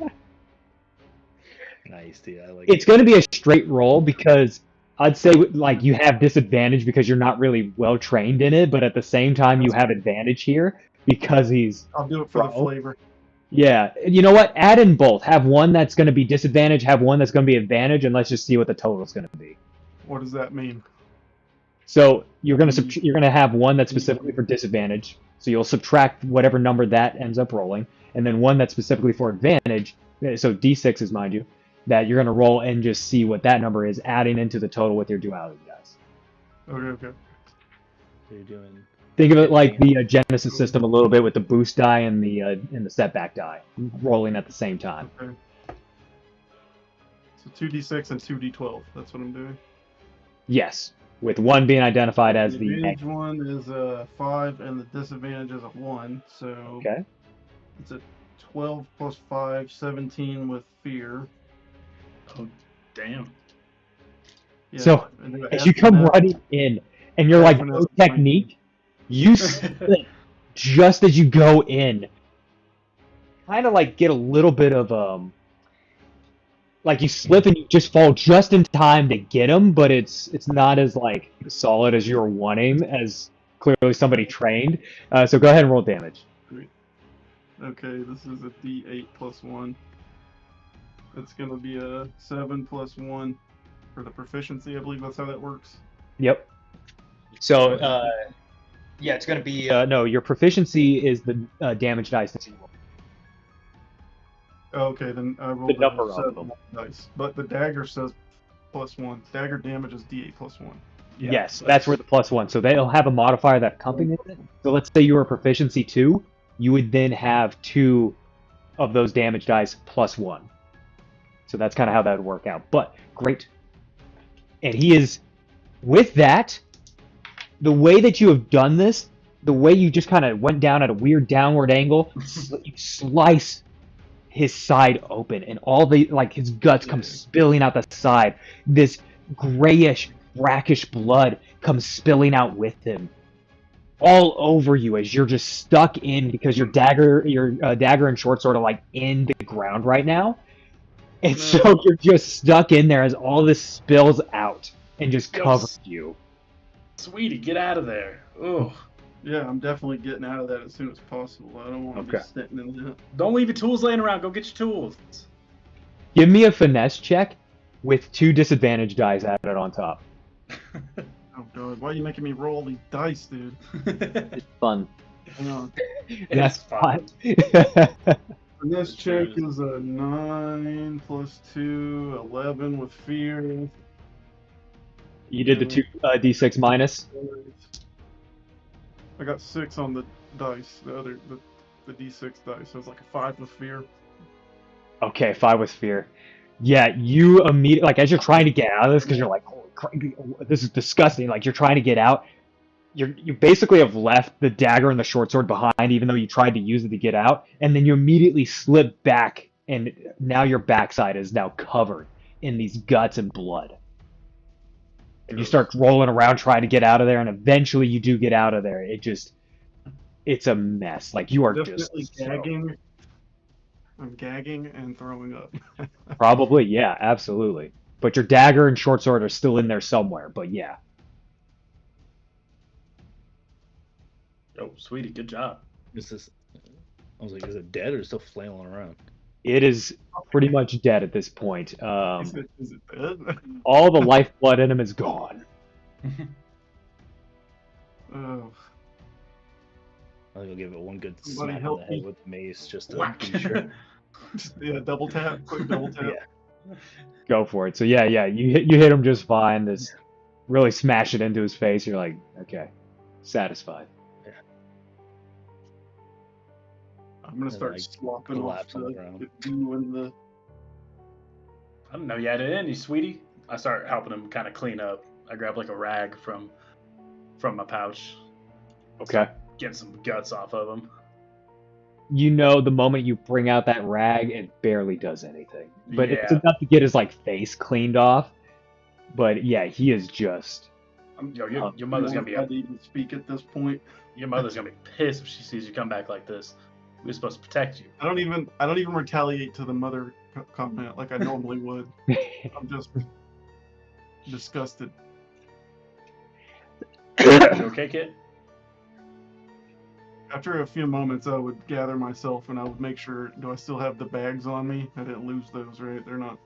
Nice, dude. I like It's going to be a straight roll because I'd say like you have disadvantage because you're not really well trained in it, but at the same time you have advantage here because he's. I'll do it for the Bro. flavor. Yeah, you know what? Add in both. Have one that's going to be disadvantage, have one that's going to be advantage, and let's just see what the total's going to be. What does that mean? So you're going to have one that's specifically for disadvantage. So you'll subtract whatever number that ends up rolling, and then one that's specifically for advantage. So D6s, mind you, that you're going to roll and just see what that number is, adding into the total with your duality dice. Okay. So you're doing. Think of it like the Genesis system a little bit with the boost die and the setback die rolling at the same time. Okay. So 2d6 and 2d12. That's what I'm doing. Yes, with one being identified as The the advantage one is 5, and the disadvantage is a 1. So okay. it's a 12 plus 5, 17 with fear. Oh, damn. Yeah, So and then as after you come that- running in, and you're like, no technique, you slip just as you go in. Kind of like get a little bit of like you slip and you just fall just in time to get him, but it's not as like solid as you were wanting, as clearly somebody trained. So go ahead and roll damage. Okay, this is a d8 plus 1. It's going to be a 7 plus 1 for the proficiency. I believe that's how that works. Yep. So yeah, it's gonna be no. Your proficiency is the damage dice that you roll. Okay, then I rolled number a of 7 them. dice. But the dagger says plus 1. Dagger damage is d8 plus 1. Yeah, Yes, that's where the +1. So they'll have a modifier that accompanies it. So let's say you were proficiency 2, you would then have 2 of those damage dice +1. So that's kind of how that would work out. But great. And he is, with that, the way that you have done this, the way you just kind of went down at a weird downward angle, you slice his side open, and all the, like, his guts come spilling out the side. This grayish, brackish blood comes spilling out with him, all over you as you're just stuck in, because your dagger and short sword are like in the ground right now, and so you're just stuck in there as all this spills out and just covers you. Sweetie, get out of there. Oh, Yeah, I'm definitely getting out of that as soon as possible. I don't want to be Okay. sitting in that. don't leave your tools laying around. Go get your tools. Give me a finesse check with 2 disadvantage dice added on top. Oh god, why are you making me roll these dice, dude? It's fun. Hang on. That's fun. And this check is a 9 plus 2, 11 with fear. You did the 2 d6 minus. I got 6 on the dice, the d6 dice. So it's like a 5 with fear. Okay, 5 with fear. Yeah, you immediately, like, as you're trying to get out of this, because you're like, holy crap, this is disgusting. Like, you're trying to get out. You basically have left the dagger and the short sword behind, even though you tried to use it to get out, and then you immediately slip back, and now your backside is now covered in these guts and blood. And you start rolling around trying to get out of there, and eventually you do get out of there. It's a mess. Like, you are Definitely just gagging. I'm gagging and throwing up. Probably, yeah, absolutely. But your dagger and short sword are still in there somewhere, but yeah. Oh, sweetie, good job. Is this? I was like, is it dead or still flailing around? It is pretty much dead at this point. Is it dead? All the lifeblood in him is gone. Oh, I think I'll give it one good Somebody smack on help the me. head with the mace just to Whack. be sure. yeah, double tap, quick double tap. Yeah. Go for it. So yeah, you hit him just fine. This really smash it into his face. You're like, okay, satisfied. I'm gonna start like, slopping off collapse on the ground. the goo and the. I didn't know you had it in you, sweetie. I start helping him kind of clean up. I grab like a rag from my pouch, Okay. get some guts off of him. You know, the moment you bring out that rag, it barely does anything. But it's Yeah. enough to get his like face cleaned off. But yeah, he is just. Yo, your mother's gonna be How to even speak at this point. your mother's gonna be pissed if she sees you come back like this. We were supposed to protect you. I don't even retaliate to the mother comment like I normally would. I'm just disgusted. You okay, kid? After a few moments, I would gather myself and I would make sure, do I still have the bags on me? I didn't lose those, right? They're not.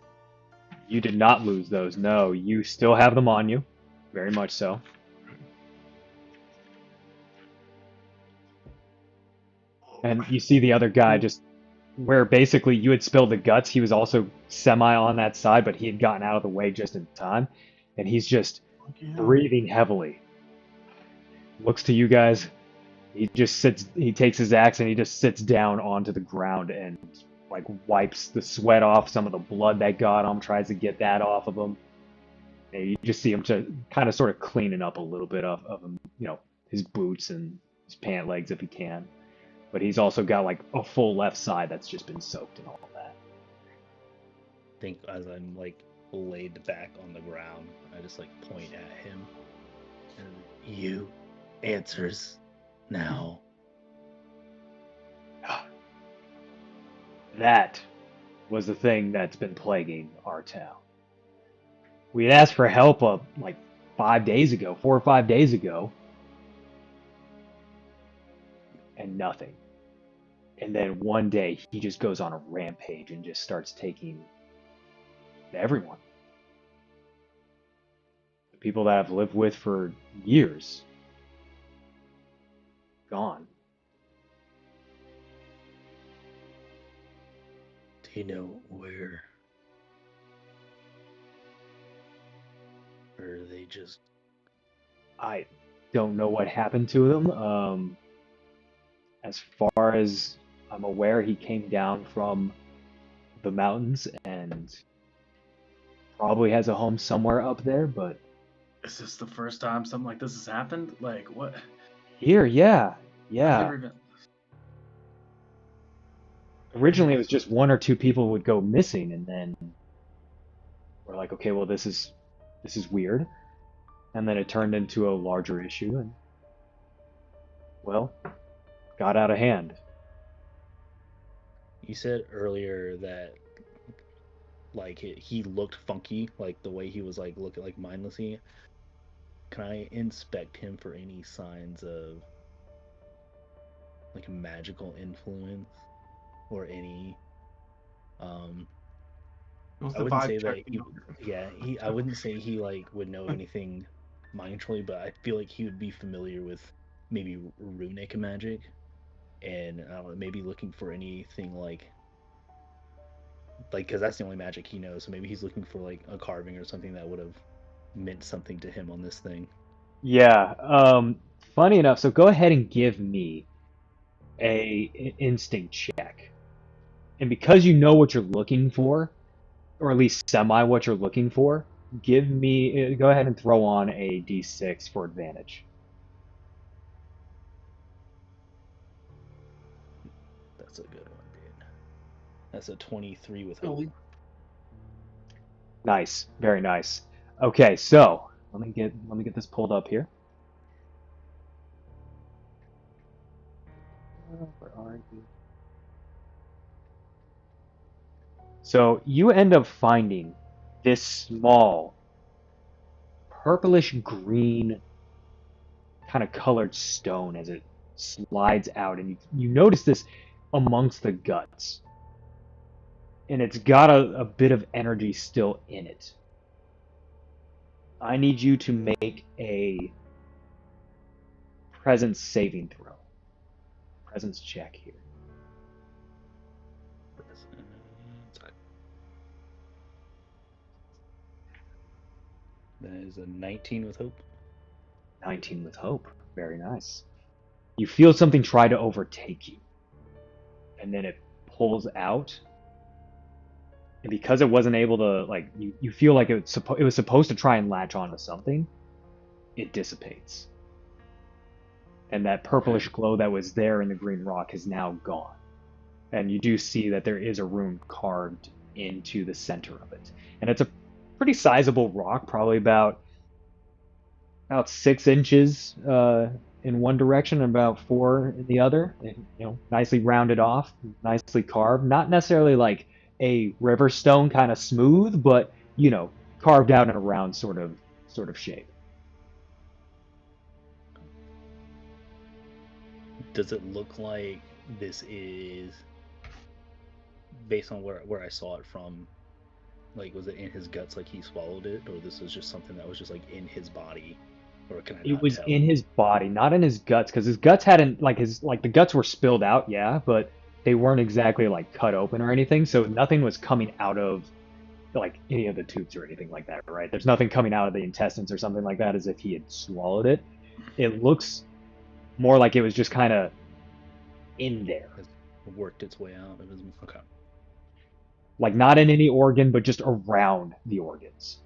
You did not lose those. No, you still have them on you. Very much so. And you see the other guy just where basically you had spilled the guts. He was also semi on that side, but he had gotten out of the way just in time, and he's just Yeah. breathing heavily. Looks to you guys. He just sits. He takes his axe and he just sits down onto the ground and like wipes the sweat off, some of the blood that got him. Tries to get that off of him. And you just see him to kind of sort of cleaning up a little bit of him, his boots and his pant legs if he can. But he's also got like a full left side that's just been soaked and all of that. I think as I'm like laid back on the ground, I just like point at him. And you answers now. That was the thing that's been plaguing our town. We had asked for help like 5 days ago, 4 or 5 days ago, and nothing. And then one day he just goes on a rampage and just starts taking everyone. The people that I've lived with for years. Gone. Do you know where? Or are they just... I don't know what happened to them. As far as I'm aware, he came down from the mountains and probably has a home somewhere up there, but... Is this the first time something like this has happened? Like, what? Here, yeah. I've Yeah. never even... Originally, it was just 1 or 2 people would go missing, and then we're like, okay, well, this is weird. And then it turned into a larger issue, and, well, got out of hand. You said earlier that like he looked funky, like the way he was like looking like mindlessly. Can I inspect him for any signs of like magical influence or any What's I the wouldn't vibe say check? that I wouldn't say he like would know anything mindfully, but I feel like he would be familiar with maybe runic magic, and I don't know, maybe looking for anything like because that's the only magic he knows. So maybe he's looking for like a carving or something that would have meant something to him on this thing. Yeah, funny enough, so go ahead and give me an instinct check. And because you know what you're looking for, or at least semi what you're looking for, go ahead and throw on a d6 for advantage. That's a good one, dude. That's a 23 with hope. Nice, very nice. Okay, so let me get this pulled up here. Where are you? So you end up finding this small purplish green kind of colored stone as it slides out, and you notice this amongst the guts, and it's got a bit of energy still in it. I need you to make a presence saving throw. Presence check here. That is a 19 with hope. 19 with hope. Very nice. You feel something try to overtake you, and then it pulls out. And because it wasn't able to, like, you feel like it was supposed to try and latch onto something, it dissipates. And that purplish glow that was there in the green rock is now gone. And you do see that there is a rune carved into the center of it. And it's a pretty sizable rock, probably about 6 inches in one direction and about 4 in the other. And, nicely rounded off, nicely carved. Not necessarily like a river stone kind of smooth, but carved out in a round sort of shape. Does it look like this is based on where I saw it from? Like, was it in his guts, like he swallowed it, or this was just something that was just like in his body, or can I not It was tell? in his body, not in his guts, because his guts hadn't the guts were spilled out, yeah, but they weren't exactly like cut open or anything, so nothing was coming out of like any of the tubes or anything like that, right? There's nothing coming out of the intestines or something like that as if he had swallowed it. It looks more like it was just kind of in there. It's worked its way out. It was okay. Like not in any organ, but just around the organs.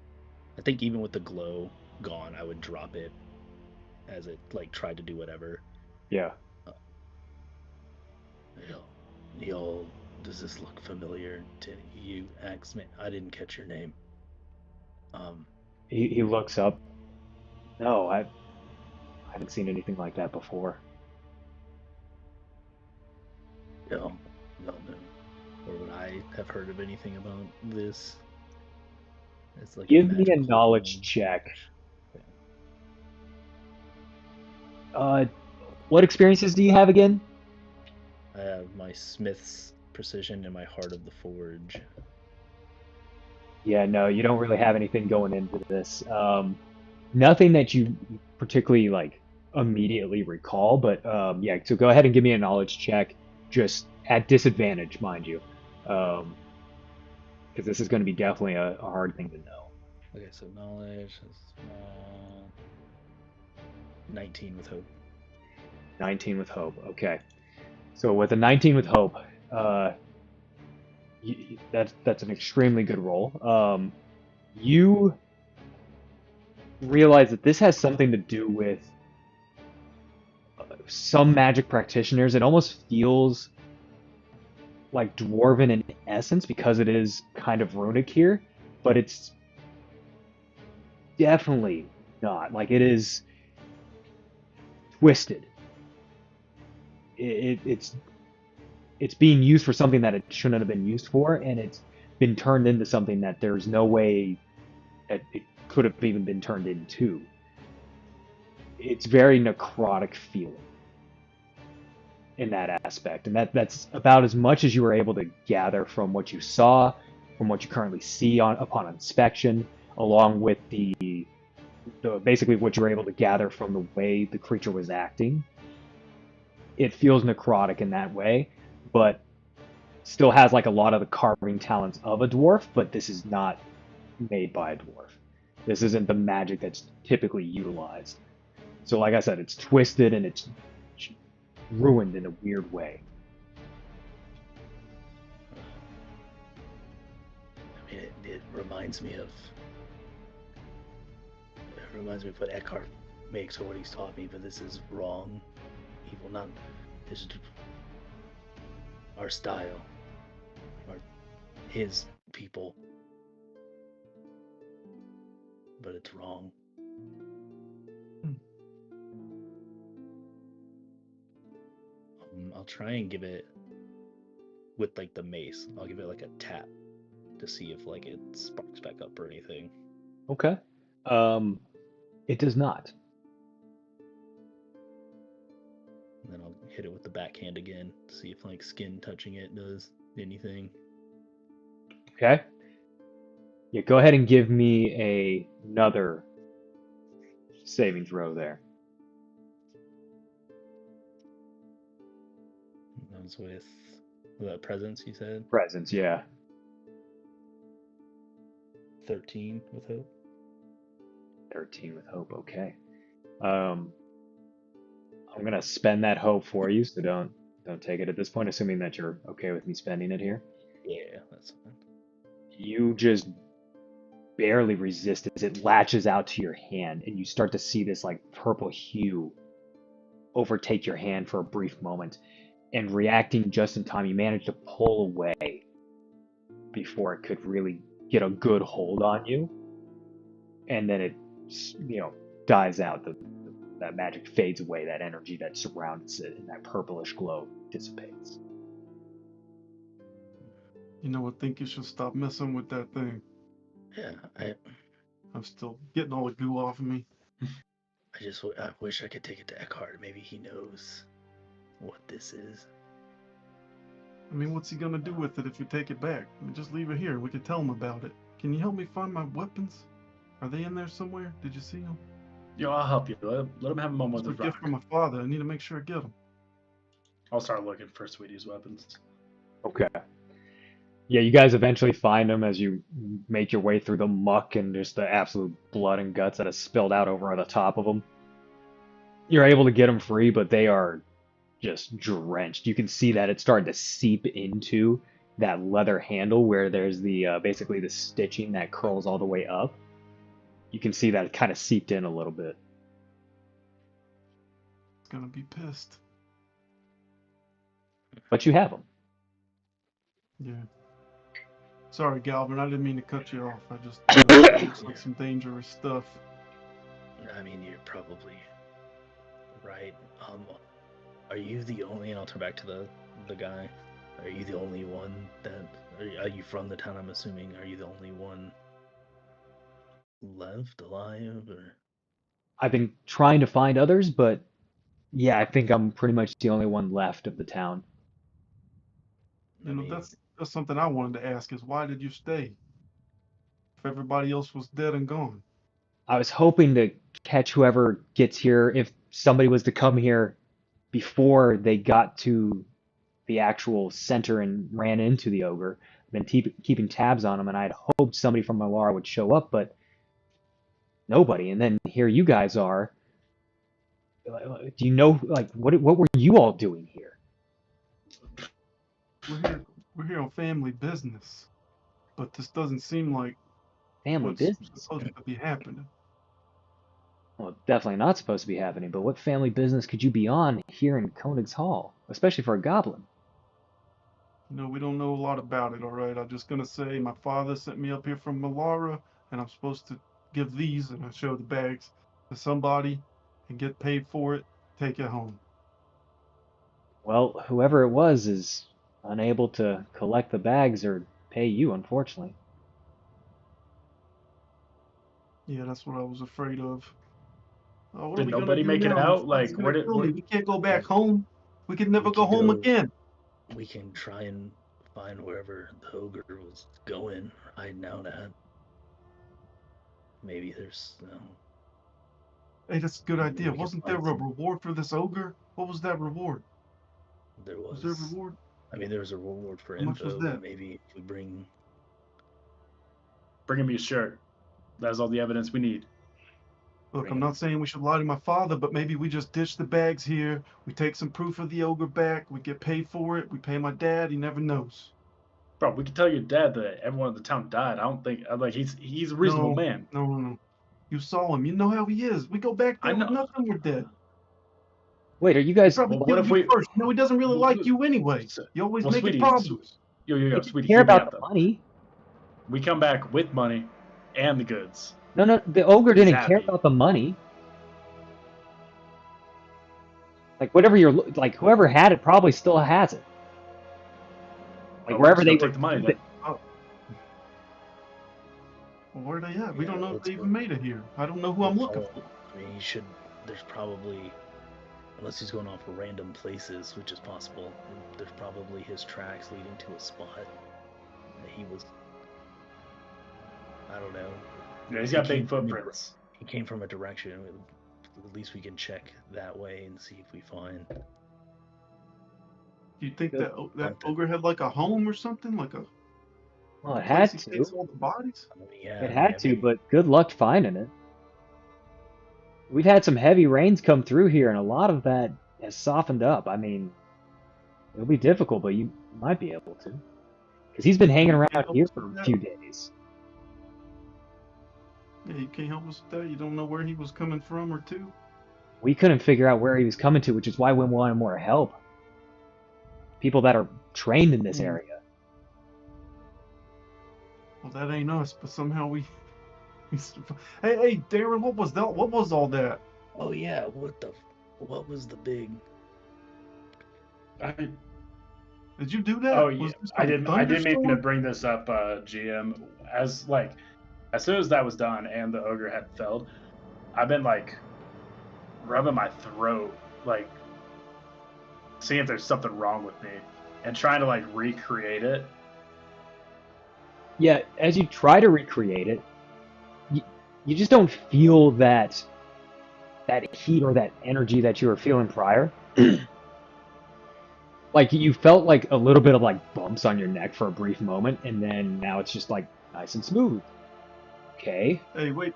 I think even with the glow gone, I would drop it as it like tried to do whatever. Yeah. Neil, does this look familiar to you, Axeman? I didn't catch your name. He looks up. No, I haven't seen anything like that before. No. Or would I have heard of anything about this? It's like Give me a magical knowledge thing. check. What experiences do you have again? I have my Smith's Precision and my Heart of the Forge. Yeah, no, you don't really have anything going into this. Nothing that you particularly like immediately recall, but yeah, so go ahead and give me a knowledge check, just at disadvantage, mind you, because this is going to be definitely a hard thing to know. Okay, so knowledge is 19 with hope. 19 with hope. Okay, so with a 19 with hope, that's an extremely good roll. You realize that this has something to do with some magic practitioners. It almost feels like dwarven in essence because it is kind of runic here, but it's definitely not. Like it is twisted. It's being used for something that it shouldn't have been used for, and it's been turned into something that there's no way that it could have even been turned into. It's very necrotic feeling in that aspect, and that's about as much as you were able to gather from what you saw, from what you currently see upon inspection, along with the basically what you were able to gather from the way the creature was acting. It feels necrotic in that way, but still has like a lot of the carving talents of a dwarf, but this is not made by a dwarf. This isn't the magic that's typically utilized. So like I said, it's twisted and it's ruined in a weird way. I mean, it reminds me of what Eckhart makes or what he's taught me, but this is wrong. Evil, not this is our style, his people, but it's wrong. I'll try and give it with like the mace. I'll give it like a tap to see if like it sparks back up or anything. Okay. It does not. And then I'll hit it with the backhand again to see if like skin touching it does anything. Okay. Yeah, go ahead and give me another saving throw there. That was with presence, you said? Presence, yeah. 13 with hope. 13 with hope, okay. I'm gonna spend that hope for you, so don't take it at this point, assuming that you're okay with me spending it here. Yeah, that's fine. You just barely resist as it latches out to your hand, and you start to see this like purple hue overtake your hand for a brief moment. And reacting just in time, you manage to pull away before it could really get a good hold on you. And then it, dies out. That magic fades away. That energy that surrounds it and that purplish glow dissipates. You know, I think you should stop messing with that thing. Yeah, I'm still getting all the goo off of me. I wish I could take it to Eckhart. Maybe he knows what this is. I mean, what's he gonna do with it if you take it back? I mean, just leave it here. We can tell him about it. Can you help me find my weapons? Are they in there somewhere? Did you see them? Yo, I'll help you. Let him have a moment It's with a his gift rock. from my father. I need to make sure I get them. I'll start looking for Sweetie's weapons. Okay. Yeah, you guys eventually find them as you make your way through the muck and just the absolute blood and guts that has spilled out over the top of them. You're able to get them free, but they are just drenched. You can see that it's starting to seep into that leather handle where there's the basically the stitching that curls all the way up. You can see that it kind of seeped in a little bit. It's gonna be pissed. But you have them. Yeah. Sorry, Galvin. I didn't mean to cut you off. I just it looks like some dangerous stuff. I mean, you're probably right. Are you the only? And I'll turn back to the guy. Are you the only one that? Are you from the town? I'm assuming. Are you the only one left alive? Or I've been trying to find others, but yeah, I think I'm pretty much the only one left of the town. You know, that's something I wanted to ask is why did you stay? If everybody else was dead and gone. I was hoping to catch whoever gets here if somebody was to come here before they got to the actual center and ran into the ogre. I've been keeping tabs on them, and I had hoped somebody from Malara would show up, but nobody. And then here you guys are. Do you know, like, what were you all doing here? We're here on family business, but this doesn't seem like Family what's business? supposed to be happening. Well, definitely not supposed to be happening, but what family business could you be on here in Konnigshall, especially for a goblin? You know, we don't know a lot about it, all right? I'm just gonna say my father sent me up here from Malara, and I'm supposed to give these, and I show the bags, to somebody and get paid for it, take it home. Well, whoever it was is unable to collect the bags or pay you, unfortunately. Yeah, that's what I was afraid of. What are Did we gonna nobody do make it now? out? My father's Like, gonna where did kill me. We can't go back home. We can never We go can home go- again. we can try and find wherever the ogre was going, hiding out at. Maybe there's Hey, that's a good Maybe idea. we can Wasn't there a find some- reward for this ogre? What was that reward? there Was there a reward? I mean, there was a reward for How much was info, but that? maybe if we bring bring me a shirt? That's all the evidence we need. Look, I'm Bring not it. saying we should lie to my father, but maybe we just ditch the bags here. We take some proof of the ogre back. We get paid for it. We pay my dad. He never knows. Bro, we can tell your dad that everyone in the town died. I don't think like he's a reasonable man. No. You saw him. You know how he is. We go back I there with know. nothing. We're dead. Wait, are you He guys? probably Well, what killed if you we- first. You know, he doesn't really like you anyway. You always Well, making sweetie, problems. Yo, They sweetie, care hear me about out, the though. money. We come back with money and the goods. No, the ogre He's didn't care happy. about the money. Like whatever like whoever had it probably still has it. Like Oh, wherever just they go were take the money keeping- then. Well, where are they at? We Yeah, don't know if let's they go. even made it here. I don't know who I'm looking for. I mean, he should. There's probably, unless he's going off of random places, which is possible. There's probably his tracks leading to a spot that he was. I don't know. Yeah, he's got He big came from a- footprints. He came from a direction. At least we can check that way and see if we find. Do you think Good. that ogre had like a home or something? Like a Well, it place had he takes to. all the bodies? I mean, yeah, It had to, maybe. but good luck finding it. We've had some heavy rains come through here, and a lot of that has softened up. I mean, it'll be difficult, but you might be able to. Because he's been hanging around help here us for with a that? few days. Yeah, you can't help us with that. You don't know where he was coming from or to. We couldn't figure out where he was coming to, which is why we wanted more help. People that are trained in this Mhm. area. Well, that ain't us, but somehow we. Hey, Deryn, what was that? What was all that? Oh yeah, what was the big? Did you do that? Oh Was yeah, there I some didn't mean to thunderstorm? bring this up, GM. As soon as that was done and the ogre had felled, I've been like rubbing my throat, like seeing if there's something wrong with me, and trying to like recreate it. Yeah, as you try to recreate it, you just don't feel that heat or that energy that you were feeling prior. Like you felt like a little bit of like bumps on your neck for a brief moment, and then now it's just like nice and smooth. Okay. Hey, wait.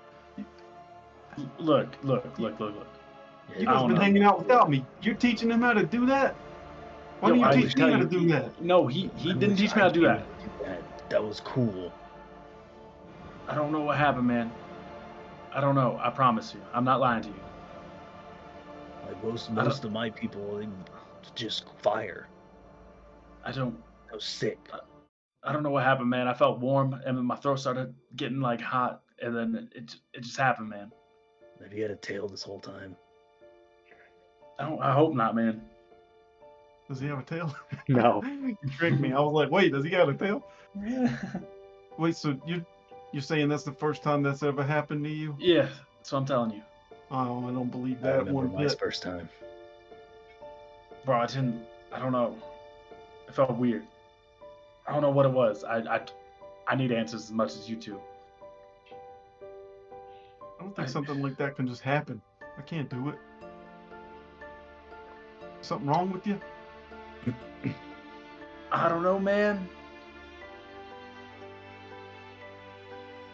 Look. You I guys don't been know. hanging out without me. You're teaching him how to do that? Why Yo, don't I you was teach me how to telling do that? No, he I didn't wish teach me how to do I that. could do that. That was cool. I don't know what happened, man. I don't know. I promise you. I'm not lying to you. Like most of my people, they just fire. I don't I was sick. I don't know what happened, man. I felt warm, and then my throat started getting like hot, and then it just happened, man. Have you had a tail this whole time? I hope not, man. Does he have a tail? No. You tricked me. I was like, wait, does he have a tail? Wait, so you're saying that's the first time that's ever happened to you? Yeah, that's what I'm telling you, Oh, I don't believe I that remember one my bit. first time. bro. I don't know. It felt weird. I don't know what it was. I need answers as much as you two. I don't think something like that can just happen. I can't do it. Something wrong with you? I don't know, man.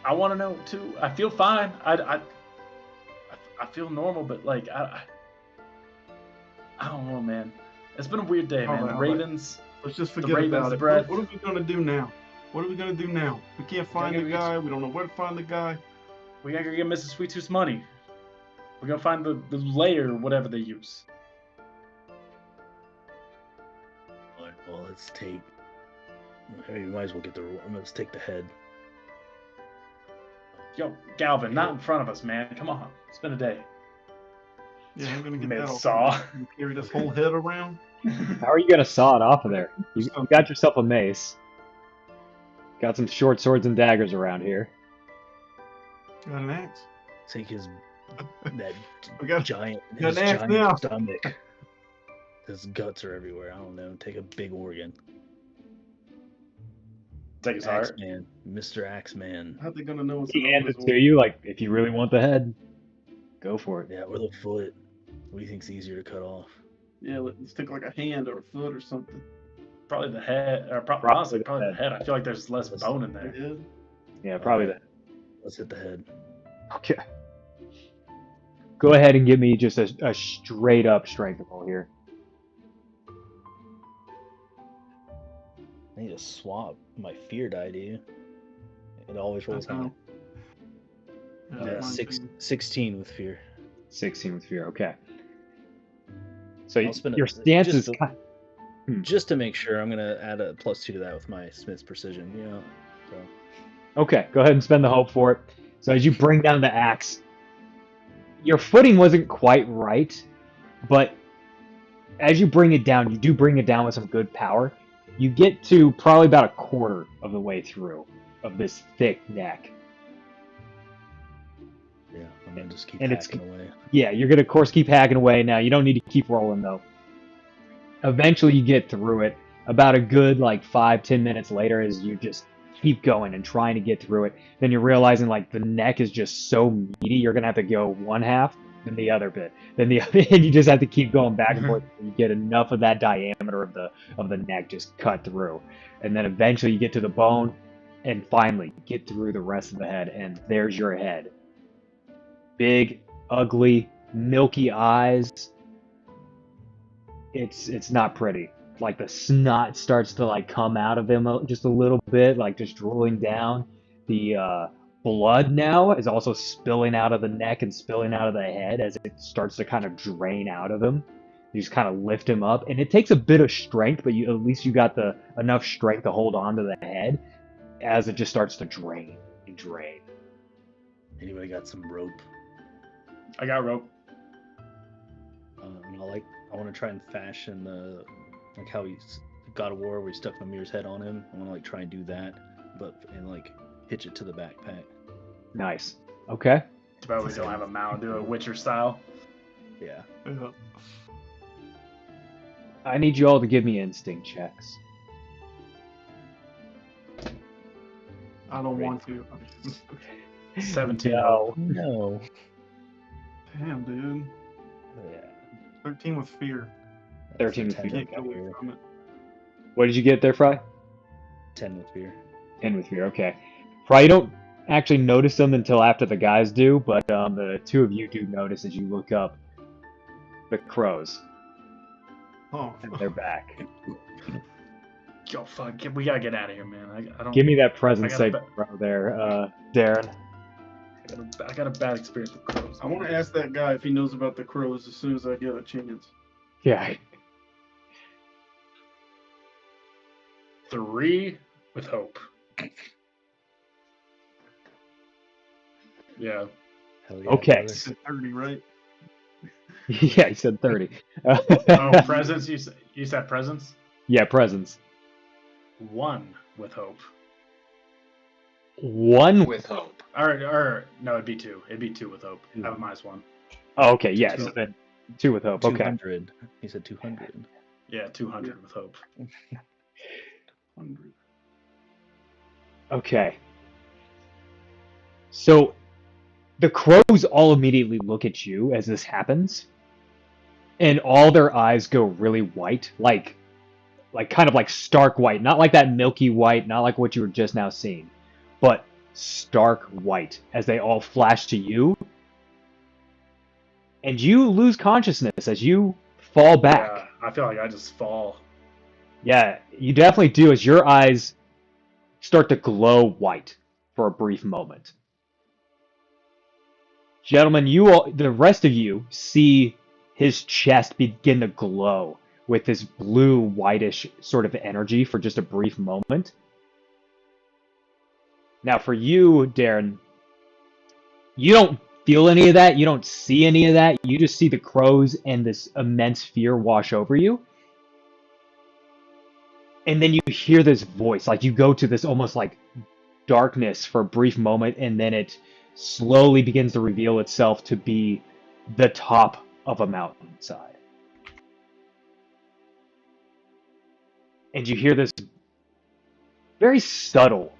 I want to know too. I feel fine. I feel normal, but like I don't know, man. It's been a weird day, man. All The right. Ravens. Let's just The forget Ravens' about it. breath. What are we gonna do now? What are we gonna do now? We can't find the gotta get guy. We don't know where to find the guy. We gotta go get Mrs. Sweet Tooth's money. We're gonna find the layer, whatever they use. Alright, well, let's take. Hey, we might as well get the. Let's take the head. Yo, Galvin, not in front of us, man. Come on. It's been a day. Yeah, I'm gonna get that off. Mid-saw. You carry this whole head around. How are you gonna saw it off of there? You got yourself a mace. Got some short swords and daggers around here. Got an axe. Take his that We got giant, got his an axe giant now. stomach. His guts are everywhere. I don't know. Take a big organ. Take his heart. Axeman, Mr. Axeman. How they gonna know it's He an hands it Ovis to you, like, if you really want the head, go for it. Yeah, or the foot. What do you think's easier to cut off? Yeah, let's take like a hand or a foot or something. Probably the head, or Probably honestly, the probably the head. head. I feel like there's less bone in there. Yeah. Yeah, probably that. Let's hit the head. Okay. Go ahead and give me just a straight up strength roll here. I need to swap my fear die, do you? It always rolls high. Yeah, mine too. 16 with fear. 16 with fear, okay. So I'll spend your it- stance just is to- kind Just to make sure, I'm gonna add a +2 to that with my Smith's precision. You know, so Okay, go ahead and spend the hope for it. So as you bring down the axe, your footing wasn't quite right, but as you bring it down, you do bring it down with some good power. You get to probably about a quarter of the way through of this thick neck. yeah, I'm gonna just keep And it's- hacking away. Yeah, you're going to, of course, keep hacking away now. You don't need to keep rolling, though. Eventually, you get through it. About a good, 5-10 minutes later, as you just keep going and trying to get through it, then you're realizing, the neck is just so meaty, you're going to have to go one half, then the other bit, then the other, and you just have to keep going back and forth until you get enough of that diameter of the neck just cut through. And then eventually you get to the bone, and finally get through the rest of the head, and there's your head. Big, ugly, milky eyes. It's not pretty. Like the snot starts to come out of him just a little bit, just drooling down. The blood now is also spilling out of the neck and spilling out of the head as it starts to kind of drain out of him. You just kind of lift him up, and it takes a bit of strength, but at least you got the enough strength to hold on to the head as it just starts to drain and drain. Anybody got some rope? I got rope. And I want to try and fashion how he's God of War, where he stuck Mimir's head on him. I want to try and do that, and hitch it to the backpack. Nice. Okay. Too bad we don't have a mound, do a Witcher style. Yeah. Yeah. I need you all to give me instinct checks. I don't want to. 17. No. Damn, dude. Yeah. 13 with fear. 13 with That's a fear. 10 Can't get away fear. from it. What did you get there, Fry? 10 with fear. 10 with fear, okay. Fry, you don't actually notice them until after the guys do, but the two of you do notice as you look up the crows. Oh, And they're back. Yo, fuck, we gotta get out of here, man. I don't. Give me that presence I save gotta throw there, Darren. I got a bad experience with crows. I want to ask that guy if he knows about the crows as soon as I get a chance. Yeah. 3 with hope. Yeah. Hell yeah, Okay. He said 30, right? Yeah, he said 30. Oh, presents. You said presents. Yeah, presence. 1 with hope. 1 with hope. Or no, it'd be 2. It'd be 2 with hope. I have a -1. Oh, okay, yeah, so then 2 with hope. Okay. 200. He said 200. Yeah, 200 with hope. 100. Okay. So the crows all immediately look at you as this happens, and all their eyes go really white, like kind of like stark white, not like that milky white, not like what you were just now seeing, but stark white as they all flash to you, and you lose consciousness as you fall back. Yeah, I feel like I just fall. Yeah, you definitely do as your eyes start to glow white for a brief moment. Gentlemen, you all, the rest of you see his chest begin to glow with this blue whitish sort of energy for just a brief moment. Now for you, Darren, you don't feel any of that, you don't see any of that, you just see the crows and this immense fear wash over you. And then you hear this voice, like you go to this almost like darkness for a brief moment, and then it slowly begins to reveal itself to be the top of a mountainside. And you hear this very subtle,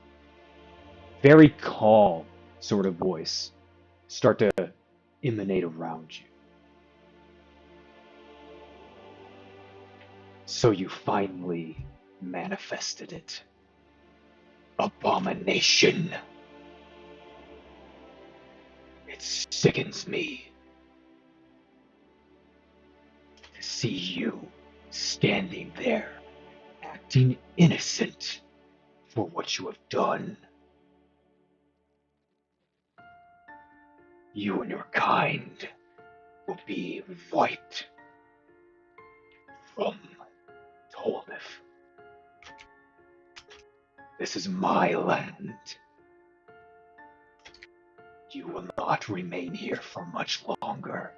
very calm sort of voice start to emanate around you. So you finally manifested it. Abomination. It sickens me to see you standing there, acting innocent for what you have done. You and your kind will be wiped from Toldif. This is my land. You will not remain here for much longer.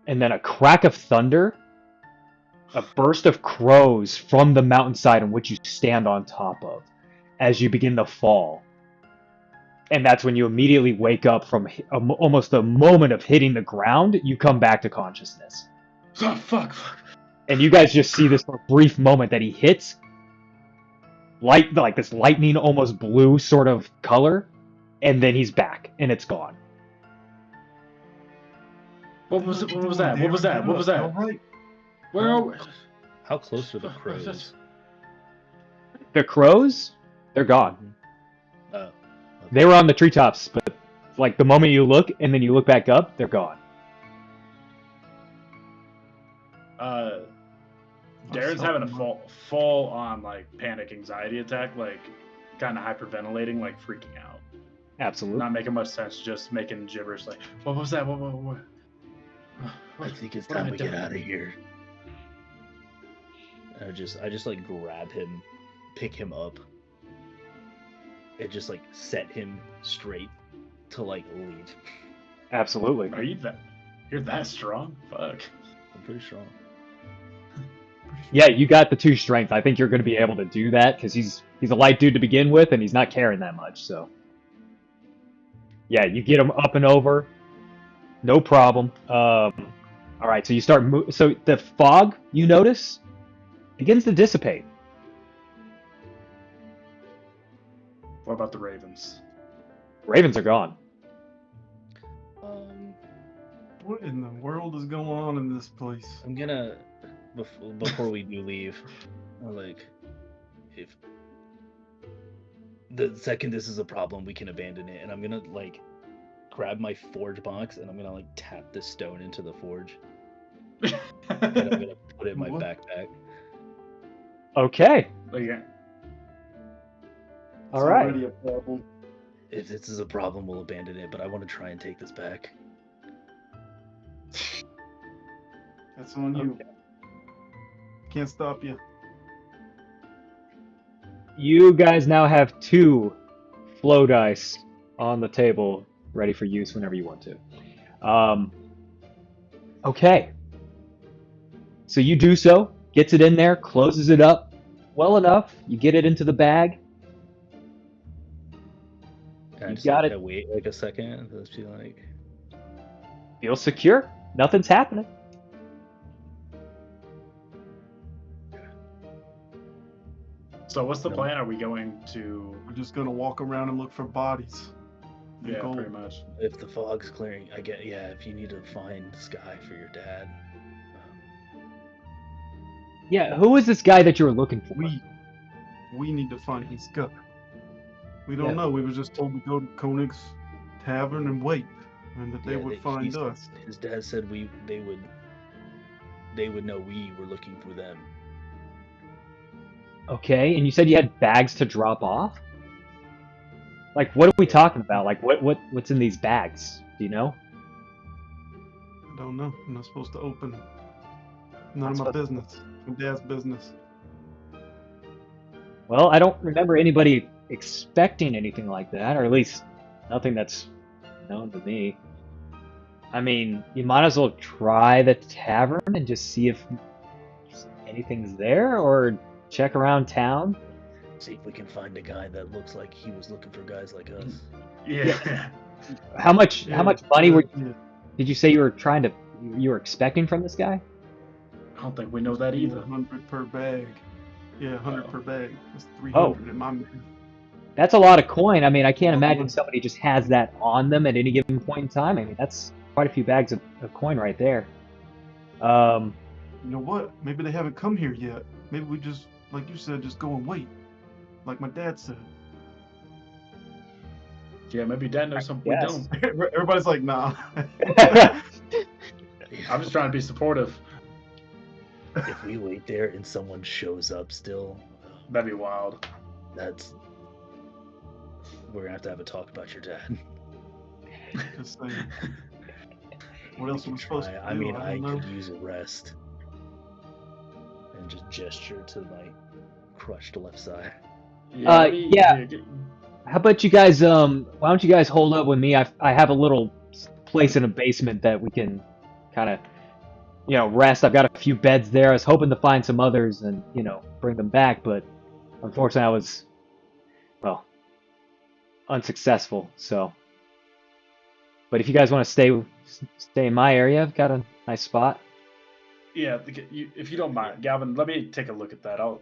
And then a crack of thunder, a burst of crows from the mountainside in which you stand on top of as you begin to fall. And that's when you immediately wake up from almost a moment of hitting the ground. You come back to consciousness. Oh, fuck. And you guys just see this for a brief moment that he hits, like this lightning, almost blue sort of color, and then he's back, and it's gone. What was that? What was that? What was that? All right. Where are we? How close are the crows? The crows, they're gone. Oh. They were on the treetops, but like the moment you look and then you look back up, they're gone. Darren's having a full on like panic anxiety attack, like kind of hyperventilating, like freaking out. Absolutely. Not making much sense, just making gibberish. Like, what was that? What? I think it's What have time I we get done? out of here. I just like grab him, pick him up, and just like set him straight to like leave. Absolutely. Are you that? You're that strong? Fuck. I'm pretty strong. Yeah, you got the 2 strength. I think you're going to be able to do that because he's a light dude to begin with, and he's not carrying that much. So, yeah, you get him up and over, no problem. All right, so you start. So the fog you notice begins to dissipate. What about the ravens? Ravens are gone. What in the world is going on in this place? I'm gonna before we do leave, like, if the second this is a problem, we can abandon it, and I'm gonna like grab my forge box and I'm gonna like tap the stone into the forge, and I'm gonna put it in my What? backpack. Okay. Yeah. All right. Already a problem. If this is a problem, we'll abandon it. But I want to try and take this back. That's on you. Okay. Can't stop you. You guys now have 2 flow dice on the table, ready for use whenever you want to. Okay. So you do so, gets it in there, closes it up well enough. You get it into the bag. Can I You just got like, it. wait like a second? Just be like, Feel secure. Nothing's happening. So what's the No. plan? Are we going to? We're just gonna walk around and look for bodies. And Yeah, gold. pretty much. if the fog's clearing, I get, yeah. If you need to find Sky for your dad, Yeah, who is this guy that you were looking for? We need to find his guy. We don't Yeah. know. We were just told to go to Konnigshall Tavern and wait, and that they yeah, would he find said- us. His dad said they would know we were looking for them. Okay, and you said you had bags to drop off? Like, what are we talking about? Like, what's in these bags? Do you know? I don't know. I'm not supposed to open it. None That's of my what- business. My dad's business. Well, I don't remember anybody expecting anything like that, or at least nothing that's known to me. I mean, you might as well try the tavern and just see if anything's there, or check around town. See if we can find a guy that looks like he was looking for guys like us. Yeah. How much money Yeah. did you say you were expecting from this guy? I don't think we know that either. 100 per bag. Yeah, 100 Oh. per bag. That's Oh. 300 in my math. That's a lot of coin. I mean, I can't imagine somebody just has that on them at any given point in time. I mean, that's quite a few bags of coin right there. You know what? Maybe they haven't come here yet. Maybe we just, like you said, just go and wait. Like my dad said. Yeah, maybe Dad knows something we Yes. don't. Everybody's like, nah. I'm just trying to be supportive. If we wait there and someone shows up still, That'd be wild. that's we're gonna have a talk about your dad. Just saying. What else are we supposed to do? I mean, I don't know. could use a rest. And just gesture to my crushed left side. Yeah. How about you guys? Why don't you guys hold up with me? I have a little place in a basement that we can kind of, rest. I've got a few beds there. I was hoping to find some others and bring them back, but unfortunately I was, well, unsuccessful. So, but if you guys want to stay in my area, I've got a nice spot. Yeah, if you don't mind, Galvin, let me take a look at that. I'll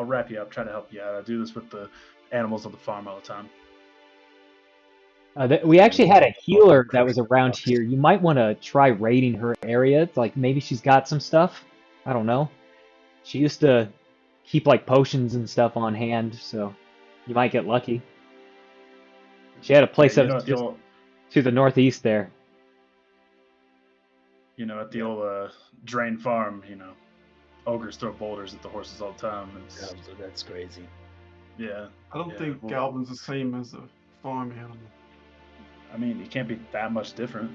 wrap you up, try to help you out. I do this with the animals on the farm all the time. We actually had a healer that was around here. You might want to try raiding her area. It's like maybe she's got some stuff. I don't know. She used to keep like potions and stuff on hand, so you might get lucky. She had a place Yeah, that you know, was at the just old, to the northeast there. at the old drain farm, ogres throw boulders at the horses all the time. That's crazy. Yeah, I don't Yeah, think well- Galvin's the same as a farm animal. I mean, he can't be that much different.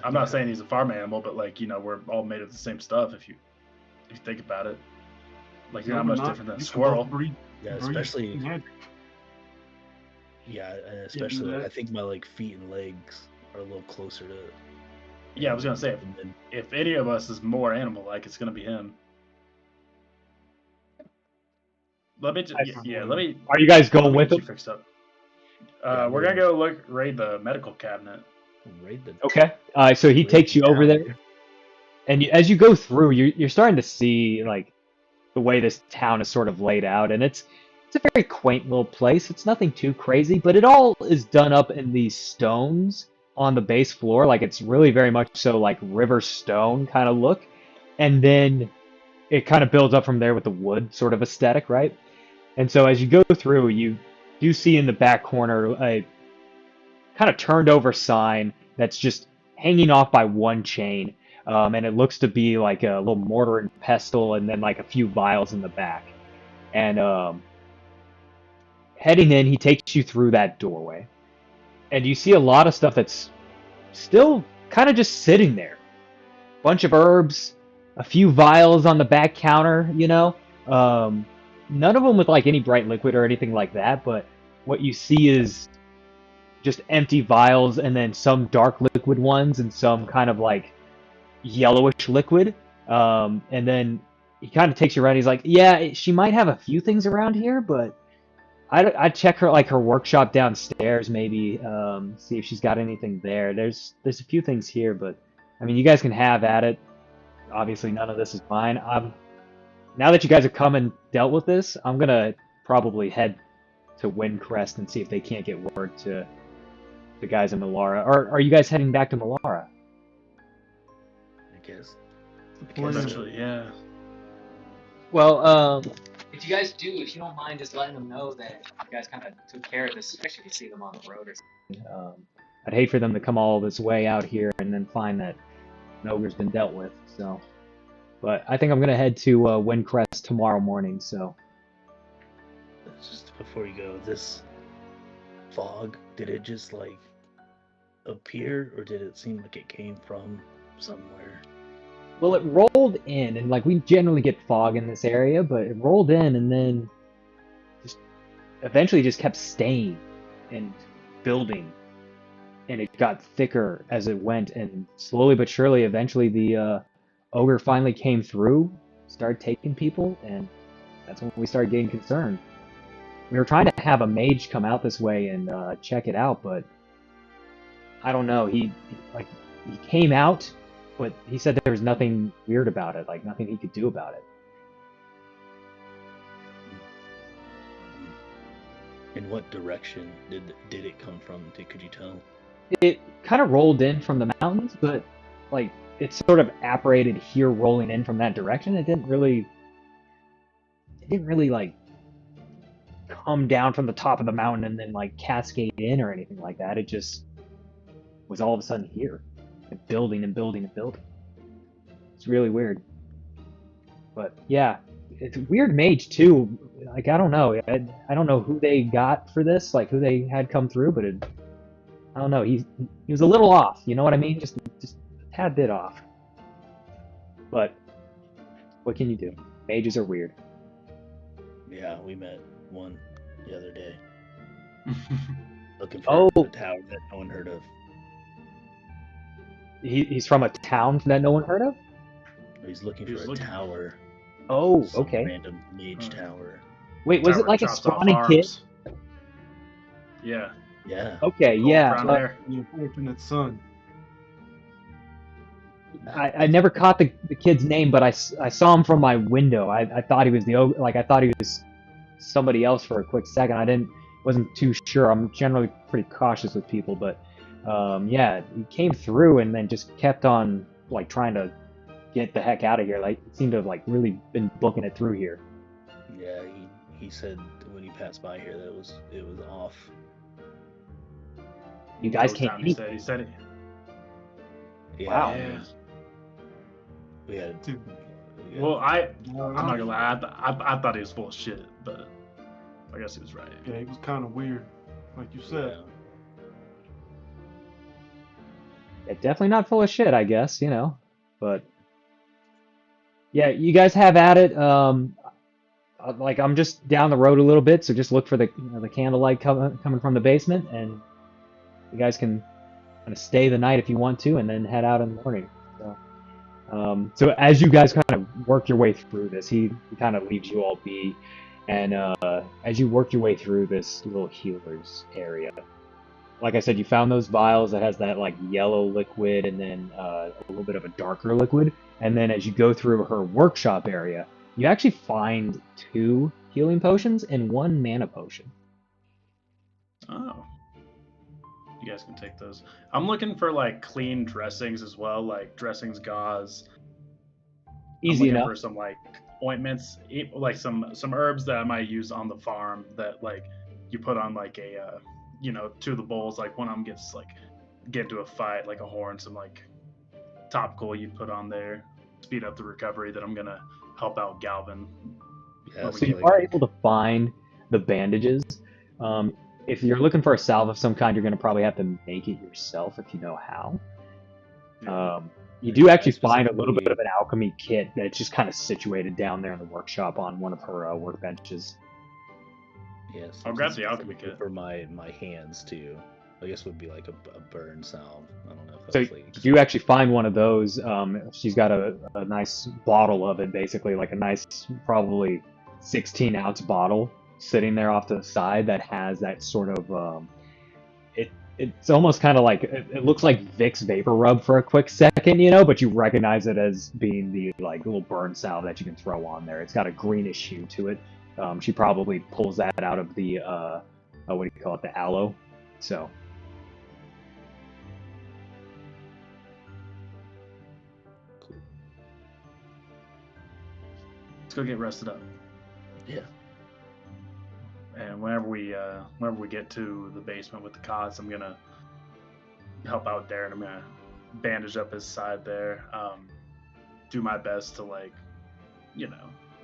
I'm not saying he's a farm animal, but we're all made of the same stuff. If you think about it, like you're No, not we're much different than a You can squirrel. both breed Yeah, breed especially magic. yeah, and especially that- I think my like feet and legs are a little closer to. Yeah, I was gonna say and then if any of us is more animal-like, it's gonna be him. Let me just, let me. Are you guys going let me with get him? you fixed up. Yeah, We're gonna go raid the medical cabinet. raid the. Okay. So he raid takes the you over town. there, and as you go through, you're starting to see like the way this town is sort of laid out, and it's a very quaint little place. It's nothing too crazy, but it all is done up in these stones on the base floor. Like it's really very much so like river stone kind of look. And then it kind of builds up from there with the wood sort of aesthetic, right? And so as you go through, you do see in the back corner a kind of turned over sign that's just hanging off by one chain. And it looks to be like a little mortar and pestle and then like a few vials in the back. And heading in, he takes you through that doorway. And you see a lot of stuff that's still kind of just sitting there. Bunch of herbs, a few vials on the back counter, you know. None of them with like any bright liquid or anything like that, but what you see is just empty vials and then some dark liquid ones and some kind of like yellowish liquid. And then he kind of takes you around. He's like, yeah, she might have a few things around here, but I'd check her like her workshop downstairs, maybe see if she's got anything there. There's a few things here, but I mean, you guys can have at it. Obviously, none of this is mine. Now that you guys have come and dealt with this, I'm gonna probably head to Windcrest and see if they can't get word to the guys in Melara. Or are you guys heading back to Melara? I guess. Eventually, yeah. Well, if you guys do, if you don't mind just letting them know that you guys kind of took care of this, especially if you see them on the road or something. I'd hate for them to come all this way out here and then find that an ogre's been dealt with, so. But I think I'm going to head to Windcrest tomorrow morning, so. Just before you go, this fog, did it just like appear or did it seem like it came from somewhere? Well, it rolled in, and like we generally get fog in this area, but it rolled in and then just eventually just kept staying and building. And it got thicker as it went, and slowly but surely, eventually the ogre finally came through, started taking people, and that's when we started getting concerned. We were trying to have a mage come out this way and check it out, but I don't know. He came out, but he said there was nothing weird about it, like nothing he could do about it. In what direction did it come from? Could you tell? It kind of rolled in from the mountains, but like it sort of apparated here, rolling in from that direction. It didn't really like come down from the top of the mountain and then like cascade in or anything like that. It just was all of a sudden here, and building and building and building. It's really weird. But yeah, it's a weird mage too. Like I don't know. I don't know who they got for this, like who they had come through, but I don't know. He was a little off. You know what I mean? Just a tad bit off. But what can you do? Mages are weird. Yeah, we met one the other day. Looking for a tower that no one heard of. He's from a town that no one heard of? He's looking for a tower. Oh, Some okay. random mage tower. Wait, was it like a spawning kid? Yeah. Yeah. Okay, yeah. Brown hair. The unfortunate son. I never caught the kid's name, but I saw him from my window. I thought he was I thought he was somebody else for a quick second. Wasn't too sure. I'm generally pretty cautious with people, but yeah, he came through and then just kept on like trying to get the heck out of here. Like it seemed to have like really been booking it through here. Yeah, he said when he passed by here that it was off. You guys can't. He said it. Yeah, Wow. Yeah. We had. Well, I'm not gonna lie. I thought he was full of shit, but I guess he was right. Yeah, he was kind of weird, like you said. Yeah, definitely not full of shit, I guess, you know. But yeah, you guys have at it. Like I'm just down the road a little bit, so just look for the candlelight coming from the basement, and you guys can kind of stay the night if you want to, and then head out in the morning. So as you guys kind of work your way through this, he kind of leaves you all be, and as you work your way through this little healer's area, like I said, you found those vials that has that like yellow liquid and then a little bit of a darker liquid, and then as you go through her workshop area, you actually find 2 healing potions and 1 mana potion. Oh. You guys can take those. I'm looking for like clean dressings as well, like dressings, gauze. Easy I'm looking enough. for some like ointments, like some herbs that I might use on the farm that like you put on like a two of the bowls. Like one of them gets like get into a fight, like a horn, some like topical you put on there, speed up the recovery. That I'm gonna help out Galvin. Yeah, So you are able to find the bandages. If you're looking for a salve of some kind, you're going to probably have to make it yourself if you know how. You do actually find a little bit of an alchemy kit that's just kind of situated down there in the workshop on one of her workbenches. Yes. I'll grab the alchemy kit for my hands too. I guess would be like a burn salve. I don't know if So that's like... you actually find one of those. She's got a nice bottle of it, basically like a nice, probably 16-ounce bottle sitting there off to the side that has that sort of it's almost kind of like it looks like Vicks vapor rub for a quick second, but you recognize it as being the like little burn salve that you can throw on there. It's got a greenish hue to it. She probably pulls that out of the what do you call it, the aloe. So Cool. Let's go get rested up. Yeah. And whenever we get to the basement with the cots, I'm gonna help out Deryn. I'm gonna bandage up his side there. Do my best to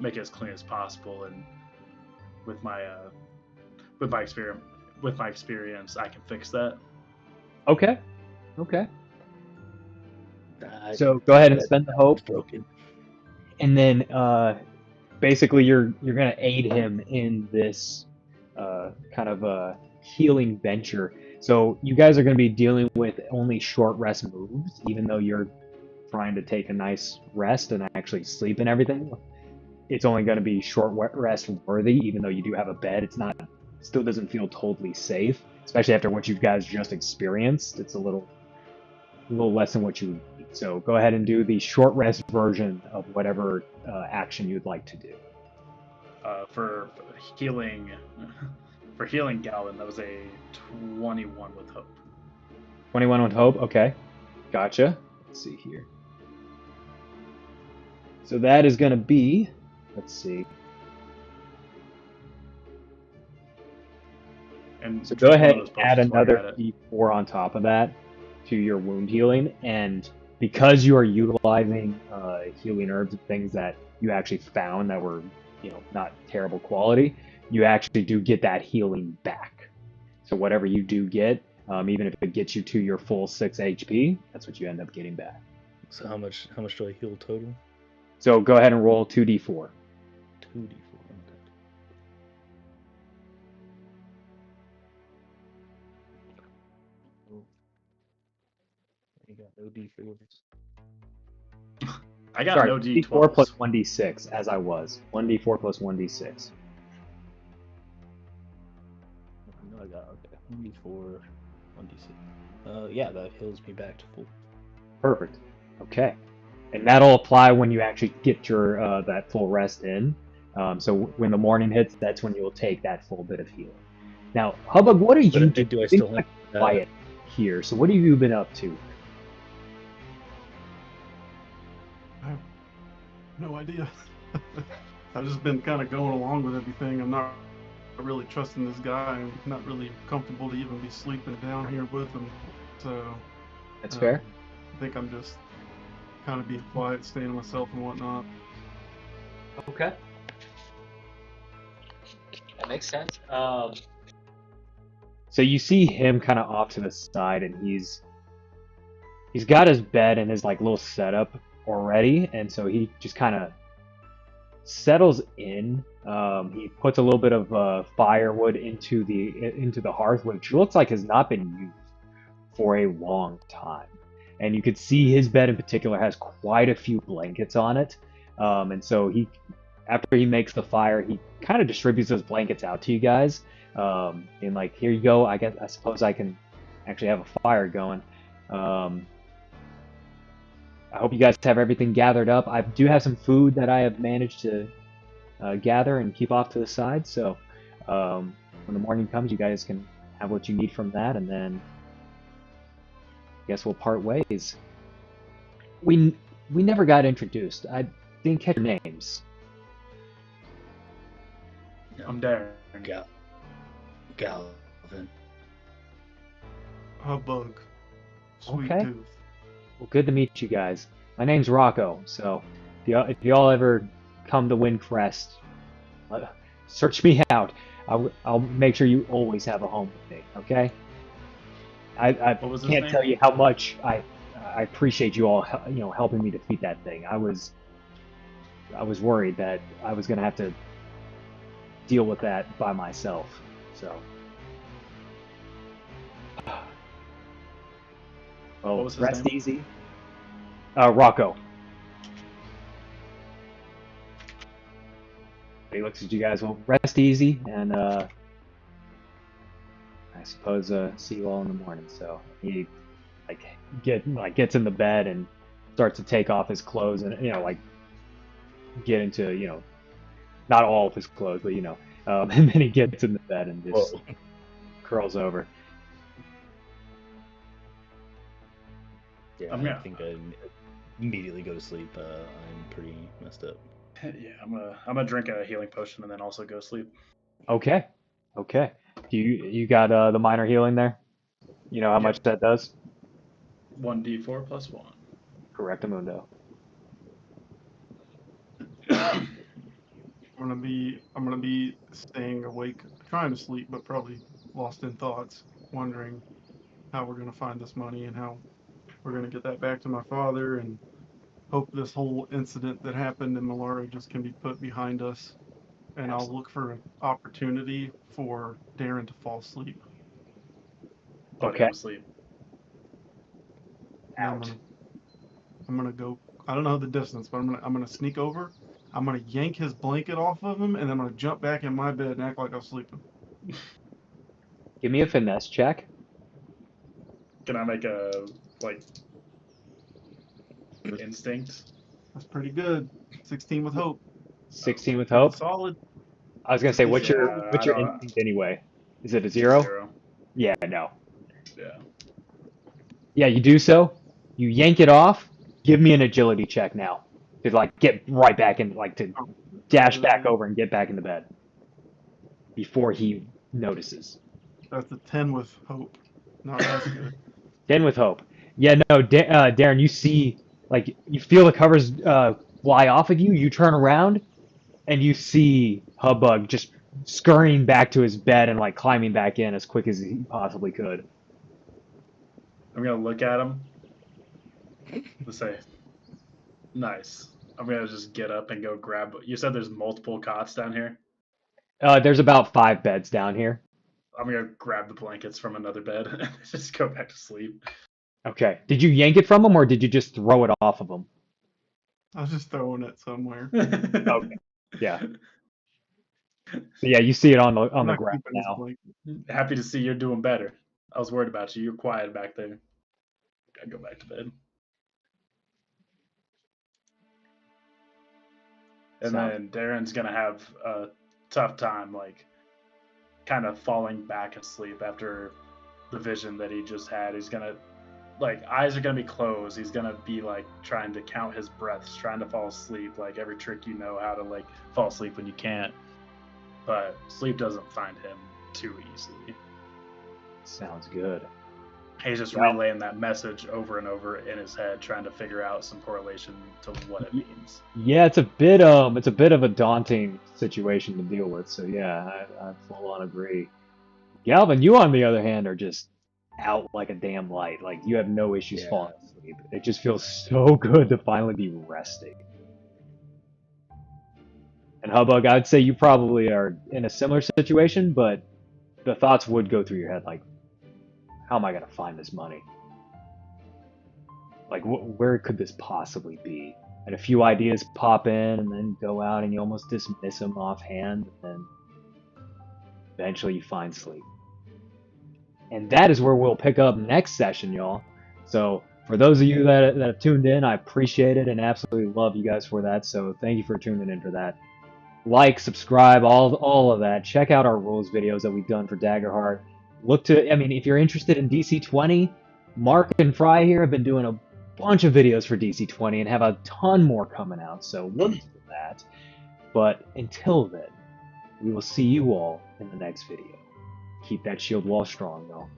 make it as clean as possible. And with my experience, I can fix that. Okay. So go ahead and spend the hope. Broken. And then basically you're gonna aid him in this kind of a healing venture. So you guys are gonna be dealing with only short rest moves, even though you're trying to take a nice rest and actually sleep and everything. It's only gonna be short rest worthy, even though you do have a bed. Still doesn't feel totally safe, especially after what you guys just experienced. It's a little less than what you need. So go ahead and do the short rest version of whatever action you'd like to do. For healing Galvin, that was a 21 with hope. 21 with hope. Okay, gotcha. Let's see here. So that is going to be. Let's see. And so go ahead and add another D4 on top of that to your wound healing, and because you are utilizing healing herbs and things that you actually found that were not terrible quality, you actually do get that healing back. So whatever you do get, even if it gets you to your full 6 HP, that's what you end up getting back. So how much do I heal total? So go ahead and roll 2d4. 2d4. You got no d4s. I got Sorry, no d12s. D4 plus 1d6, as I was. 1d4 plus 1d6. No, I got, okay. 1d4, 1d6. Yeah, that heals me back to full. Perfect. Okay. And that'll apply when you actually get your that full rest in. So when the morning hits, that's when you'll take that full bit of healing. Now, Hubbub, what are you doing? Do I still have quiet here? So what have you been up to? I have no idea. I've just been kind of going along with everything. I'm not really trusting this guy. I'm not really comfortable to even be sleeping down here with him. So that's fair. I think I'm just kind of being quiet, staying to myself and whatnot. Okay. That makes sense. So you see him kind of off to the side, and he's got his bed and his like little setup already, and so he just kind of settles in. He puts a little bit of firewood into the hearth, which looks like has not been used for a long time. And you could see his bed in particular has quite a few blankets on it. And so after he makes the fire, he kind of distributes those blankets out to you guys. And like, here you go. I suppose I can actually have a fire going. I hope you guys have everything gathered up. I do have some food that I have managed to gather and keep off to the side. So when the morning comes, you guys can have what you need from that, and then guess we'll part ways. We never got introduced. I didn't catch your names. I'm Deryn. Galvin. Hubbug. Sweet Okay. tooth. Well, good to meet you guys. My name's Rocco, so if y'all ever come to Windcrest, search me out. I'll make sure you always have a home with me, okay? I What was his can't name? tell you how much I appreciate you all, helping me defeat that thing. I was worried that I was gonna have to deal with that by myself. So, well, What was his rest name? easy. Rocco. He looks at you guys. Well, rest easy, and I suppose see you all in the morning. So he gets in the bed and starts to take off his clothes and get into not all of his clothes, but and then he gets in the bed and just Whoa. curls over. Yeah, I'm I gonna- think I immediately go to sleep. I'm pretty messed up. Yeah, I'm gonna drink a healing potion and then also go sleep. Okay. You got the minor healing there? You know how Yep. much that does? 1d4 plus 1. Correctamundo. I'm gonna be staying awake, trying to sleep, but probably lost in thoughts, wondering how we're gonna find this money and how we're gonna get that back to my father, and hope this whole incident that happened in Malara just can be put behind us. And I'll look for an opportunity for Deryn to fall asleep. Okay. I'm asleep. And I'm gonna go. I don't know the distance, but I'm gonna sneak over. I'm gonna yank his blanket off of him, and then I'm gonna jump back in my bed and act like I'm sleeping. Give me a finesse check. Can I make a instinct? That's pretty good. 16 with hope. 16 with Pretty hope. solid. I was gonna say, what's your Yeah, what's I your don't- instinct anyway? Is it a 0? 0. Yeah, no. Yeah. Yeah, you do so. You yank it off. Give me an agility check now to get right back in, to dash back over and get back in the bed before he notices. That's a 10 with hope. Not as good. 10 with hope. Yeah, no, Deryn, you see, you feel the covers fly off of you. You turn around, and you see Hubbug just scurrying back to his bed and climbing back in as quick as he possibly could. I'm gonna look at him and say, nice. I'm gonna just get up and go grab. You said there's multiple cots down here? There's about 5 beds down here. I'm gonna grab the blankets from another bed and just go back to sleep. Okay. Did you yank it from him, or did you just throw it off of him? I was just throwing it somewhere. Okay. Yeah. So yeah, you see it on the I'm not ground keeping his now. blanket. Happy to see you're doing better. I was worried about you. You're quiet back there. Gotta go back to bed. And then Darren's gonna have a tough time, kind of falling back asleep after the vision that he just had. He's gonna, eyes are gonna be closed. He's gonna be trying to count his breaths, trying to fall asleep, every trick you know how to fall asleep when you can't. But sleep doesn't find him too easily. Sounds good. He's just Yeah. relaying that message over and over in his head, trying to figure out some correlation to what it means. Yeah, it's a bit of a daunting situation to deal with. So yeah, I full on agree. Galvin, you on the other hand are just out like a damn light. You have no issues Yeah. falling asleep. It just feels so good to finally be resting. And Hubbug, I'd say you probably are in a similar situation, but the thoughts would go through your head how am I gonna find this money? Where could this possibly be? And a few ideas pop in and then go out and you almost dismiss them offhand, and then eventually you find sleep. And that is where we'll pick up next session, y'all. So for those of you that have tuned in, I appreciate it and absolutely love you guys for that. So thank you for tuning in for that. Like, subscribe, all of that. Check out our rules videos that we've done for Daggerheart. If you're interested in DC 20, Mark and Fry here have been doing a bunch of videos for DC20 and have a ton more coming out, so look for that. But until then, we will see you all in the next video. Keep that shield wall strong, though.